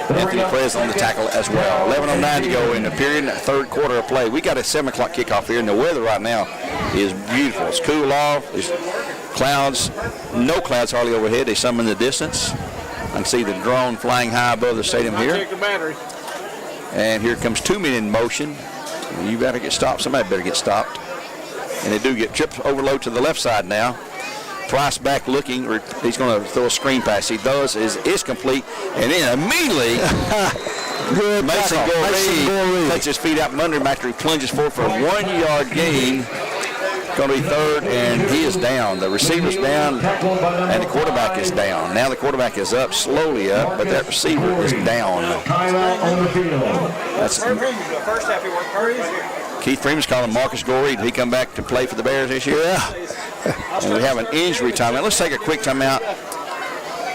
Anthony Perez on the tackle as well. 11:09 to go in the period, 3rd quarter of play. We got a 7 o'clock kickoff here, and the weather right now is beautiful. It's cool off. There's clouds, no clouds hardly overhead. There's some in the distance. I can see the drone flying high above the stadium here. Take the battery. And here comes 2 men in motion. You better get stopped. Somebody better get stopped. And they do get tripped overload to the left side now. Price back looking. He's going to throw a screen pass. He does. Is complete. And then immediately, Mason Goree takes his feet out from under him after he plunges forward for a 1-yard gain. Going to be 3rd, and he is down. The receiver's down, and the quarterback is down. Now the quarterback is up, slowly up, but that receiver is down. That's First half he worked hard. Keith Freeman's calling Marcus Goree. Did he come back to play for the Bears this year? Yeah. And we have an injury timeout. Let's take a quick timeout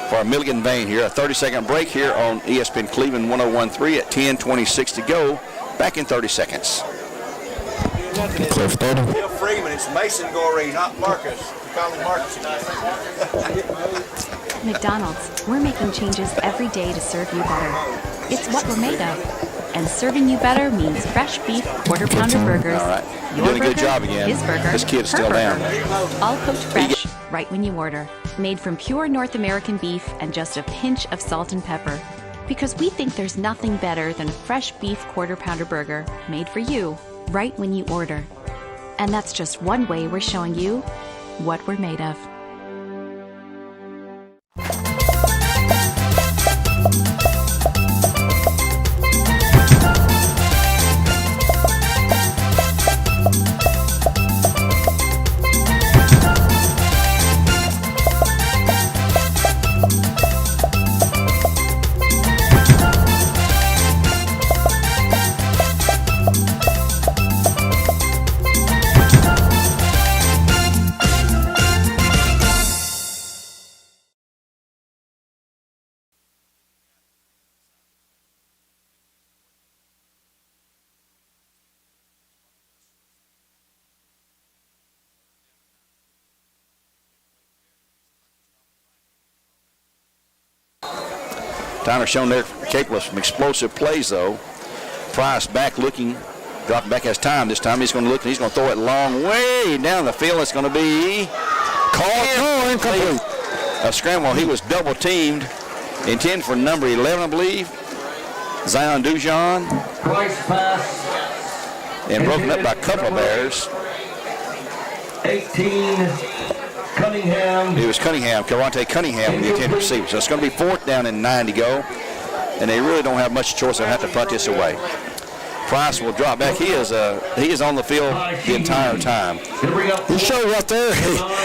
for our Milligan Vein here. A 30-second break here on ESPN Cleveland 101.3 at 10:26 to go. Back in 30 seconds. Bill Freeman, it's Mason Goree, not Marcus. You call him Marcus. McDonald's, we're making changes every day to serve you better. It's what we're made of. And serving you better means fresh beef quarter-pounder burgers. All right. You're Your doing a good burger, job again. His burger, This kid's her still burger. down. All cooked fresh, right when you order. Made from pure North American beef and just a pinch of salt and pepper. Because we think there's nothing better than fresh beef quarter-pounder burger made for you, right when you order. And that's just one way we're showing you what we're made of. Tyner shown they're capable of some explosive plays, though. Price back looking, dropping back has time. This time he's going to look and he's going to throw it long way down the field. It's going to be caught. Incomplete. A scramble. He was double teamed Intended for number 11, I believe, Zion Dujon. Price pass. And broken up by a couple of Bears. 18, Cunningham. It was Cunningham, Karate Cunningham, the intended receiver. So it's going to be 4th down and 9 to go. And they really don't have much choice. They'll have to punt this away. Price will drop back. He is on the field the entire time. He showed right there.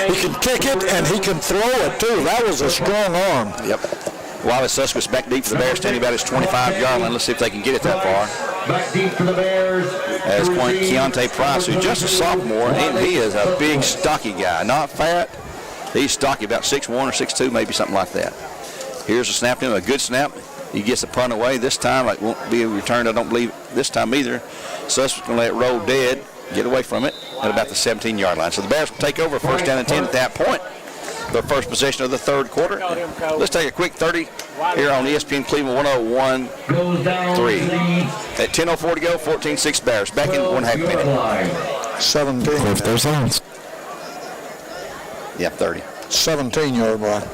He can kick it and he can throw it too. That was a strong arm. Yep. Wiley Susque's back deep for the Bears, standing about his 25-yard line. Let's see if they can get it that far. Back deep for the Bears. As point Keontae Price, who's just a sophomore, and he is a big, stocky guy. Not fat. He's stocky, about 6'1 or 6'2, maybe something like that. Here's a snap to him, a good snap. He gets the punt away. This time it won't be returned, I don't believe, this time either. Susque's going to let it roll dead, get away from it at about the 17-yard line. So the Bears will take over 1st down and 10 at that point. Their first possession of the 3rd quarter. Let's take a quick 30 here on ESPN Cleveland 101.3. At 10:04 to go, 14-6 Bears. Back in 1/2 minute. 17. If there's lines. Yeah, 30. 17-yard line.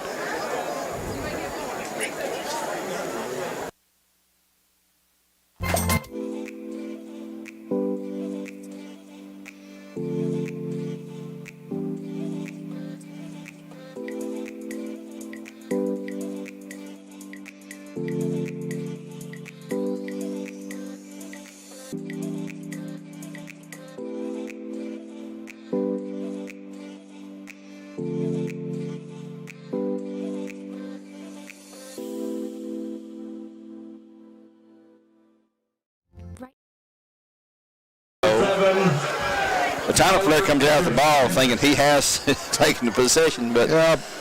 The Tyner player comes out of the ball thinking he has taken the possession, but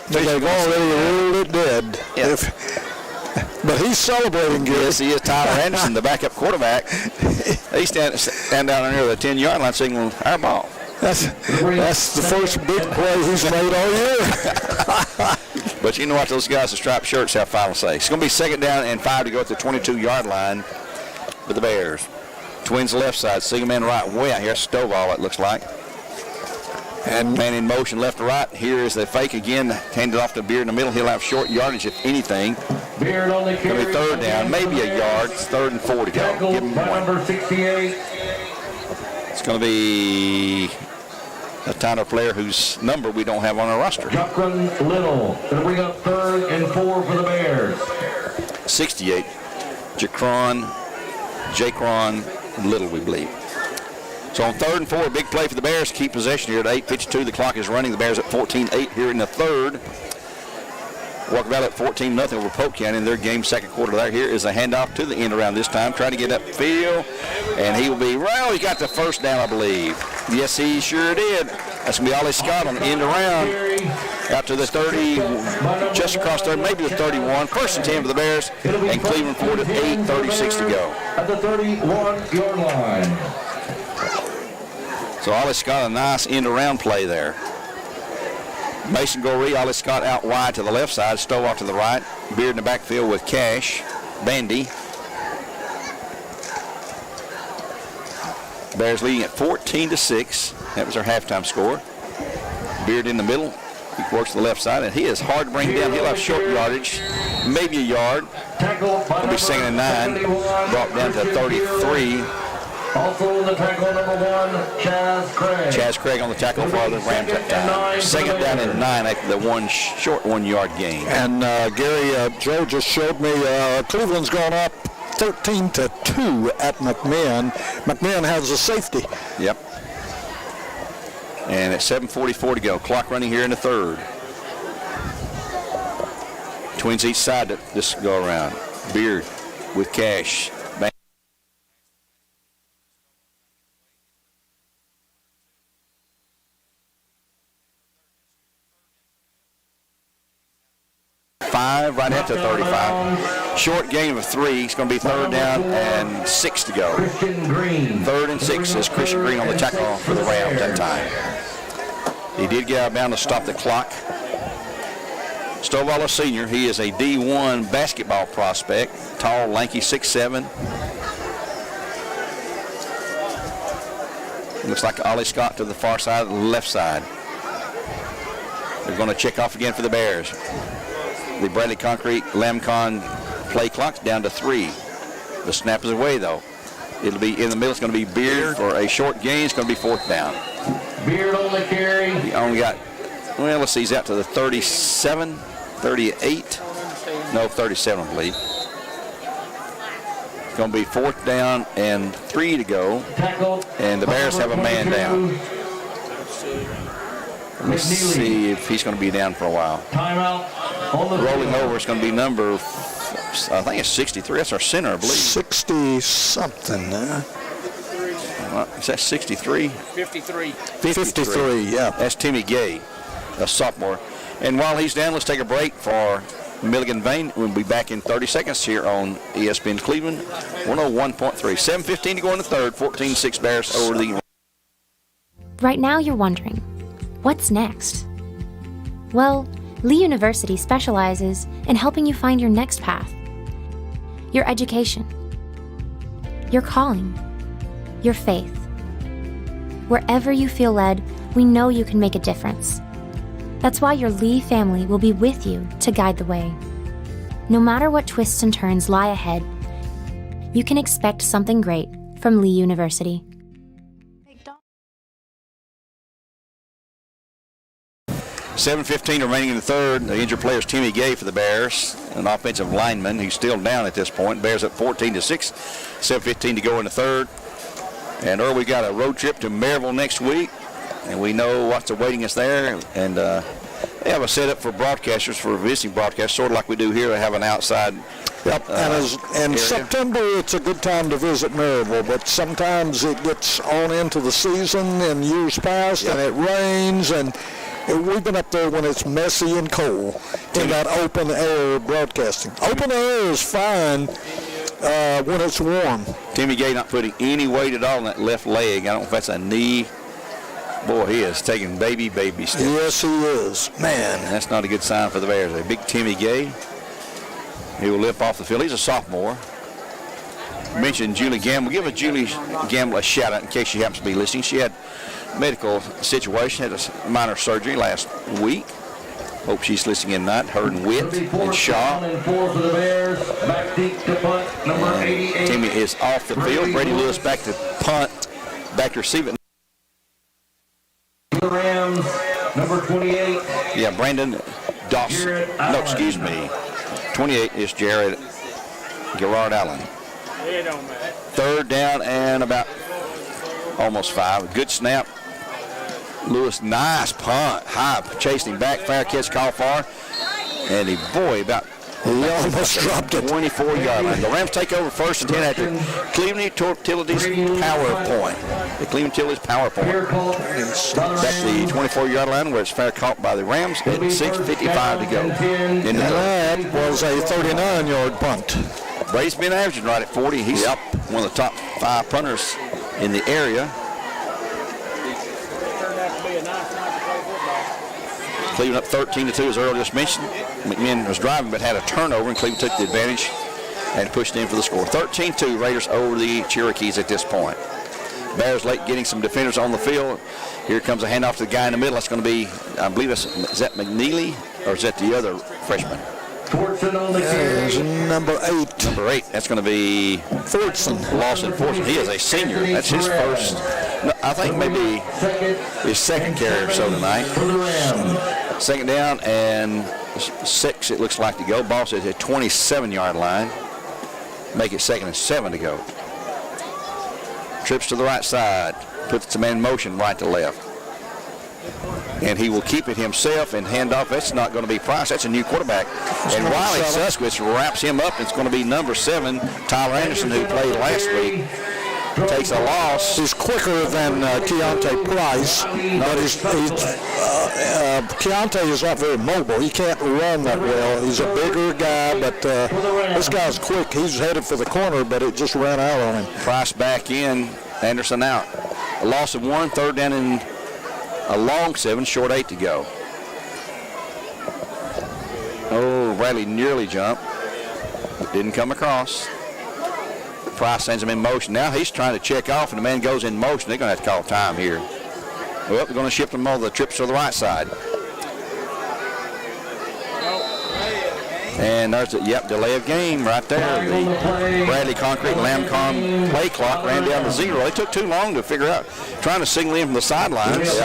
they've already ruled it dead. Yeah. But he's celebrating good. Yes, he is. Tyler Anderson, the backup quarterback. He stand down near the 10-yard line signaling our ball. That's the first big play he's made all year. But you know what? Those guys in striped shirts have final say. It's going to be 2nd down and 5 to go at the 22-yard line for the Bears. Twins left side, single man right, way out here. Stovall, it looks like. And man in motion left to right. Here is the fake again, handed off to Beard in the middle. He'll have short yardage, if anything. Beard on the carry. It'll be 3rd down, maybe a yard. It's 3rd and 4 to go. Give him one. Number 68. It's going to be a Tyner player whose number we don't have on our roster. Jacqueline Little. It'll bring up 3rd and 4 for the Bears. 68. Jacron Little, we believe. So on 3rd and 4, big play for the Bears to keep possession here at 8:52. The clock is running. The Bears at 14-8 here in the 3rd. Walker Valley at 14-0 over Polk County in their game, 2nd quarter there. Here is a handoff to the end around this time. Trying to get upfield, and he will be, well, he got the 1st down, I believe. Yes, he sure did. That's going to be Ollie Scott on the end around. Out to the 30, just across there, maybe the 31. 1st and 10 for the Bears, and Cleveland forward at 8:36 to go. At the 31-yard line. So Ollie Scott, a nice end around play there. Mason Goree, Ollie Scott out wide to the left side, Stowe off to the right. Beard in the backfield with Cash, Bandy. Bears leading at 14-6. That was our halftime score. Beard in the middle. He works to the left side, and he is hard to bring down. He'll have short yardage, maybe a yard. He'll be 2nd and 9, brought down to 33. Also in the tackle, number 1, Chaz Craig. Chaz Craig on the tackle for the Rams that time. 2nd down and 9 after the short 1-yard gain. And Gary, Joe just showed me Cleveland's gone up 13-2 at McMahon. McMahon has a safety. Yep. And at 7:44 to go. Clock running here in the 3rd. Twins each side to just go around. Beard with Cash. 5 right at the 35. Short gain of 3. It's going to be 3rd down and 6 to go. 3rd and 6 is Christian Green on the tackle for the Rams that time. He did get out of bounds to stop the clock. Stovall, a senior. He is a D1 basketball prospect. Tall, lanky, 6'7". Looks like Ollie Scott to the far side, left side. They're going to check off again for the Bears. the Bradley Concrete Lamcon play clock's down to 3. The snap is away, though. It'll be in the middle. It's going to be Beard for a short gain. It's going to be 4th down. Beard on the carry. He only got, well, let's see, he's out to the 37, 38. No, 37, I believe. It's going to be 4th down and 3 to go. And the Bears have a man down. Let's see if he's going to be down for a while. Timeout. Rolling over, it's going to be number, I think it's 63. That's our center, I believe. 60-something. Is that 63? 53. 53, yeah. That's Timmy Gay, a sophomore. And while he's down, let's take a break for Milligan Vane. We'll be back in 30 seconds here on ESPN Cleveland, 101.3. 7:15 to go in the third, 14-6 Bears over the... Right now you're wondering, what's next? Well, Lee University specializes in helping you find your next path. Your education. Your calling. Your faith. Wherever you feel led, we know you can make a difference. That's why your Lee family will be with you to guide the way. No matter what twists and turns lie ahead, you can expect something great from Lee University. 7:15 remaining in the third. The injured player is Timmy Gay for the Bears, an offensive lineman. He's still down at this point. Bears up 14-6. 7:15 to go in the third. And Earl, we got a road trip to Maryville next week, and we know what's awaiting us there. And they have a setup for broadcasters, for visiting broadcasters, sort of like we do here. They have an outside. Yep, and in September it's a good time to visit Maryville, but sometimes it gets on into the season in years past, and it rains, and we've been up there when it's messy and cold in that open air broadcasting. Open air is fine when it's warm. Timmy Gay not putting any weight at all on that left leg. I don't know if that's a knee. Boy, he is taking baby steps. Yes, he is. Man. That's not a good sign for the Bears. A big Timmy Gay. He will limp off the field. He's a sophomore. Mentioned Julie Gamble. Give Julie Gamble a shout out in case she happens to be listening. She had a medical situation, had a minor surgery last week. Hope she's listening in tonight. Her and Witt and Shaw. Timmy is off the field. Brady Lewis back to punt, back to receive it. The Rams, number 28. Yeah, Brandon Dawson. No, excuse me. 28 is Gerard Allen. Third down and about almost 5. Good snap. Lewis, nice punt. High, chasing him back. Fair catch, call for. And he almost dropped it. 24-yard line. The Rams take over 1st and 10 after Cleveland Utilities power point. The Cleveland Utilities power point. That's the 24-yard line where it's fair caught by the Rams at 6:55 to go. And that was a 39-yard punt. Brady's been averaging right at 40. He's one of the top 5 punters in the area. Cleveland up 13-2, as Earl just mentioned. McMinn was driving but had a turnover, and Cleveland took the advantage and pushed in for the score. 13-2 Raiders over the Cherokees at this point. Bears late getting some defenders on the field. Here comes a handoff to the guy in the middle. That's going to be, I believe, is that McNeely or is that the other freshman? Number 8. Number 8. That's going to be Fordson. Lawson Fordson. He is a senior. That's his first, I think maybe his second carry or so tonight. Second down and 6, it looks like, to go. Ball says a 27-yard line. Make it 2nd and 7 to go. Trips to the right side. Puts the man in motion right to left. And he will keep it himself and hand off. That's not going to be Price. That's a new quarterback. And Wiley Suskowitz wraps him up. It's going to be number 7, Tyler Anderson, who played last week. Takes a loss. He's quicker than Keontae Price, but Keontae is not very mobile. He can't run that well. He's a bigger guy, but this guy's quick. He's headed for the corner, but it just ran out on him. Price back in, Anderson out. A loss of 1, 3rd down and a long 7, short 8 to go. Oh, Bradley nearly jumped. Didn't come across. Price sends him in motion. Now he's trying to check off, and the man goes in motion. They're going to have to call time here. Well, they're going to shift them all the trips to the right side. And there's a delay of game right there. The Bradley Concrete Lamcon play clock ran down to 0. It took too long to figure out, trying to signal in from the sidelines.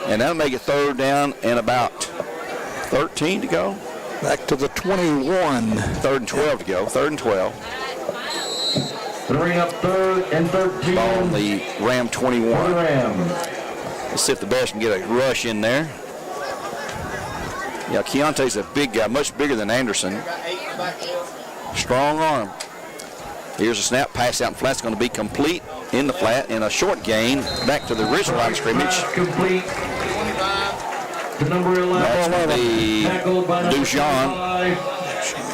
And that'll make it 3rd down and about 13 to go. Back to the 21. 3rd and 12 to go. 3rd and 12. Bring up 3rd and 13. Ball on the Ram 21. Let's see if the Bears can get a rush in there. Yeah, Keontae's a big guy, much bigger than Anderson. Strong arm. Here's a snap, pass out in flat. It's going to be complete in the flat, and a short gain back to the original line of scrimmage. Complete to number 11. That's going to be Dujon.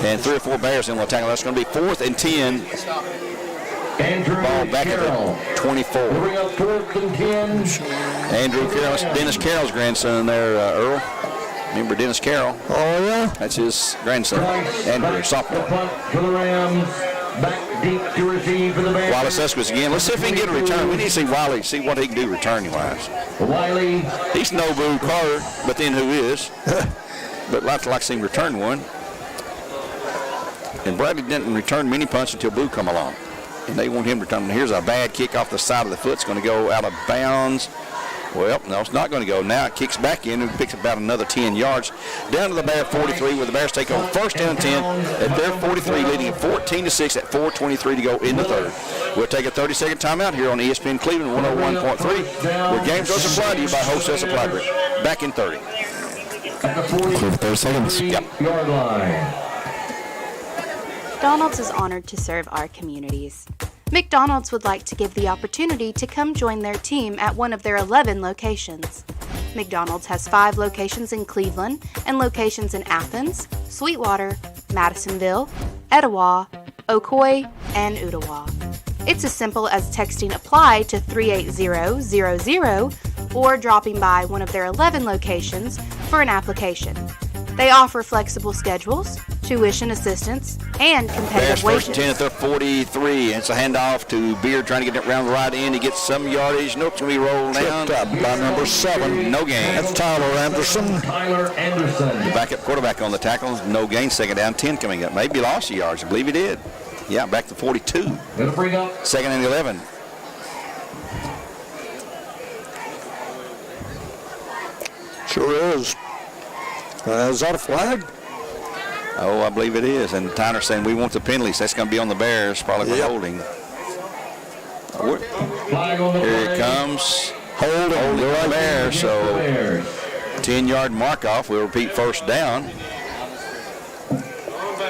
And 3 or 4 Bears in the tackle. That's going to be 4th and 10. Ball back at the 24. Bring up 4th and 10. Andrew Carroll, Dennis Carroll's grandson there, Earl. Remember Dennis Carroll? Oh, yeah? That's his grandson, Andrew, sophomore. Punt for the Rams. Back deep to receive for the Bears. Wiley Susquehanna again. Let's see if he can get a return. We need to see Wiley, see what he can do returning-wise. Wiley. He's no Boo Carter, but then who is? But I'd like to see him return one. And Bradley didn't return many punts until Boo come along. And they want him to return. Here's a bad kick off the side of the foot. It's going to go out of bounds. Well, no, it's not going to go. Now it kicks back in and picks about another 10 yards. Down to the Bear 43, where the Bears take on 1st down 10 at their 43, leading at 14-6 at 4:23 to go in the 3rd. We'll take a 30-second timeout here on ESPN Cleveland 101.3, where games are supplied to you by Wholesale Supply Group. Back in 30. At the 30 seconds. Yep. Yard line. McDonald's is honored to serve our communities. McDonald's would like to give the opportunity to come join their team at one of their 11 locations. McDonald's has 5 locations in Cleveland and locations in Athens, Sweetwater, Madisonville, Etowah, Ocoee, and Ottawa. It's as simple as texting APPLY to 38000 or dropping by one of their 11 locations for an application. They offer flexible schedules, tuition assistance, and competitive Bears 1st wages. and 10 at their 43. It's a handoff to Beard trying to get it around the right end. He gets some yardage. Nope, it's going to be rolled down. Tripped up by number 7. No gain. That's Tyler Anderson. The backup quarterback on the tackle. No gain. 2nd down, 10 coming up. Maybe lost the yards. I believe he did. Yeah, back to 42. Gonna bring up 2nd and 11. Sure is. Is that a flag? Oh, I believe it is. And Tyner saying we want the penalties. That's going to be on the Bears, probably for holding. Here it comes. Holding the Bears. So 10-yard mark-off. We'll repeat 1st down.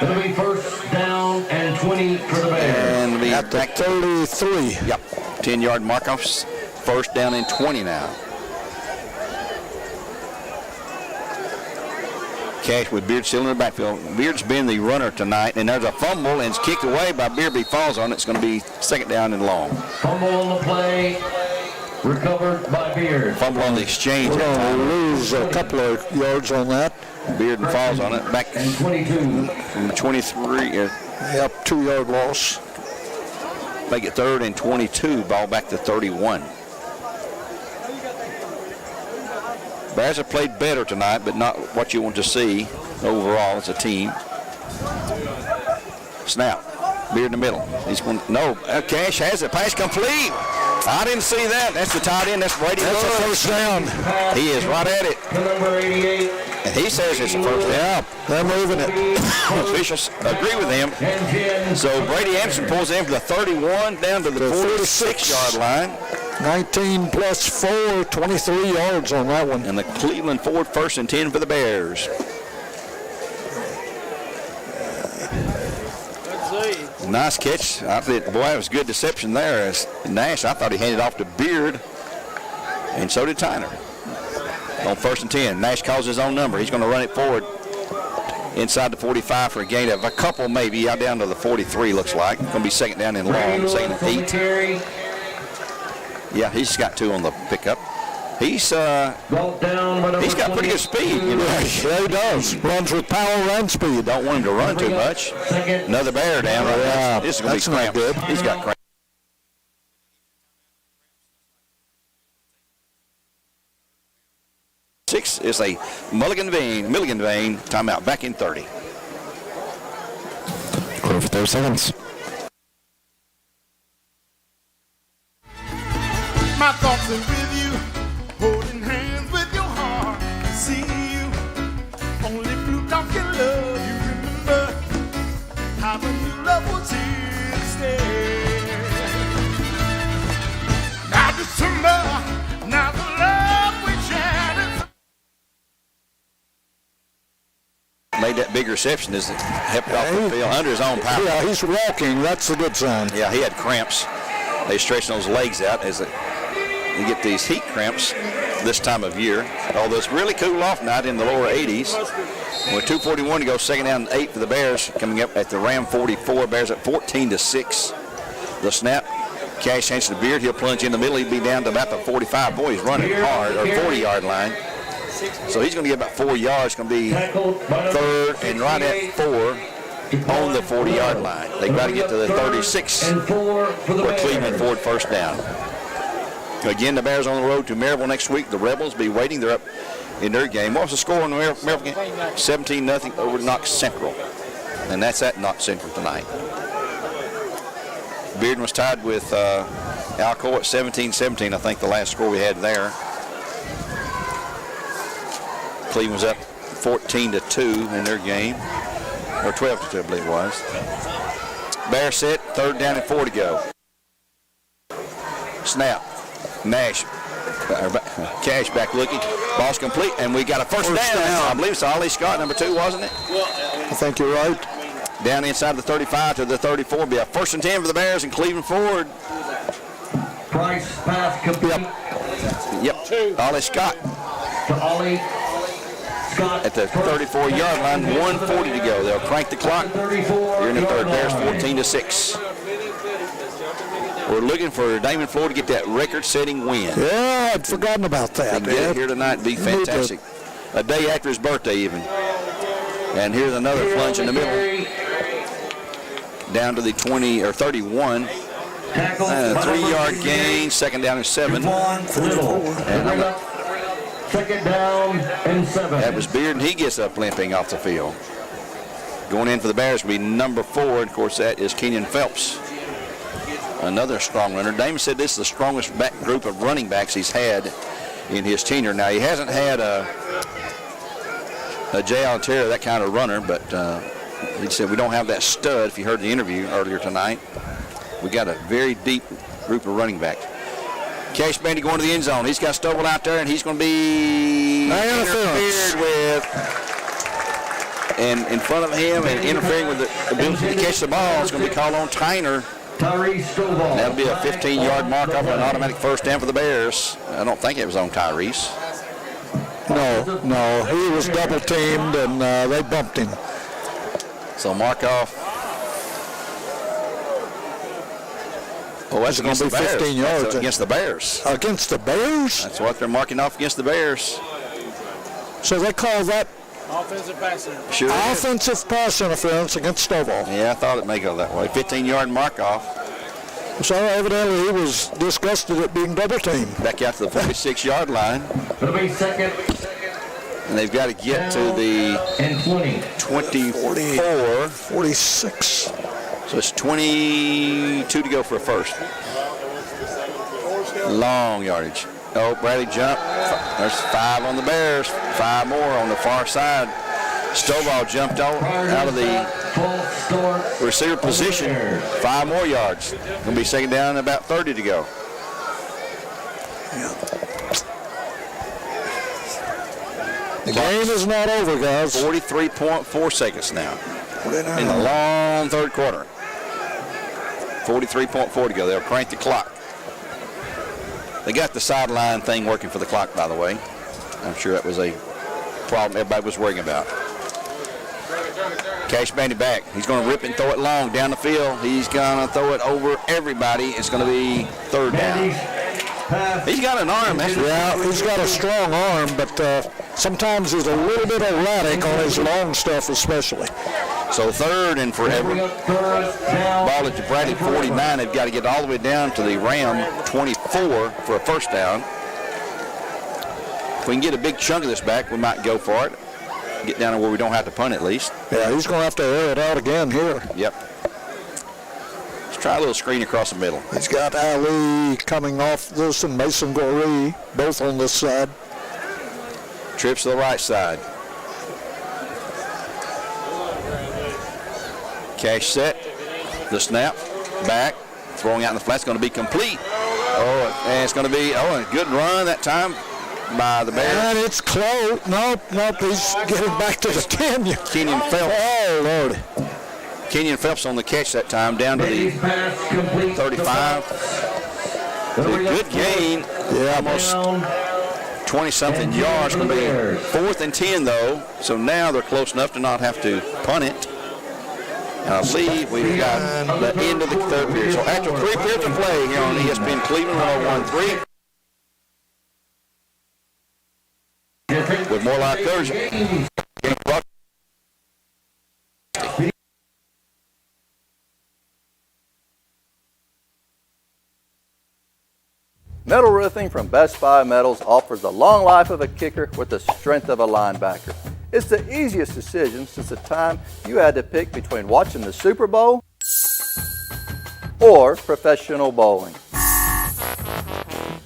It'll be 1st down and 20 for the Bears. And it'll be at the 33. Yep. 10-yard mark-offs. 1st down and 20 now. Cash with Beard still in the backfield. Beard's been the runner tonight, and there's a fumble, and it's kicked away by Beard. He falls on it. It's going to be 2nd down and long. Fumble on the play, recovered by Beard. Fumble on the exchange. We're going to lose a couple of yards on that. Beard and falls on it. Back and 22. From the 23. Yep, 2-yard loss. Make it 3rd and 22. Ball back to 31. Bears have played better tonight, but not what you want to see overall as a team. Snap. Beard in the middle. He's going. No. Cash has it. Pass complete. I didn't see that. That's the tight end. That's Brady. That's a 1st down. He is right at it. Number 88. And he says it's a 1st down. Yeah, they're moving it. Officials agree with him. So Brady Anderson pulls in from the 31 down to the 46-yard line. 19 plus 4, 23 yards on that one. And the Cleveland Ford 1st and 10 for the Bears. Nice catch. I think, boy, it was good deception there. As Nash, I thought he handed off to Beard, and so did Tyner. On 1st and 10, Nash calls his own number. He's going to run it forward inside the 45 for a gain of a couple, maybe out down to the 43. Looks like it's going to be 2nd down and long, 2nd and 8. Yeah, he's got 2 on the pickup. He's got pretty good speed. You know? Yeah, he does. Runs with power and speed. Don't want him to run too much. Another Bear down. Yeah, this is going to be cramped. Good. He's got cramp. 6 is a Milligan Vane timeout. Back in 30. Clear for 30 seconds. My thoughts are with you, holding hands with your heart. See you, only fluked off your love. You remember how the new love was here to stay. Now December, now the love we shared is. Made that big reception as it helped off the field under his own power. Yeah, he's walking. That's a good sign. Yeah, he had cramps. They stretching those legs out as you get these heat cramps this time of year. Although it's really cool off night in the lower 80s. With 2:41 to go, second down and 8 for the Bears. Coming up at the Ram 44. Bears at 14-6. The snap. Cash hands to Beard. He'll plunge in the middle. He'll be down to about the 45. Boy, he's running hard, or 40-yard line. So he's going to get about 4 yards. Going to be third and right at 4 on the 40-yard line. They've got to get to the 36 for Cleveland Ford first down. Again, the Bears on the road to Maryville next week. The Rebels be waiting. They're up in their game. What was the score in the Maryville game? 17-0 over Knox Central. And that's at Knox Central tonight. Bearden was tied with Alcoa at 17-17, I think the last score we had there. Cleveland was up 14-2 in their game, or 12-2, I believe it was. Bears set, third down and 4 to go. Snap. Nash. Cash back looking. Ball's complete, and we got a first down. I believe it's Ollie Scott, number 2, wasn't it? I think you're right. Down inside the 35 to the 34. Be a 1st and 10 for the Bears and Cleveland Ford. Price pass complete. Yep. Ollie Scott. To Ollie Scott. At the 34-yard line, 1:40 to go. They'll crank the clock. Here in the third. Bears 14-6. We're looking for Damon Floyd to get that record-setting win. Yeah, I'd forgotten about that. If he can get it here tonight, it'd be fantastic. A day after his birthday, even. And here's another plunge in the middle. Down to the 20 or 31. 3-yard gain, second down and 7. And second down and 7. That was Beard, and he gets up limping off the field. Going in for the Bears will be number 4, and of course that is Kenyon Phelps. Another strong runner. Damon said this is the strongest group of running backs he's had in his tenure. Now, he hasn't had a Jay Altera, that kind of runner, but he said we don't have that stud, if you heard the interview earlier tonight. We got a very deep group of running backs. Cash Bandy going to the end zone. He's got Stovall out there, and he's going to be interfered with. And in front of him and interfering with the ability to catch the ball is going to be called on Tyner. That'll be a 15-yard mark off an automatic first down for the Bears. I don't think it was on Tyrese. No, he was double teamed and they bumped him. So mark off. Oh, that's going to be 15 yards. That's against the Bears. Against the Bears? That's what they're marking off against the Bears. So they call that offensive pass interference. Sure offensive pass interference against Stovall. Yeah, I thought it may go that way. 15-yard mark off. So evidently he was disgusted at being double teamed. Back out to the 46-yard line. It'll be second. And they've got to get to the 24. 46. So it's 22 to go for a first. Long yardage. Oh, Bradley jump. There's 5 on the Bears. 5 more on the far side. Stovall jumped out of the receiver position. 5 more yards. Going to be second down, about 30 to go. Yeah. The game is not over, guys. 43.4 seconds now. In the long third quarter. 43.4 to go. They'll crank the clock. They got the sideline thing working for the clock, by the way. I'm sure that was a problem everybody was worrying about. Cash Bandy back. He's going to rip and throw it long down the field. He's going to throw it over everybody. It's going to be third down. He's got an arm. Yeah, he's got a strong arm, but sometimes he's a little bit erratic on his long stuff especially. So third and forever. Ball at the Bradley 49. They've got to get all the way down to the Ram 24 for a first down. If we can get a big chunk of this back, we might go for it. Get down to where we don't have to punt at least. Yeah, he's going to have to air it out again here. Yep. Let's try a little screen across the middle. He's got Ali coming off this and Mason Goree, both on this side. Trips to the right side. Cash set. The snap. Back. Throwing out in the flat. It's going to be complete. Oh, and it's going to be, a good run that time by the Bears. And it's close. Nope, he's getting back to the 10. Kenyon Phelps. Oh, Lord. Kenyon Phelps on the catch that time, down to the 35. A good gain. Yeah, almost 20-something yards. Going to be 4th and 10, though. So now they're close enough to not have to punt it. And I believe we've got the end of the third period. So after 3 periods of play here on ESPN Cleveland 101.3. With more live coverage. Metal roofing from Best Buy Metals offers the long life of a kicker with the strength of a linebacker. It's the easiest decision since the time you had to pick between watching the Super Bowl or professional bowling.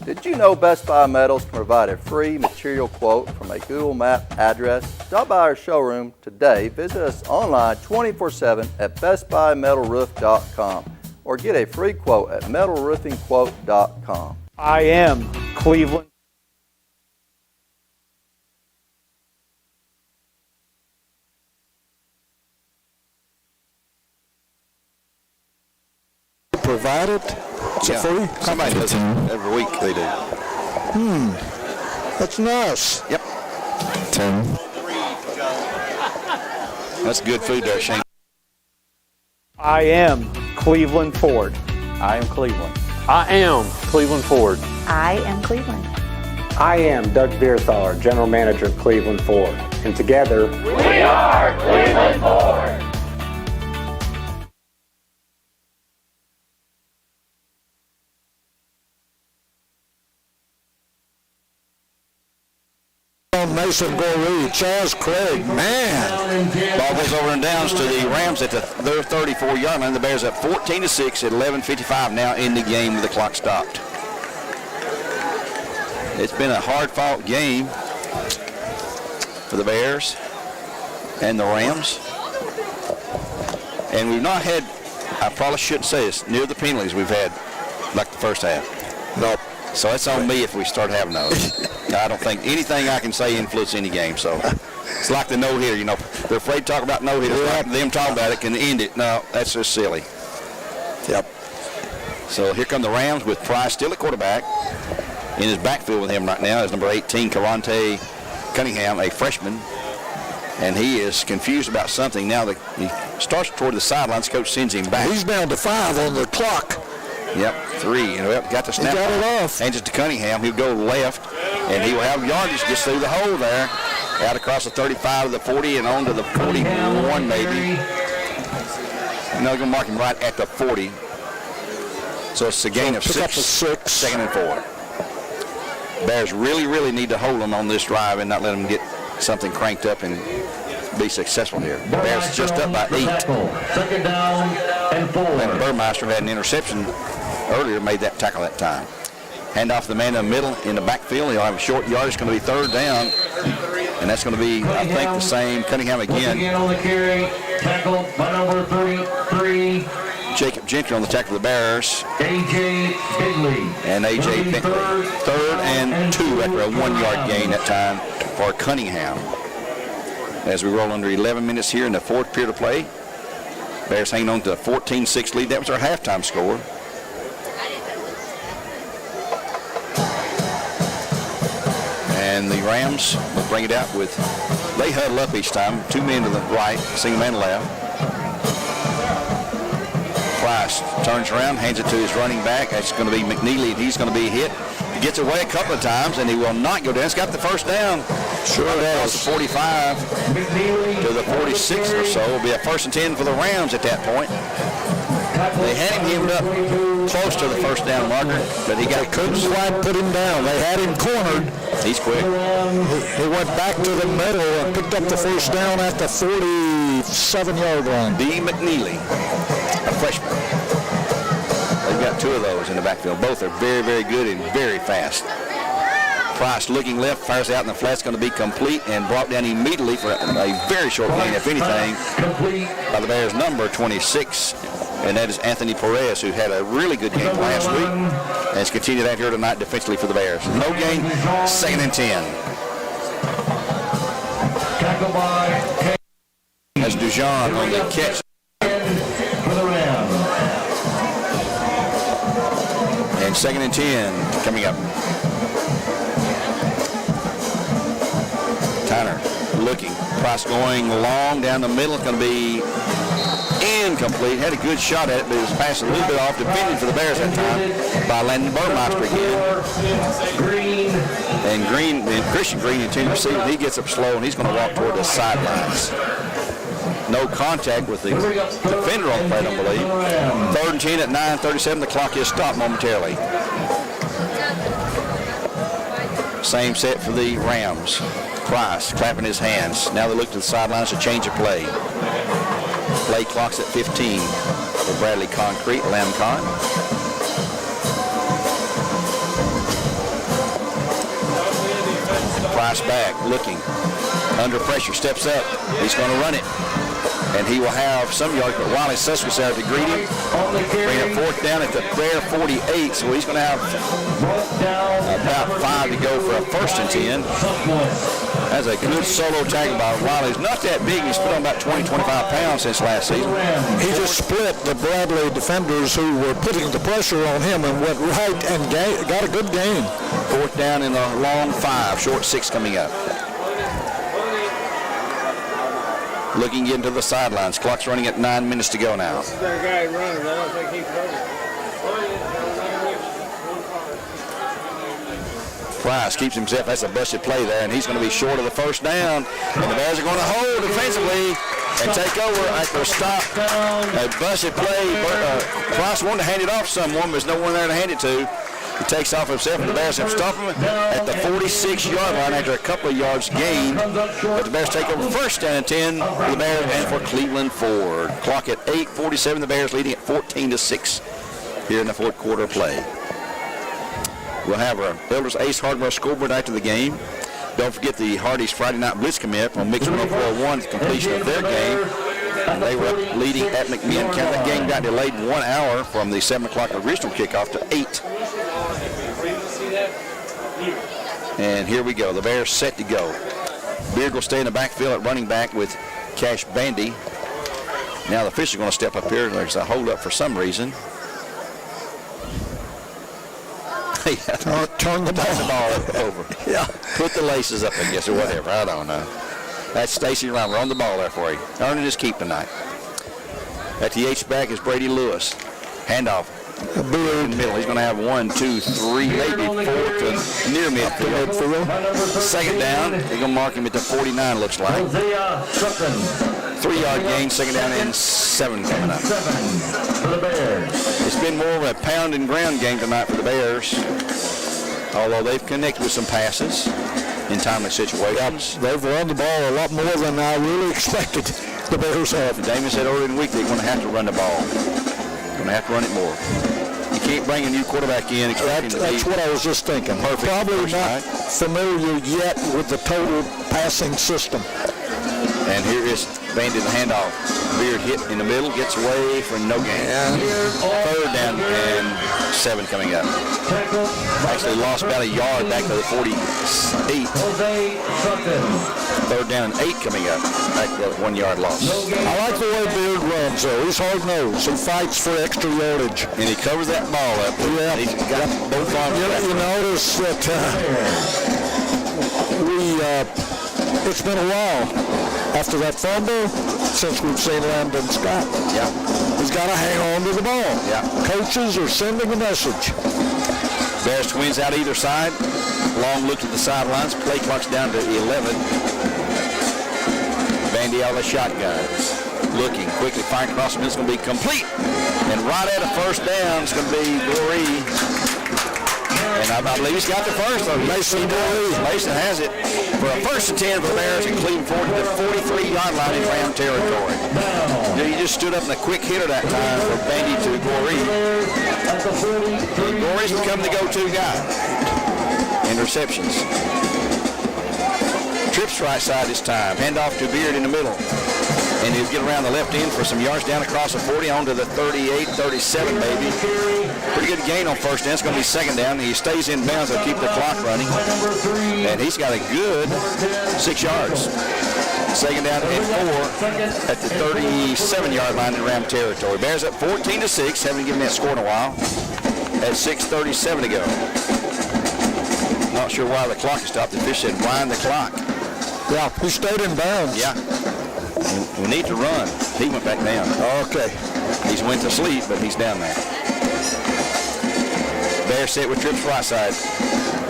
Did you know Best Buy Metals can provide a free material quote from a Google Map address? Stop by our showroom today. Visit us online 24/7 at bestbuymetalroof.com or get a free quote at metalroofingquote.com. I am Cleveland. Provided? It's a free? Somebody does it every week. They do. That's nice. Yep. 10. That's good food there, Shane. I am Cleveland Ford. I am Cleveland. I am Cleveland Ford. I am Cleveland. I am Doug Beerthaler, General Manager of Cleveland Ford. And together, We are Cleveland Ford. Mason Goree, Chaz Craig, man. Ball goes over and downs to the Rams at their 34-yard line. The Bears up 14-6 at 11:55 now in the game with the clock stopped. It's been a hard-fought game for the Bears and the Rams. And we've not had, I probably shouldn't say this, near the penalties we've had like the first half. Nope. So it's on me if we start having those. I don't think anything I can say influences any game. So it's like the no-hitter, They're afraid to talk about no-hitters. Like them talking about it can end it. No, that's just silly. Yep. So here come the Rams with Price still at quarterback. In his backfield with him right now is number 18, Karante Cunningham, a freshman. And he is confused about something. Now he starts toward the sidelines. Coach sends him back. He's down to 5 on the clock. Yep, 3. Got the snap. He got it off. Hands it to Cunningham. He'll go left, and he will have yardage just through the hole there. Out across the 35 to the 40 and on to the 41 maybe. No, they're going to mark him right at the 40. So it's a gain of 6. 2nd and 4. Bears really, really need to hold them on this drive and not let them get something cranked up and be successful here. The Bears just up by 8. 2nd down and 4. And Burmeister had an interception earlier, made that tackle that time. Hand off the man in the middle in the backfield. He'll have a short yard. It's going to be 3rd down. And that's going to be, I think, the same. Cunningham again. Again on the carry. Tackled by number 33. Jacob Gentry on the tackle of the Bears. A.J. Bentley. And A.J. Bentley. 3rd and 2 after a 1-yard gain that time for Cunningham. As we roll under 11 minutes here in the 4th period of play. Bears hanging on to a 14-6 lead. That was our halftime score. And the Rams will bring it out with, they huddle up each time. 2 men to the right, single man left. Price turns around, hands it to his running back. That's going to be McNeely, and he's going to be hit. He gets away a couple of times, and he will not go down. He's got the first down. Sure does. The 45 to the 46 or so. Will be a 1st and 10 for the Rams at that point. They had him hemmed up close to the first down marker, but he couldn't quite put him down. They had him cornered. He's quick. He went back to the middle and picked up the first down at the 47-yard line. B. McNeely, a freshman. They've got two of those in the backfield. Both are very, very good and very fast. Price looking left, fires out in the flat. It's going to be complete and brought down immediately for a very short gain, if anything, by the Bears' number 26. And that is Anthony Perez, who had a really good game last week and has continued that here tonight defensively for the Bears. No gain, 2nd and 10. That's Dujon on the catch. And 2nd and 10 coming up. Tyner looking. Price going long down the middle. It's going to be incomplete. Had a good shot at it, but it was passed a little bit off, defended for the Bears that time by Landon Burmeister again. And Christian Green intended to receive, and he gets up slow, and he's going to walk toward the sidelines. No contact with the defender on the play, I don't believe. 3rd and 10 at 9:37. The clock is stopped momentarily. Same set for the Rams. Price clapping his hands. Now they look to the sidelines to change a play. Play clock's at 15 for Bradley Concrete, Lamb Con. Price back, looking. Under pressure, steps up. He's going to run it. And he will have some yards, but Wiley Suss was there to greet him. Bring up 4th down at the Bear 48, so he's going to have about 5 to go for a 1st and 10. That's a good solo tackle by Wiley. He's not that big. He's put on about 20, 25 pounds since last season. He just split the Bradley defenders who were putting the pressure on him and went right and got a good gain. 4th down in a long 5, short 6 coming up. Looking into the sidelines. Clock's running at 9 minutes to go now. This is their guy running. I don't think he's running. Price keeps himself. That's a busted play there, and he's going to be short of the 1st down. And the Bears are going to hold defensively and take over after a stop. A busted play. Price wanted to hand it off to someone, but there's no one there to hand it to. He takes off himself, and the Bears have stopped him at the 46-yard line after a couple of yards gained. But the Bears take over 1st down and 10 for the Bears and for Cleveland Ford. Clock at 8:47. The Bears leading at 14-6 here in the 4th quarter of play. We'll have our Elders Ace Hardware scoreboard after the game. Don't forget the Hardy's Friday Night Blitz commit on Mix 104.1, the completion of their game. And they were leading at McMinn County. That game got delayed 1 hour from the 7 o'clock original kickoff to 8. And here we go. The Bears set to go. Beard will stay in the backfield at running back with Cash Bandy. Now the official is going to step up here. There's a hold up for some reason. Turn the ball over. Yeah. Put the laces up, I guess, or whatever. I don't know. That's Stacy Reimer on the ball there for you. Earning his keep tonight. At the H-back is Brady Lewis. Handoff. In the middle. He's going to have 1, 2, 3, maybe 4 to near midfield. 2nd down. They're going to mark him at the 49, looks like. 3-yard gain, 2nd down, and 7 coming up. It's been more of a pound and ground game tonight for the Bears, although they've connected with some passes in timely situations. They've run the ball a lot more than I really expected the Bears have. Damon said earlier in the week they're going to have to run the ball. Going to have to run it more. You can't bring a new quarterback in expecting to be. That's what I was just thinking. Probably not familiar yet with the total passing system. And here is Bandy the handoff. Beard hit in the middle, gets away for no gain. 3rd down and 7 coming up. Actually lost about a yard back to the 48. 3rd down and 8 coming up. Back to that 1-yard loss. I like the way Beard runs, though. He's hard-nosed. He fights for extra yardage. And he covers that ball up. Yeah. He's got both arms. You notice that it's been a while after that fumble since we've seen Landon Scott. Yeah. He's got to hang on to the ball. Yeah. Coaches are sending a message. Bears twins out either side. Long look to the sidelines. Play clock's down to 11. Bandy out of the shotgun. Looking, quickly firing across the middle. It's going to be complete. And right at a first down, it's going to be Goree. And I believe he's got the first. Mason has it for a 1st and 10 for the Bears and Cleveland forward to the 43-yard line in Ram territory. He just stood up in a quick hitter that time for Bandy to Goree. Goree's become the go-to guy. Interceptions. Trips right side this time. Handoff to Beard in the middle. And he'll get around the left end for some yards down across the 40 onto the 38, 37 maybe. Pretty good gain on first down. It's going to be second down. He stays in bounds. They'll keep the clock running. And he's got a good 6 yards. Second down and 4 at the 37-yard line in Ram territory. Bears up 14-6. Haven't given that score in a while. At 6:37 to go. Not sure why the clock is stopped. The fish said wind the clock. Yeah, he stayed in bounds. Yeah. We need to run. He went back down. Okay. He's went to sleep, but he's down there. Bear set with trips right side.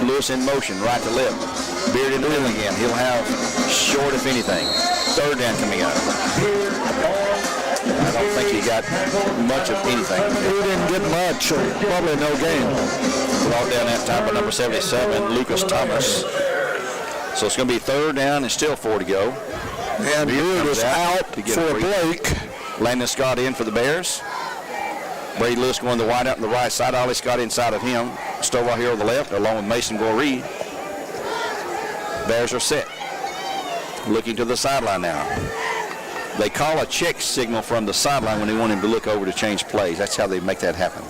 Lewis in motion, right to left. Beard in the middle again. He'll have short, if anything. Third down coming up. I don't think he got much of anything. He didn't get much, probably no gain. Brought down that time by number 77, Lucas Thomas. So it's going to be third down and still 4 to go. And Beard is out for Blake. Landon Scott in for the Bears. Brady Lewis going the wide out on the right side. Ollie Scott inside of him. Stovall here on the left, along with Mason Goree. Bears are set. Looking to the sideline now. They call a check signal from the sideline when they want him to look over to change plays. That's how they make that happen.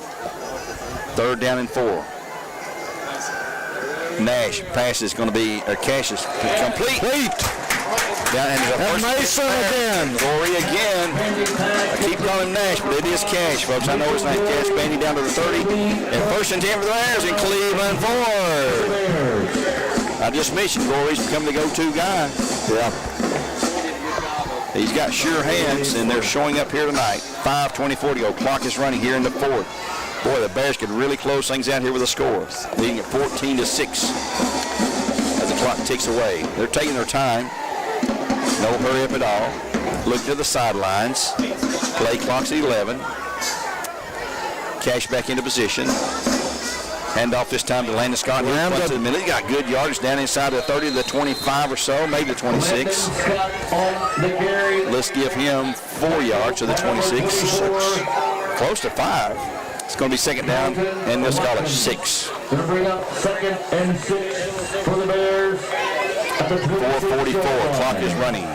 Third down and 4. Nash pass is going to be, Cash is complete. Down and Mason again. Goree again. I keep calling him Nash, but it is Cash, folks. I know it's not Cash. Bandy down to the 30. And 1st and 10 for the Bears in Cleveland Ford. I just mentioned Goree's become the go-to guy. Yeah. He's got sure hands, and they're showing up here tonight. 5:24 to go. Clock is running here in the 4th. Boy, the Bears could really close things out here with a score. Leading at 14-6 as the clock ticks away. They're taking their time. No hurry up at all. Look to the sidelines. Play clock's at 11. Cash back into position. Handoff this time to Landon Scott. To the middle. He got good yardage down inside the 30 to the 25 or so, maybe the 26. Let's give him 4 yards to the 26. Close to 5. It's going to be second down, and let's call it 6. Going to bring up 2nd and 6 for the Bears. 4:44. Clock is running.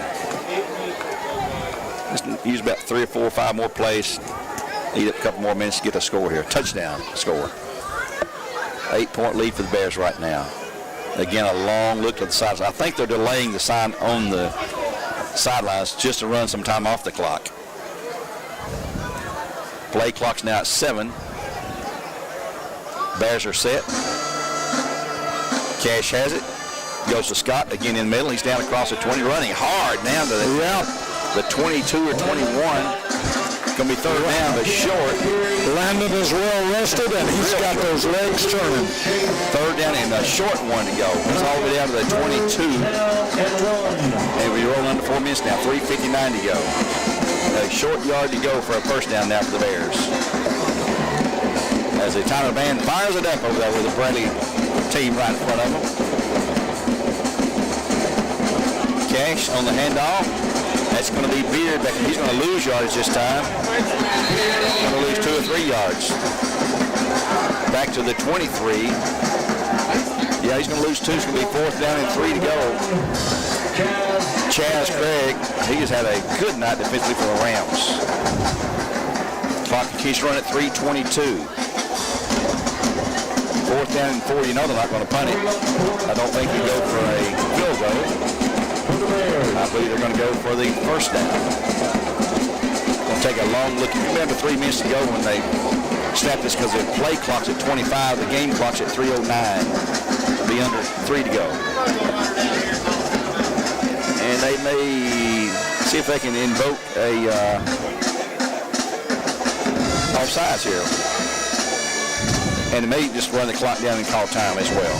Let's use about 3 or 4 or 5 more plays. Need a couple more minutes to get a score here. Touchdown score. 8-point lead for the Bears right now. Again, a long look to the sidelines. I think they're delaying the sign on the sidelines just to run some time off the clock. Play clock's now at 7. Bears are set. Cash has it. Goes to Scott again in the middle. He's down across the 20, running hard down to the 22 or 21. Going to be third down, but short. Landon is well rested, and he's got those legs turning. Third down and a short one to go. It's all the way down to the 22. And we roll under 4 minutes now. 3:59 to go. A short yard to go for a first down now for the Bears. As the Tyner band fires it up over there with the Bradley team right in front of them. Cash on the handoff. That's going to be Beard back. He's going to lose yards this time. Going to lose 2 or 3 yards. Back to the 23. Yeah, he's going to lose 2. It's going to be 4th down and 3 to go. Chaz Craig, he has had a good night defensively for the Rams. Clock keeps running at 3:22. 4th down and 4. You know they're not going to punt it. I don't think you go for a field goal. I believe they're going to go for the first down. Going to take a long look. Remember 3 minutes to go when they snap this because the play clock's at 25. The game clock's at 3:09. Be under 3 to go. And they may see if they can invoke a offsides here. And they may just run the clock down and call time as well.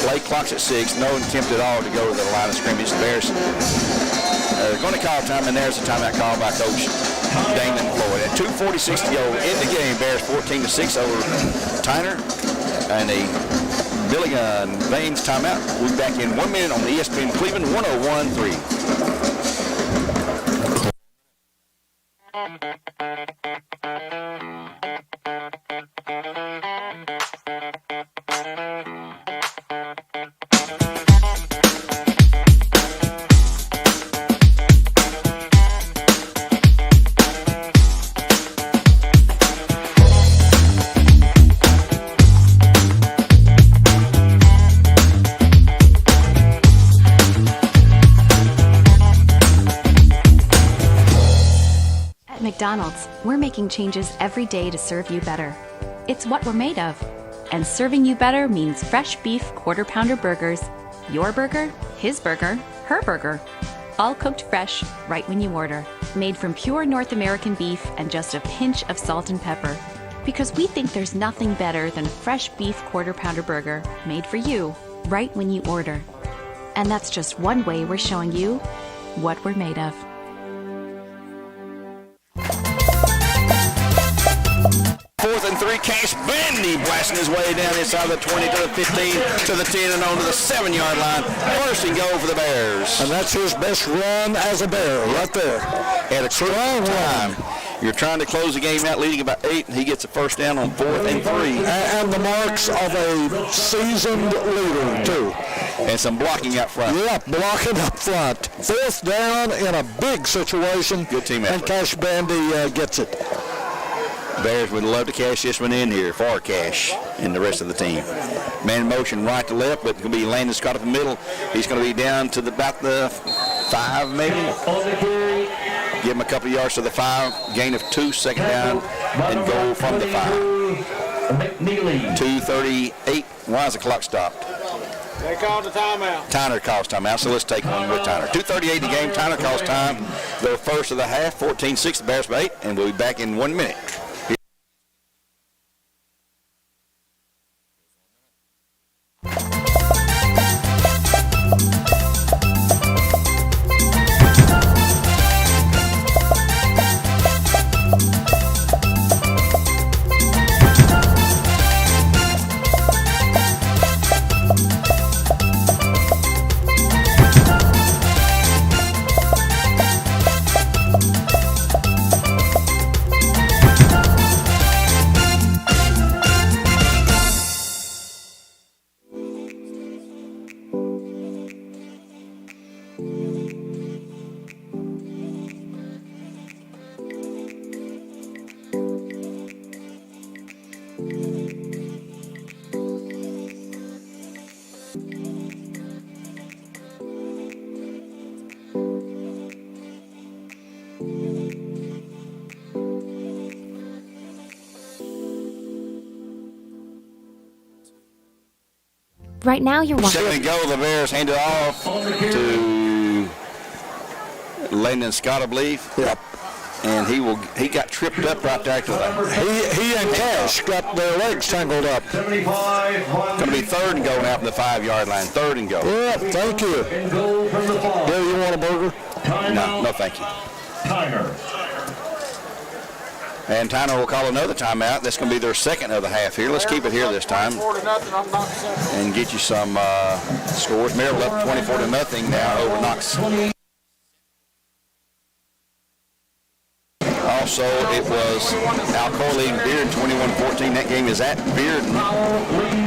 Play clock's at 6. No attempt at all to go to the line of scrimmage. The Bears going to call time, and there's a timeout call by Coach Damon Floyd. At 2:46 to go in the game, Bears 14-6 over Tyner, and a Billigan Baines timeout. We'll be back in 1 minute on the ESPN Cleveland 101.3. McDonald's, we're making changes every day to serve you better. It's what we're made of. And serving you better means fresh beef quarter pounder burgers. Your burger, his burger, her burger. All cooked fresh, right when you order. Made from pure North American beef and just a pinch of salt and pepper. Because we think there's nothing better than a fresh beef quarter pounder burger made for you, right when you order. And that's just one way we're showing you what we're made of. Fourth and 3, Cash Bandy blasting his way down inside the 20 to the 15 to the 10 and on to the 7-yard line. First and goal for the Bears. And that's his best run as a Bear right there. At a strong time. You're trying to close the game out leading about 8, and he gets a first down on 4th and 3. And the marks of a seasoned leader, too. And some blocking up front. Yeah, blocking up front. Fourth down in a big situation. Good team effort. And Cash Bandy gets it. Bears would love to cash this one in here for Cash and the rest of the team. Man in motion right to left, but it's going to be Landon Scott up the middle. He's going to be down to about the 5 maybe. Give him a couple of yards to the 5. Gain of 2, second down, and goal from the 5. 2:38. Why is the clock stopped? They called the timeout. Tyner calls timeout, so let's take one with Tyner. 2:38 the game. Tyner calls time. The first of the half, 14-6, the Bears by 8, and we'll be back in 1 minute. Right now, you're watching. Second and goal, the Bears hand it off to Landon Scott, I believe. Yep. And he got tripped up right there. He and Cash got their legs tangled up. Going to be third and goal now from the 5-yard line. Third and goal. Yeah, thank you. Bill, you want a burger? No, thank you. Tyner. And Tyner will call another timeout. That's going to be their second of the half here. Let's keep it here this time and get you some scores. Maryville up 24-0 now over Knox. Also, it was Alcoa leading Beard 21-14. That game is at Beard.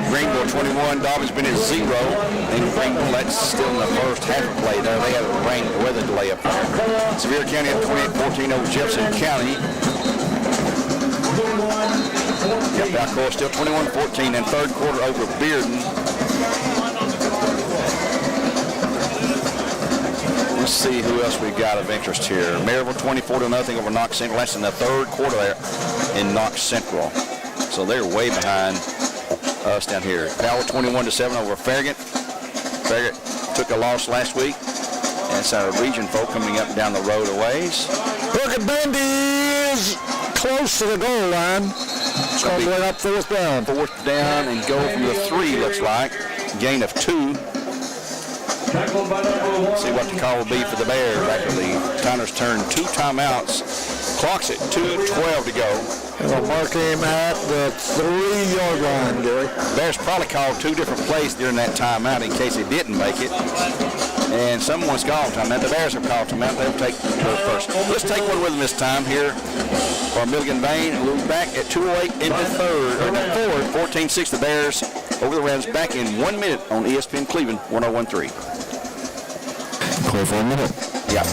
Greenville 21. Dobbins been at 0. And Greenville, that's still in the first half of play there. They have a rain weather delay up there. Sevier County up 28-14 over Jefferson County. Yep, Alcoa still 21-14 and third quarter over Bearden. Let's see who else we got of interest here. Maryville 24-0 over Knox Central. That's in the third quarter there in Knox Central. So they're way behind us down here. Powell 21-7 over Farragut. Farragut took a loss last week. That's our region folk coming up down the road a ways. Look at Bendy is close to the goal line. It's going to be up fourth down. Fourth down and go from the 3, looks like. Gain of 2. See what the call will be for the Bears after the Tyner's turn. 2 timeouts. Clock's at 2:12 to go. They'll mark him at the 3-yard line, Gary. Bears probably called 2 different plays during that timeout in case he didn't make it. And someone's called timeout. The Bears have called timeout. They'll take the first. Let's take one with them this time here for Milligan Bain. We'll be back at 2:08 into third, or fourth. 14-6 the Bears over the Rams. Back in 1 minute on ESPN Cleveland 101.3. Call for a minute. Yeah.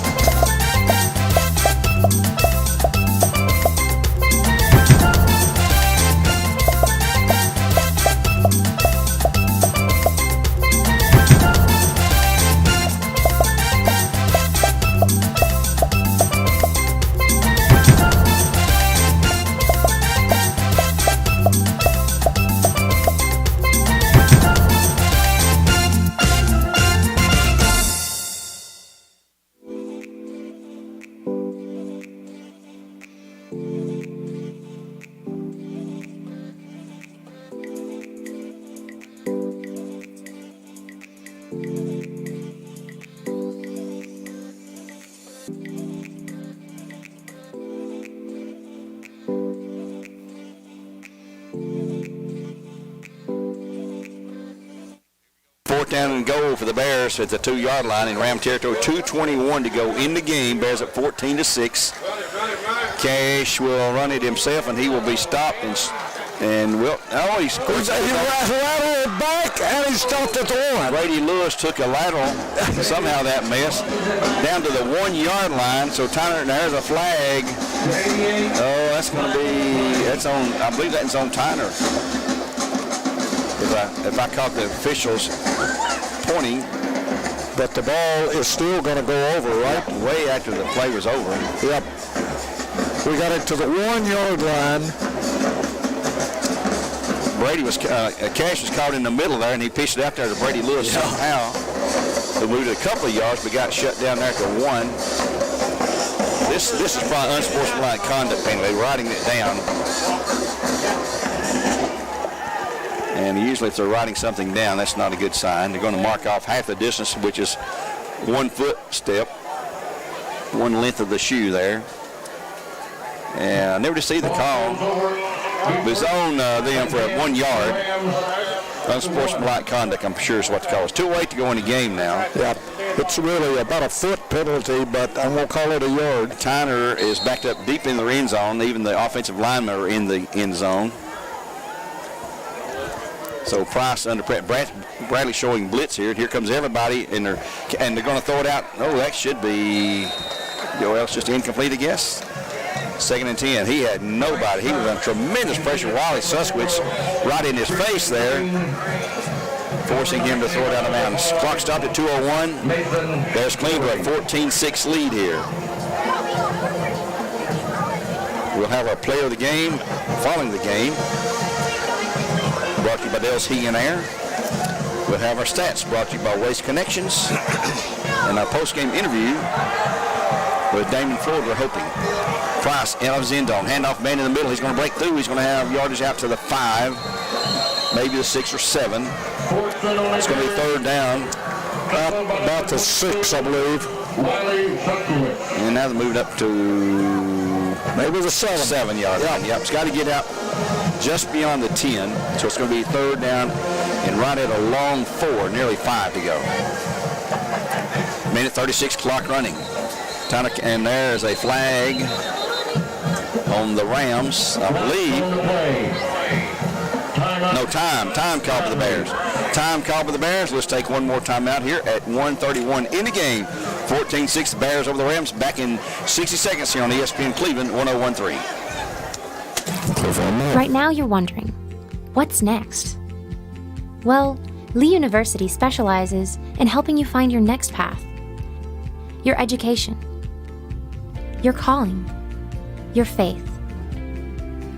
4th down and goal for the Bears at the 2-yard line in Ram territory. 2:21 to go in the game. Bears at 14-6. Cash will run it himself, and he will be stopped and will. Oh, he's lateral back, and he stopped at the 1. Brady Lewis took a lateral. Somehow that missed down to the 1-yard line. So Tyner, there's a flag. Oh, that's going to be. That's on. I believe that's on Tyner. If I caught the officials pointing. But the ball is still going to go over, right? Way after the play was over. Yep. We got it to the 1-yard line. Brady was, Cash was caught in the middle there, and he pitched it out there to Brady Lewis somehow. Who moved it a couple of yards, but got shut down there at the 1. This is probably unsportsmanlike conduct penalty, writing it down. And usually if they're writing something down, that's not a good sign. They're going to mark off half the distance, which is 1 foot step, 1 length of the shoe there. And I never received the call. It was on them for 1 yard. Unsportsmanlike conduct, I'm sure is what the call is. 2:08 to go in the game now. Yeah, it's really about a foot penalty, but I won't call it a yard. Tyner is backed up deep in the end zone. Even the offensive linemen are in the end zone. So Price under Bradley showing blitz here. Here comes everybody, and they're going to throw it out. Oh, that should be, it's just incomplete, I guess. 2nd and 10. He had nobody. He was under tremendous pressure. Wally Suskowitz right in his face there, forcing him to throw it out of bounds. Clock stopped at 2:01. There's Cleveland, 14-6 lead here. We'll have our player of the game following the game. Brought to you by Dell's Heating and Air. We'll have our stats brought to you by Waste Connections. And our post-game interview with Damon Ford, we're hoping. Price out of his end zone. Handoff man in the middle. He's going to break through. He's going to have yardage out to the 5, maybe the 6 or 7. It's going to be 3rd down. About the 6, I believe. And now they're moved up to maybe the 7-yard line. Yep, it's got to get out just beyond the 10. So it's going to be 3rd down and right at a long 4, nearly 5 to go. Minute 36, clock running. And there's a flag on the Rams, I believe. No, time call for the Bears. Time call for the Bears. Let's take one more time out here at 1:31 in the game. 14-6 the Bears over the Rams. Back in 60 seconds here on ESPN Cleveland 101.3. Right now you're wondering, what's next? Well, Lee University specializes in helping you find your next path. Your education. Your calling. Your faith.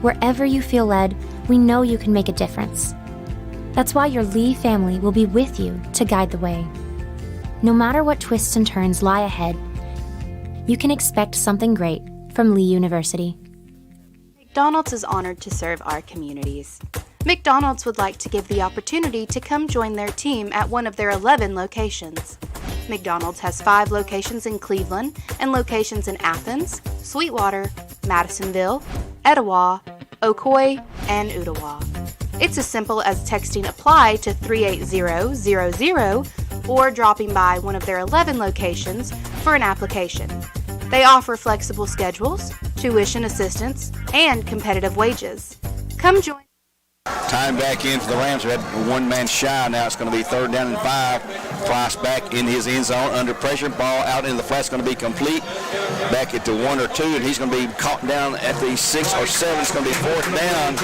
Wherever you feel led, we know you can make a difference. That's why your Lee family will be with you to guide the way. No matter what twists and turns lie ahead, you can expect something great from Lee University. McDonald's is honored to serve our communities. McDonald's would like to give the opportunity to come join their team at one of their 11 locations. McDonald's has 5 locations in Cleveland and locations in Athens, Sweetwater, Madisonville, Etowah, Ocoee, and Ottawa. It's as simple as texting APPLY to 38000 or dropping by one of their 11 locations for an application. They offer flexible schedules, tuition assistance, and competitive wages. Come join. Time back in for the Rams. We had one man shy. Now it's going to be 3rd down and 5. Price back in his end zone under pressure. Ball out in the flat is going to be complete. Back at the 1 or 2, and he's going to be caught down at the 6 or 7. It's going to be 4th down.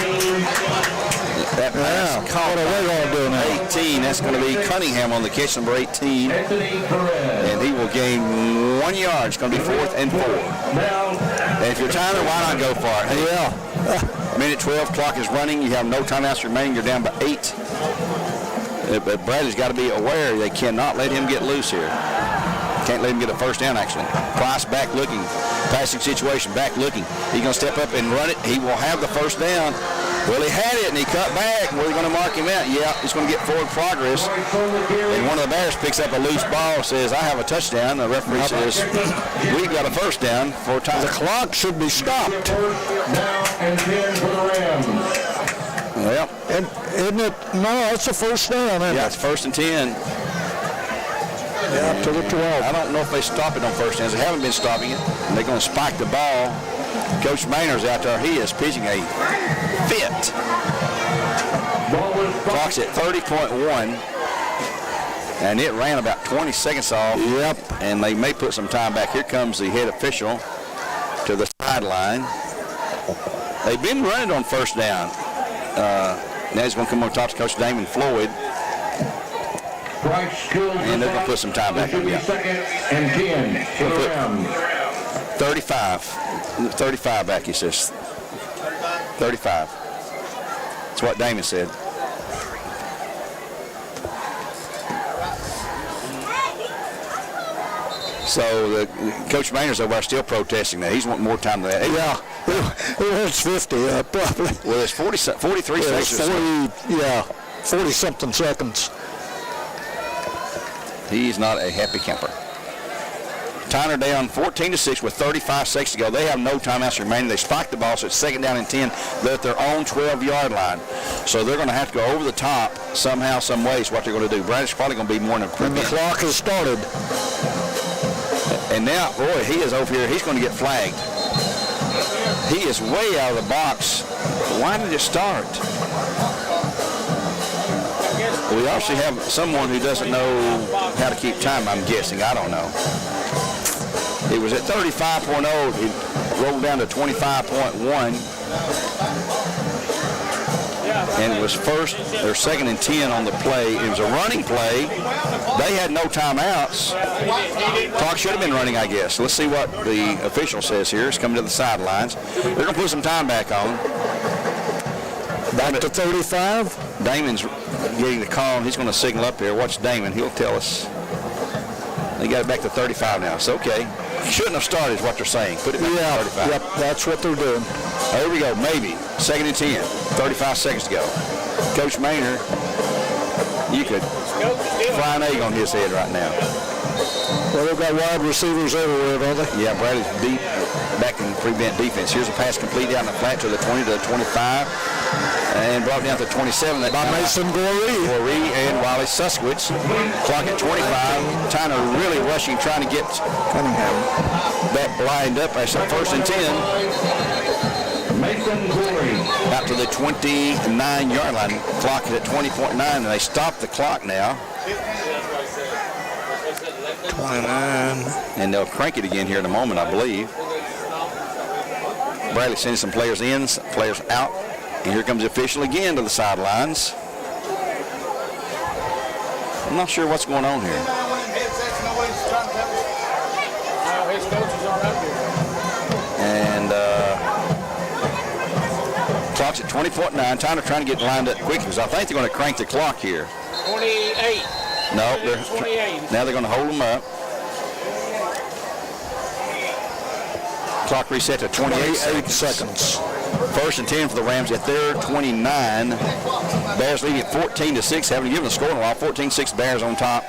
That pass caught. What are they going to do now? 18. That's going to be Cunningham on the catch, number 18. And he will gain 1 yard. It's going to be 4th and 4. And if you're Tyner, why not go for it? Yeah. Minute 12, clock is running. You have no timeouts remaining. You're down by 8. But Bradley's got to be aware they cannot let him get loose here. Can't let him get a first down, actually. Price back looking. Passing situation, back looking. He's going to step up and run it. He will have the first down. Well, he had it, and he cut back. We're going to mark him out. Yeah, he's going to get forward progress. And one of the Bears picks up a loose ball, says, I have a touchdown. The referee says, we've got a first down for time. The clock should be stopped. Now and 10 for the Rams. Well, isn't it? No, it's a first down. Yeah, it's 1st and 10. Yeah, to the 12. I don't know if they stop it on first downs. They haven't been stopping it. And they're going to spike the ball. Coach Maynard's out there. He is pitching a fit. Clock's at 30.1. And it ran about 20 seconds off. Yep. And they may put some time back. Here comes the head official to the sideline. They've been running on first down. Now he's going to come on top to Coach Damon Floyd. And they're going to put some time back. Yeah. 2nd and 10 for the Rams. 35 back, he says. 35. That's what Damon said. So Coach Maynard's over there still protesting that. He's wanting more time than that. Yeah, it's 50 probably. Well, it's 43 seconds. 40-something seconds. He's not a happy camper. Tyner down 14-6 with 35 seconds to go. They have no timeouts remaining. They spiked the ball, so it's 2nd down and 10. They're at their own 12-yard line. So they're going to have to go over the top somehow, some way is what they're going to do. Bradley's probably going to be more than a And the clock has started. And now, boy, he is over here. He's going to get flagged. He is way out of the box. Why did it start? We actually have someone who doesn't know how to keep time, I'm guessing. I don't know. It was at 35.0. It rolled down to 25.1. And it was 2nd and 10 on the play. It was a running play. They had no timeouts. Clock should have been running, I guess. Let's see what the official says here. It's coming to the sidelines. They're going to put some time back on. Back to 35. Damon's getting the call. He's going to signal up here. Watch Damon. He'll tell us. They got it back to 35 now. It's okay. Shouldn't have started is what they're saying. Put it back to 35. Yep, that's what they're doing. There we go. Maybe. 2nd and 10. 35 seconds to go. Coach Maynard, you could fly an egg on his head right now. Well, they've got wide receivers everywhere, don't they? Yeah, Bradley's deep back in prevent defense. Here's a pass complete down the flat to the 20 to the 25. And brought down to 27. By Mason Goree and Wiley Suskwitz. Clock at 25. Tyner really rushing, trying to get Cunningham that lined up. That's 1st and 10. Mason Goree. Out to the 29-yard line. Clock is at 20.9, and they stop the clock now. 29. And they'll crank it again here in a moment, I believe. Bradley sending some players in, some players out. And here comes the official again to the sidelines. I'm not sure what's going on here. And clock's at 20.9. Tyner trying to get lined up quick because I think they're going to crank the clock here. 28. No, now they're going to hold them up. Clock reset to 28 seconds. First and 10 for the Rams at their 29. Bears leading at 14-6. Haven't given a score in a while. 14-6 Bears on top.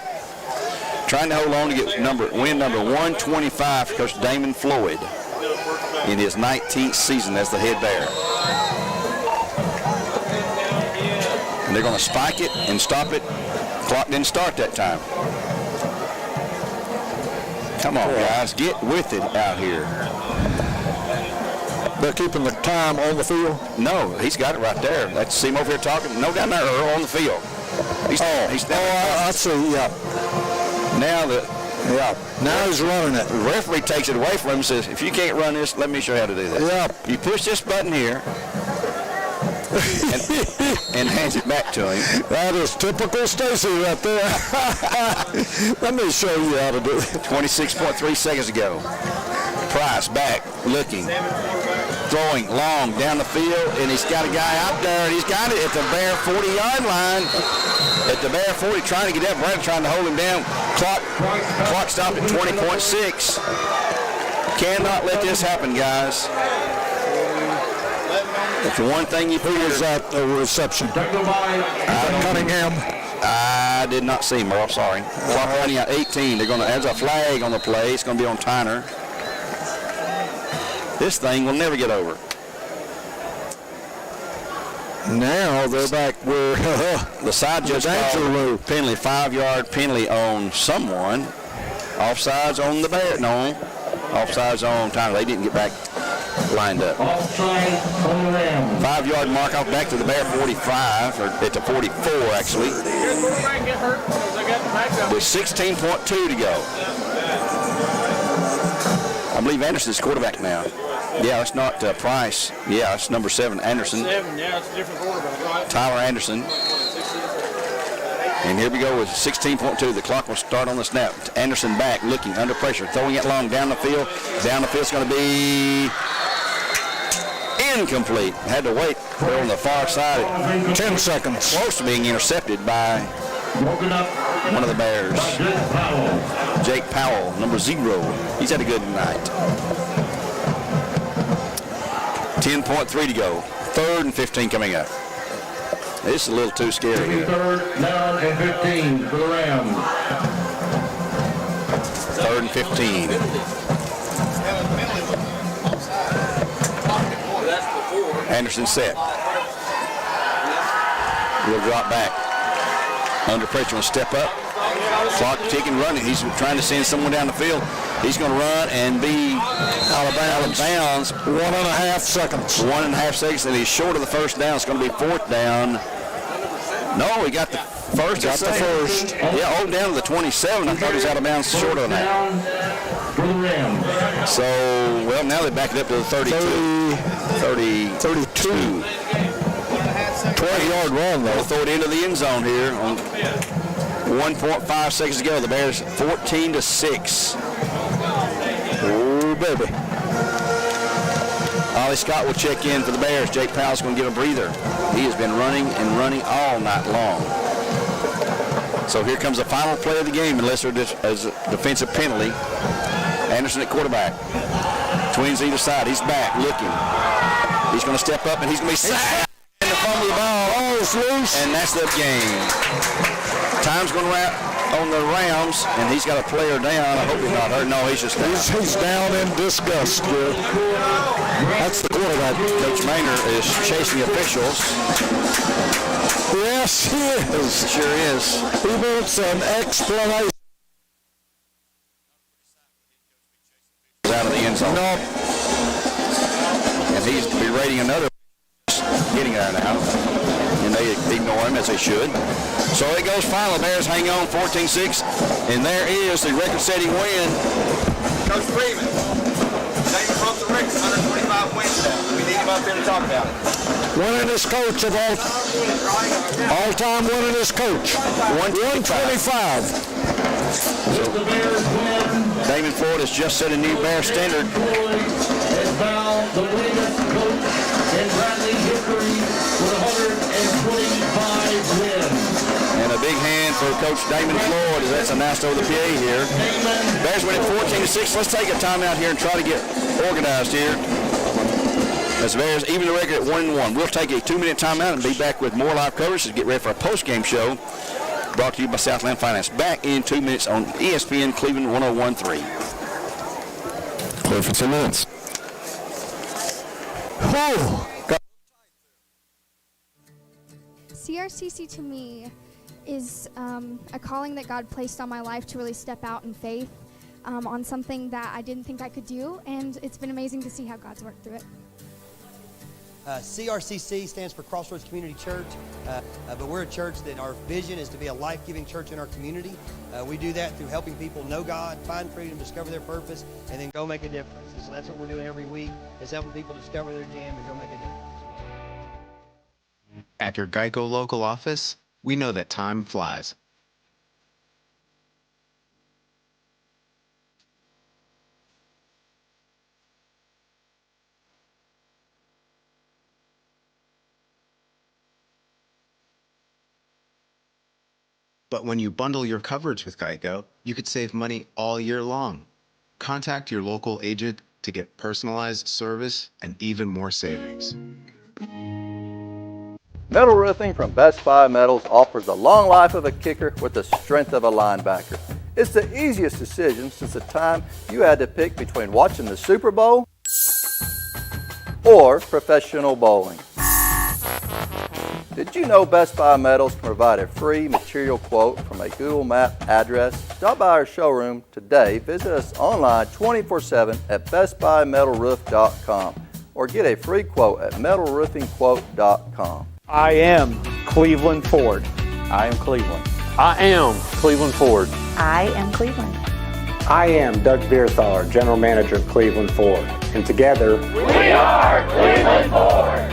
Trying to hold on to get win number 125 for Coach Damon Floyd in his 19th season as the head Bear. And they're going to spike it and stop it. Clock didn't start that time. Come on, guys, get with it out here. They're keeping the time on the field? No, he's got it right there. Let's see him over here talking. No, down there, Earl, on the field. I see, yeah. Now he's running it. The referee takes it away from him and says, if you can't run this, let me show you how to do this. Yeah. You push this button here and hands it back to him. That is typical Stacy right there. Let me show you how to do it. 26.3 seconds ago. Price back, looking, throwing long down the field, and he's got a guy out there, and he's got it at the Bear 40-yard line. At the Bear 40, trying to get up. Brad trying to hold him down. Clock stopped at 20.6. Cannot let this happen, guys. It's the one thing you figure. Who was that reception? Cunningham. I did not see him, Earl. Sorry. Clock running out 18. They're going to. There's a flag on the play. It's going to be on Tyner. This thing will never get over. Now they're back where the side judge called penalty, 5-yard penalty on someone. Offsides on the Bear. No, offsides on Tyner. They didn't get back lined up. Offside on the Rams. 5-yard mark off back to the Bear 45, or at the 44 actually. With 16.2 to go. I believe Anderson's quarterback now. Yeah, it's not Price. Yeah, it's number 7, Anderson. Yeah, it's a different quarterback, right? Tyler Anderson. And here we go with 16.2. The clock will start on the snap. Anderson back, looking, under pressure, throwing it long down the field. Down the field's going to be incomplete. Had to wait on the far side. 10 seconds. Close to being intercepted by one of the Bears. Jake Powell, number 0. He's had a good night. 10.3 to go. 3rd and 15 coming up. This is a little too scary here. 3rd down and 15 for the Rams. 3rd and 15. Anderson set. We'll drop back. Under pressure, will step up. Clock ticking, running. He's trying to send someone down the field. He's going to run and be out of bounds. 1.5 seconds. 1.5 seconds, and he's short of the first down. It's going to be 4th down. No, he got the first. Got the first. Yeah, down to the 27. I thought he was out of bounds short of that. So, well, now they back it up to the 32. 32. 20-yard run, though. We'll throw it into the end zone here. 1.5 seconds to go. The Bears 14-6. Oh, baby. Ollie Scott will check in for the Bears. Jake Powell's going to get a breather. He has been running and running all night long. So here comes the final play of the game, unless there's a defensive penalty. Anderson at quarterback. Twins either side. He's back, looking. He's going to step up, and he's going to be sacked. And the fumble the ball. Ball's loose. And that's the game. Time's going to on the Rams, and he's got a player down. I hope he's not hurt. No, he's just down. He's down in disgust. That's the quarterback. Coach Maynard is chasing the officials. Yes, he is. Sure is. He wants an explanation. Out of the end zone. No. And he's berating another getting out now. And they ignore him, as they should. So it goes final. Bears hang on 14-6. And there is the record-setting win. Coach Freeman. David broke the record, 125 wins now. We need him up there to talk about it. Winningest coach of all-time winningest coach. 125. So, Damon Floyd has just set a new Bear standard. And a big hand for Coach Damon Floyd as that's announced over the PA here. Bears winning 14-6. Let's take a timeout here and try to get organized here. as the Bears even the record at 1-1. We'll take a 2-minute timeout and be back with more live coverage to get ready for our post-game show brought to you by Southland Finance. Back in 2 minutes on ESPN Cleveland 101.3. Clear for 2 minutes. CRCC to me is a calling that God placed on my life to really step out in faith on something that I didn't think I could do, and it's been amazing to see how God's worked through it. CRCC stands for Crossroads Community Church, but we're a church that our vision is to be a life-giving church in our community. We do that through helping people know God, find freedom, discover their purpose, and then go make a difference. And so that's what we're doing every week, is helping people discover their jam and go make a difference. At your Geico local office, we know that time flies. But when you bundle your coverage with Geico, you could save money all year long. Contact your local agent to get personalized service and even more savings. Metal roofing from Best Buy Metals offers the long life of a kicker with the strength of a linebacker. It's the easiest decision since the time you had to pick between watching the Super Bowl or professional bowling. Did you know Best Buy Metals can provide a free material quote from a Google Map address? Stop by our showroom today. Visit us online 24/7 at bestbuymetalroof.com or get a free quote at metalroofingquote.com. I am Cleveland Ford. I am Cleveland. I am Cleveland Ford. I am Cleveland. I am Doug Beerthaler, General Manager of Cleveland Ford. And together, we are Cleveland Ford.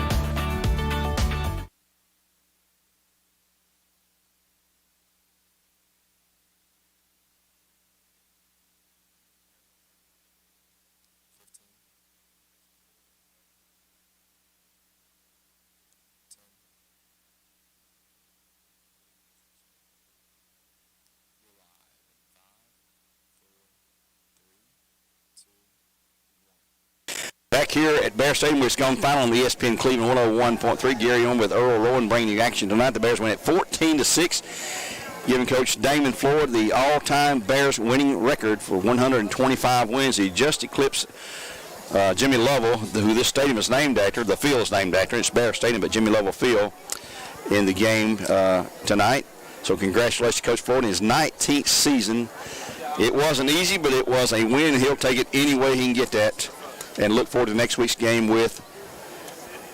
Back here at Bear Stadium, it's gone final on the ESPN Cleveland 101.3. Gary on with Earl Rowan bringing you action tonight. The Bears win at 14-6, giving Coach Damon Floyd the all-time Bears winning record for 125 wins. He just eclipsed Jimmy Lovell, who this stadium is named after. The field is named after. It's Bear Stadium, but Jimmy Lovell Field in the game tonight. So congratulations, Coach Floyd, in his 19th season. It wasn't easy, but it was a win. He'll take it any way he can get that. And look forward to next week's game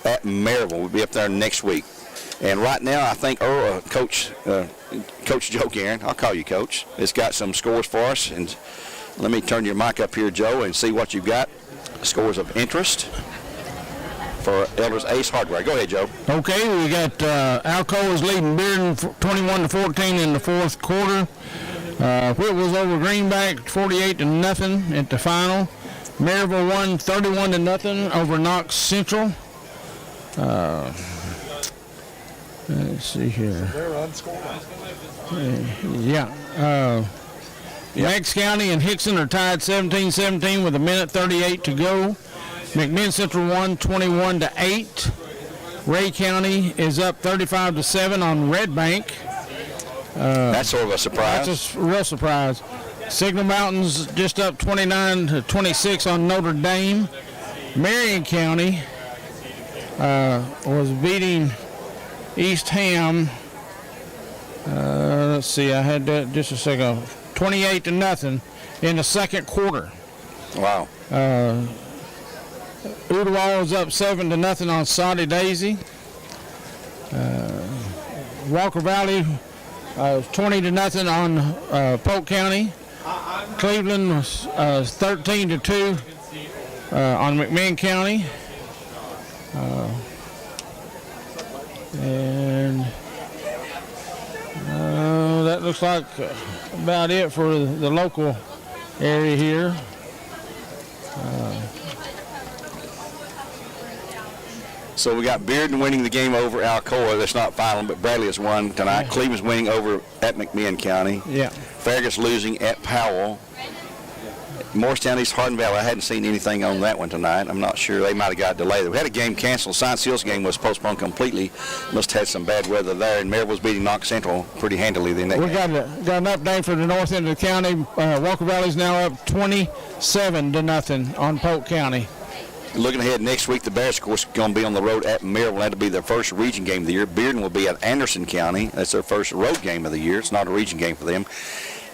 at Maryville. We'll be up there next week. And right now, I think Earl, Coach Joe Guerin, I'll call you Coach, has got some scores for us. And let me turn your mic up here, Joe, and see what you've got. Scores of interest for Elders Ace Hardware. Go ahead, Joe. Okay, we got Alcoa's leading Bearden 21-14 in the fourth quarter. Whit was over Greenback 48-0 at the final. Maryville won 31-0 over Knox Central. Let's see here. They're unscored. Meigs County and Hickson are tied 17-17 with 1:38 to go. McMinn Central won 21-8. Ray County is up 35-7 on Red Bank. That's sort of a surprise. That's a real surprise. Signal Mountains just up 29-26 on Notre Dame. Marion County was beating East Ham. Let's see, I had that just a second. 28-0 in the second quarter. Wow. Ooltewah was up 7-0 on Soddy Daisy. Walker Valley 20-0 on Polk County. Cleveland was 13-2 on McMinn County. And that looks like about it for the local area here. So we got Bearden winning the game over Alcoa. That's not final, but Bradley has won tonight. Yeah. Cleveland's winning over at McMinn County. Yeah. Farragut losing at Powell. Morristown East Hardin Valley. I hadn't seen anything on that one tonight. I'm not sure. They might have got delayed. We had a game canceled. Science Hills game was postponed completely. Must have had some bad weather there. And Maryville's beating Knox Central pretty handily. We got an update for the north end of the county. Walker Valley's now up 27-0 on Polk County. Looking ahead next week, the Bears, of course, are going to be on the road at Maryville. That'll be their first region game of the year. Bearden will be at Anderson County. That's their first road game of the year. It's not a region game for them.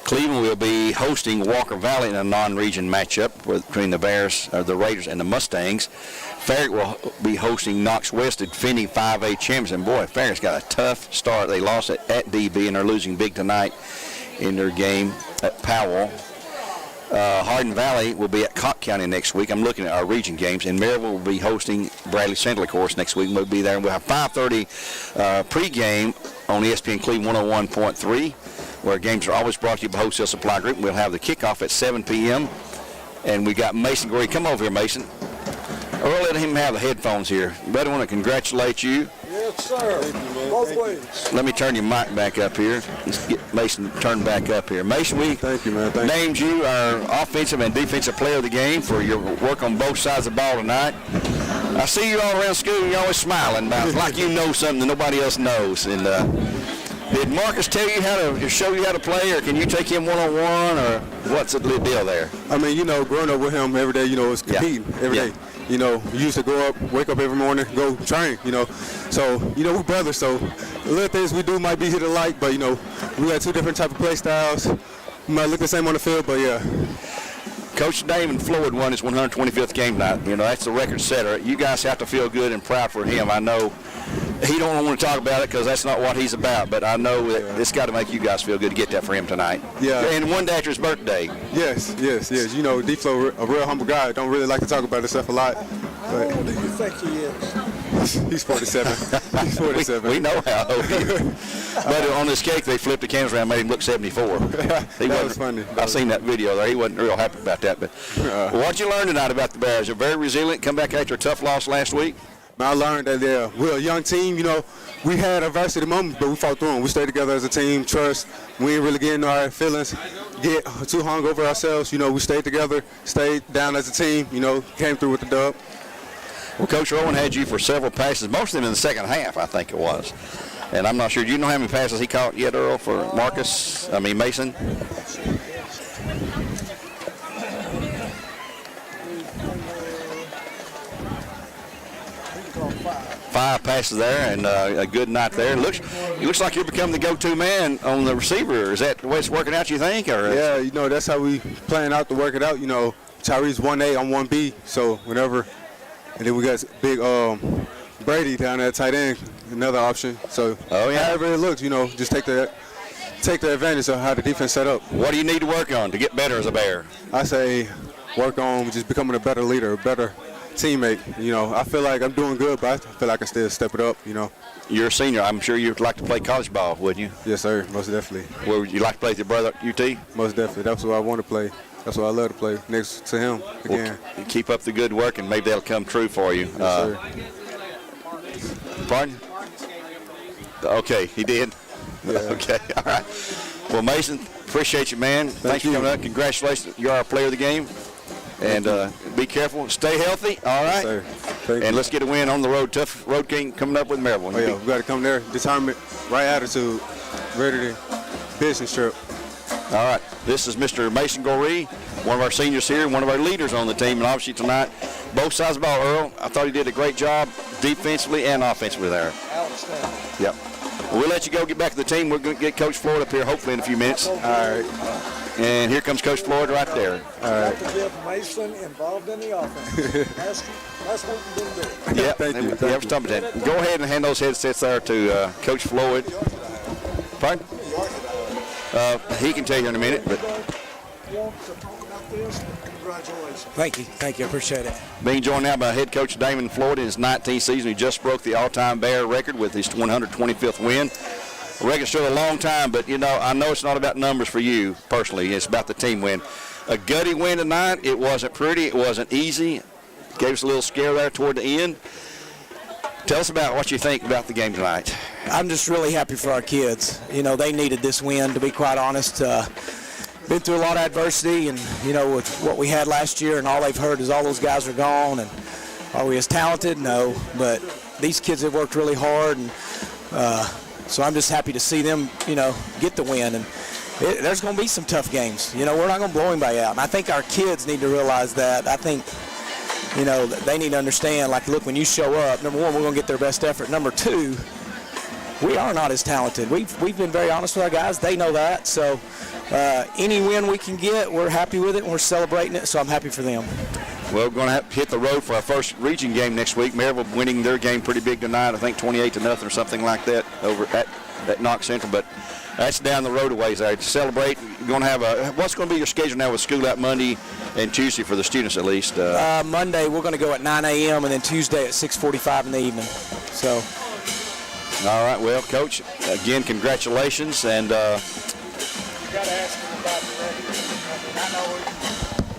Cleveland will be hosting Walker Valley in a non-region matchup between the Bears, the Raiders, and the Mustangs. Farragut will be hosting Knox West, defending 5A champions. And boy, Farragut's got a tough start. They lost at DB and are losing big tonight in their game at Powell. Hardin Valley will be at Cott County next week. I'm looking at our region games, and Maryville will be hosting Bradley Central, of course, next week. We'll be there, and we'll have 5:30 pregame on ESPN Cleveland 101.3, where games are always brought to you by Wholesale Supply Group. We'll have the kickoff at 7 p.m., and we got Mason Gorey. Come over here, Mason. Earl, let him have the headphones here. Buddy, I want to congratulate you. Yes, sir. Both ways. Let me turn your mic back up here. Let's get Mason turned back up here. Mason, we named you our offensive and defensive player of the game for your work on both sides of the ball tonight. I see you all around school, and you're always smiling about like you know something that nobody else knows. And did Marcus tell you how to show you how to play, or can you take him one-on-one, or what's the deal there? I mean, you know, growing up with him every day, you know, it's competing every day. You know, you used to go up, wake up every morning, go train, you know. So, you know, we're brothers, so the little things we do might be hit alike, but, you know, we got two different type of play styles. We might look the same on the field, but, yeah. Coach Damon Floyd won his 125th game tonight. You know, that's the record setter. You guys have to feel good and proud for him. I know he don't want to talk about it because that's not what he's about, but I know that it's got to make you guys feel good to get that for him tonight. Yeah. And one day after his birthday. Yes. You know, D-Flo, a real humble guy. Don't really like to talk about himself a lot. How old do you think he is? He's 47. He's 47. We know how old he is. But on this cake, they flipped the cameras around and made him look 74. That was funny. I've seen that video there. He wasn't real happy about that. But what'd you learn tonight about the Bears? They're very resilient. Come back after a tough loss last week. I learned that we're a young team. You know, we had adversity moments, but we fought through them. We stayed together as a team, trust. We ain't really getting our feelings, get too hung over ourselves. You know, we stayed together, stayed down as a team, you know, came through with the dub. Well, Coach Rowan had you for several passes, most of them in the second half, I think it was. And I'm not sure. Do you know how many passes he caught yet, Earl, for Mason? 5 passes there, and a good night there. It looks like you're becoming the go-to man on the receiver. Is that the way it's working out, you think? Or yeah, you know, that's how we plan out to work it out. You know, Tyree's 1A, I'm 1B, so whenever. And then we got big Brady down there at tight end, another option. So however it looks, you know, just take the advantage of how the defense set up. What do you need to work on to get better as a Bear? I say work on just becoming a better leader, a better teammate. You know, I feel like I'm doing good, but I feel like I can still step it up, you know. You're a senior. I'm sure you'd like to play college ball, wouldn't you? Yes, sir, most definitely. Where would you like to play with your brother at UT? Most definitely. That's what I want to play. That's what I love to play, next to him again. Well, keep up the good work, and maybe that'll come true for you. Yes, sir. Pardon? Okay, he did? Yeah. Okay, all right. Well, Mason, appreciate you, man. Thanks for coming up. Congratulations. You're our player of the game. And be careful. Stay healthy. All right. Yes, sir. And let's get a win on the road. Tough road game coming up with Maryville. Oh, yeah, we got to come there. Determined, right attitude, ready to business trip. All right. This is Mr. Mason Goree, one of our seniors here, one of our leaders on the team. And obviously tonight, both sides of the ball, Earl, I thought he did a great job defensively and offensively there. Outstanding. Yep. Well, we'll let you go get back to the team. We're going to get Coach Floyd up here hopefully in a few minutes. All right. And here comes Coach Floyd right there. All right. To get Mason involved in the offense. That's what we've been doing. Yeah, Thank you. Go ahead and hand those headsets there to Coach Floyd. Pardon? He can tell you in a minute. But Thank you, I appreciate it. being joined now by head coach Damon Floyd in his 19th season, he just broke the all-time Bear record with his 125th win. The record's still a long time, but you know, I know it's not about numbers for you personally. It's about the team win. A gutty win tonight. It wasn't pretty. It wasn't easy. Gave us a little scare there toward the end. Tell us about what you think about the game tonight. I'm just really happy for our kids. You know, they needed this win, to be quite honest. been through a lot of adversity, and with what we had last year, and all they've heard is all those guys are gone. And are we as talented? No, but these kids have worked really hard, and so I'm just happy to see them, get the win. And there's going to be some tough games. We're not going to blow anybody out, and I think our kids need to realize that. I think they need to understand, like, look, when you show up, number one, we're going to get their best effort. Number two, we are not as talented. We've been very honest with our guys. They know that. So any win we can get, we're happy with it, and we're celebrating it, so I'm happy for them. Well, we're going to have to hit the road for our first region game next week. Maryville winning their game pretty big tonight, I think 28-0 or something like that over at Knox Central. But that's down the road a ways there. To celebrate, you're going to have what's going to be your schedule now with school out Monday and Tuesday for the students at least? Monday we're going to go at 9 a.m. and then Tuesday at 6:45 in the evening. So. All right, well, Coach, again, congratulations. And You got to ask him about the record.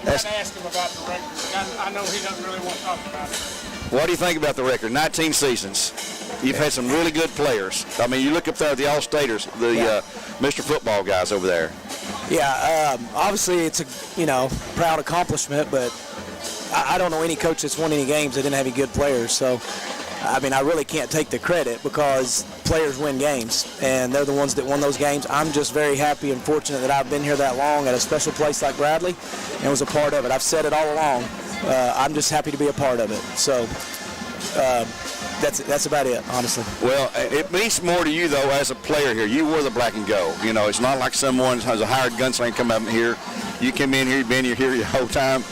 You got to ask him about the record. I know he doesn't really want to talk about it. What do you think about the record? 19 seasons. You've had some really good players. I mean, you look up there at the All-Staters, the Mr. Football guys over there. Yeah, obviously it's a proud accomplishment, but I don't know any coach that's won any games that didn't have any good players. So, I mean, I really can't take the credit because players win games, and they're the ones that won those games. I'm just very happy and fortunate that I've been here that long at a special place like Bradley and was a part of it. I've said it all along. I'm just happy to be a part of it. So that's about it, honestly. Well, it means more to you, though, as a player here. You were the black and gold. It's not like someone has a hired gunslinger come up here. You came in here, you've been here your whole time.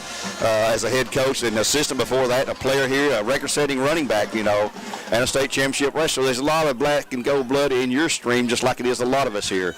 As a head coach and assistant before that, a player here, a record-setting running back, and a state championship wrestler. There's a lot of black and gold blood in your stream, just like it is a lot of us here.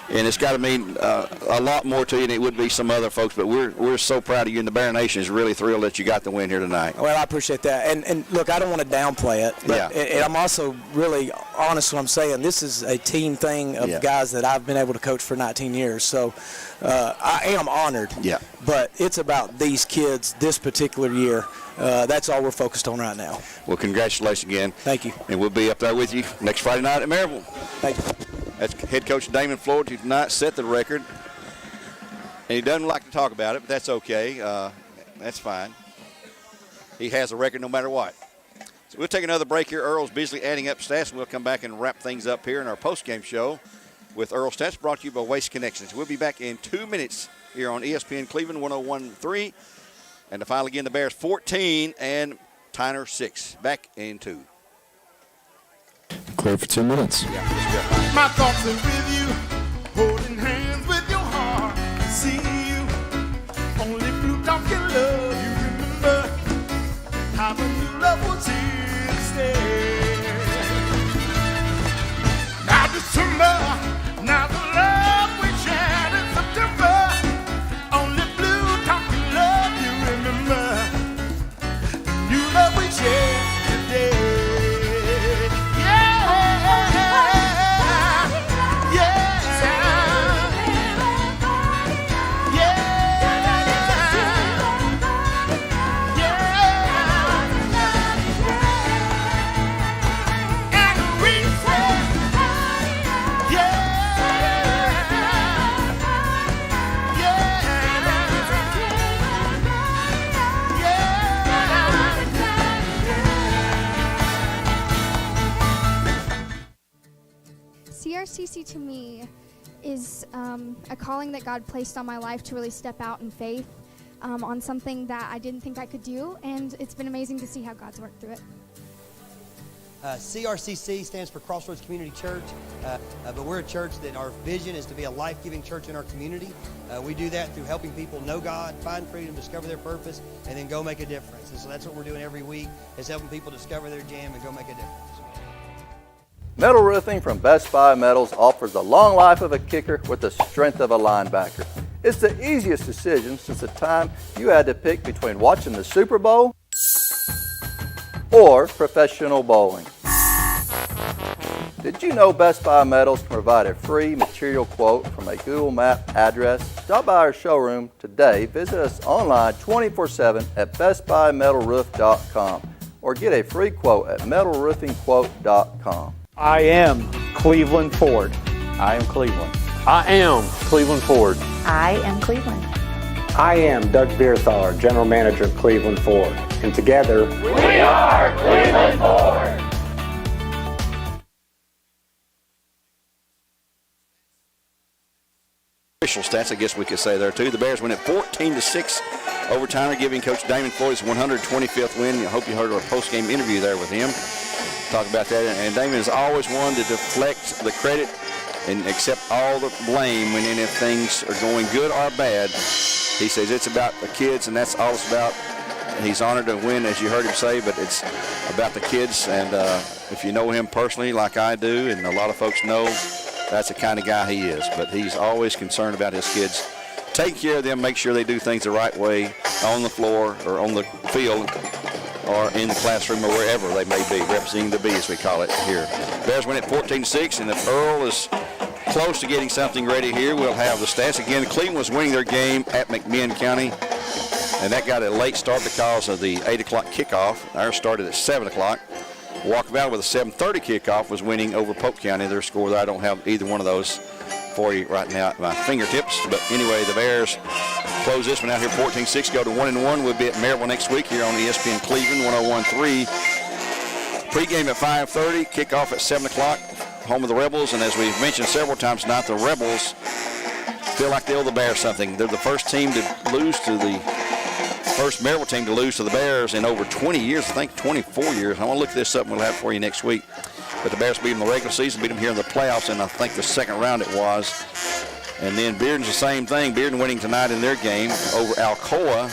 And it's got to mean a lot more to you than it would be some other folks. But we're so proud of you, and the Bear Nation is really thrilled that you got the win here tonight. Well, I appreciate that. And look, I don't want to downplay it. But and I'm also really honest when I'm saying this is a team thing of guys that I've been able to coach for 19 years. So I am honored. Yeah. But it's about these kids this particular year. That's all we're focused on right now. Well, congratulations again. Thank you. And we'll be up there with you next Friday night at Maryville. Thank you. That's head coach Damon Floyd, who tonight set the record. And he doesn't like to talk about it, but that's okay. That's fine. He has a record no matter what. So we'll take another break here. Earl's busily adding up stats, and we'll come back and wrap things up here in our postgame show with Earl Stats, brought to you by Waste Connections. We'll be back in 2 minutes here on ESPN Cleveland 101.3. And the final again, the Bears 14 and Tyner 6. Back in 2. Clear for 2 minutes. My thoughts are with you, holding hands with your heart. See you, only blue dog can love you. Remember how the new love was here to stay. Now December, now the love we shared in September. Only blue dog can love you. Remember the new love we shared today. CRCC to me is a calling that God placed on my life to really step out in faith on something that I didn't think I could do, and it's been amazing to see how God's worked through it. CRCC stands for Crossroads Community Church, but we're a church that our vision is to be a life-giving church in our community. We do that through helping people know God, find freedom, discover their purpose, and then go make a difference. And so that's what we're doing every week, is helping people discover their jam and go make a difference. Metal Roofing from Best Buy Metals offers the long life of a kicker with the strength of a linebacker. It's the easiest decision since the time you had to pick between watching the Super Bowl or professional bowling. Did you know Best Buy Metals can provide a free material quote from a Google Map address? Stop by our showroom today. Visit us online 24/7 at bestbuymetalroof.com or get a free quote at metalroofingquote.com. I am Cleveland Ford. I am Cleveland. I am Cleveland Ford. I am Cleveland. I am Doug Beerthaler, General Manager of Cleveland Ford. And together, we are Cleveland Ford. Official stats, I guess we could say there too. The Bears win at 14-6 over Tyner, giving Coach Damon Floyd his 125th win. I hope you heard our post-game interview there with him. Talk about that. And Damon has always wanted to deflect the credit and accept all the blame when any things are going good or bad. He says it's about the kids, and that's all it's about. He's honored to win, as you heard him say, but it's about the kids. And if you know him personally, like I do, and a lot of folks know, that's the kind of guy he is. But he's always concerned about his kids. Take care of them, make sure they do things the right way on the floor or on the field or in the classroom or wherever they may be, representing the B, as we call it here. Bears win at 14-6, and if Earl is close to getting something ready here, we'll have the stats. Again, Cleveland was winning their game at McMinn County, and that got a late start because of the 8 o'clock kickoff. Ours started at 7 o'clock. Walk Valley with a 7:30 kickoff was winning over Polk County. Their score, I don't have either one of those for you right now at my fingertips. But anyway, the Bears close this one out here 14-6, go to 1-1. We'll be at Maryville next week here on ESPN Cleveland 101.3. Pregame at 5:30, kickoff at 7 o'clock, home of the Rebels. And as we've mentioned several times tonight, the Rebels feel like they owe the Bears something. They're the first team to lose to the first Maryville team to lose to the Bears in over 20 years, I think 24 years. I want to look this up and we'll have it for you next week. But the Bears beat them in the regular season, beat them here in the playoffs, and I think the second round it was. And then Bearden's the same thing. Bearden winning tonight in their game over Alcoa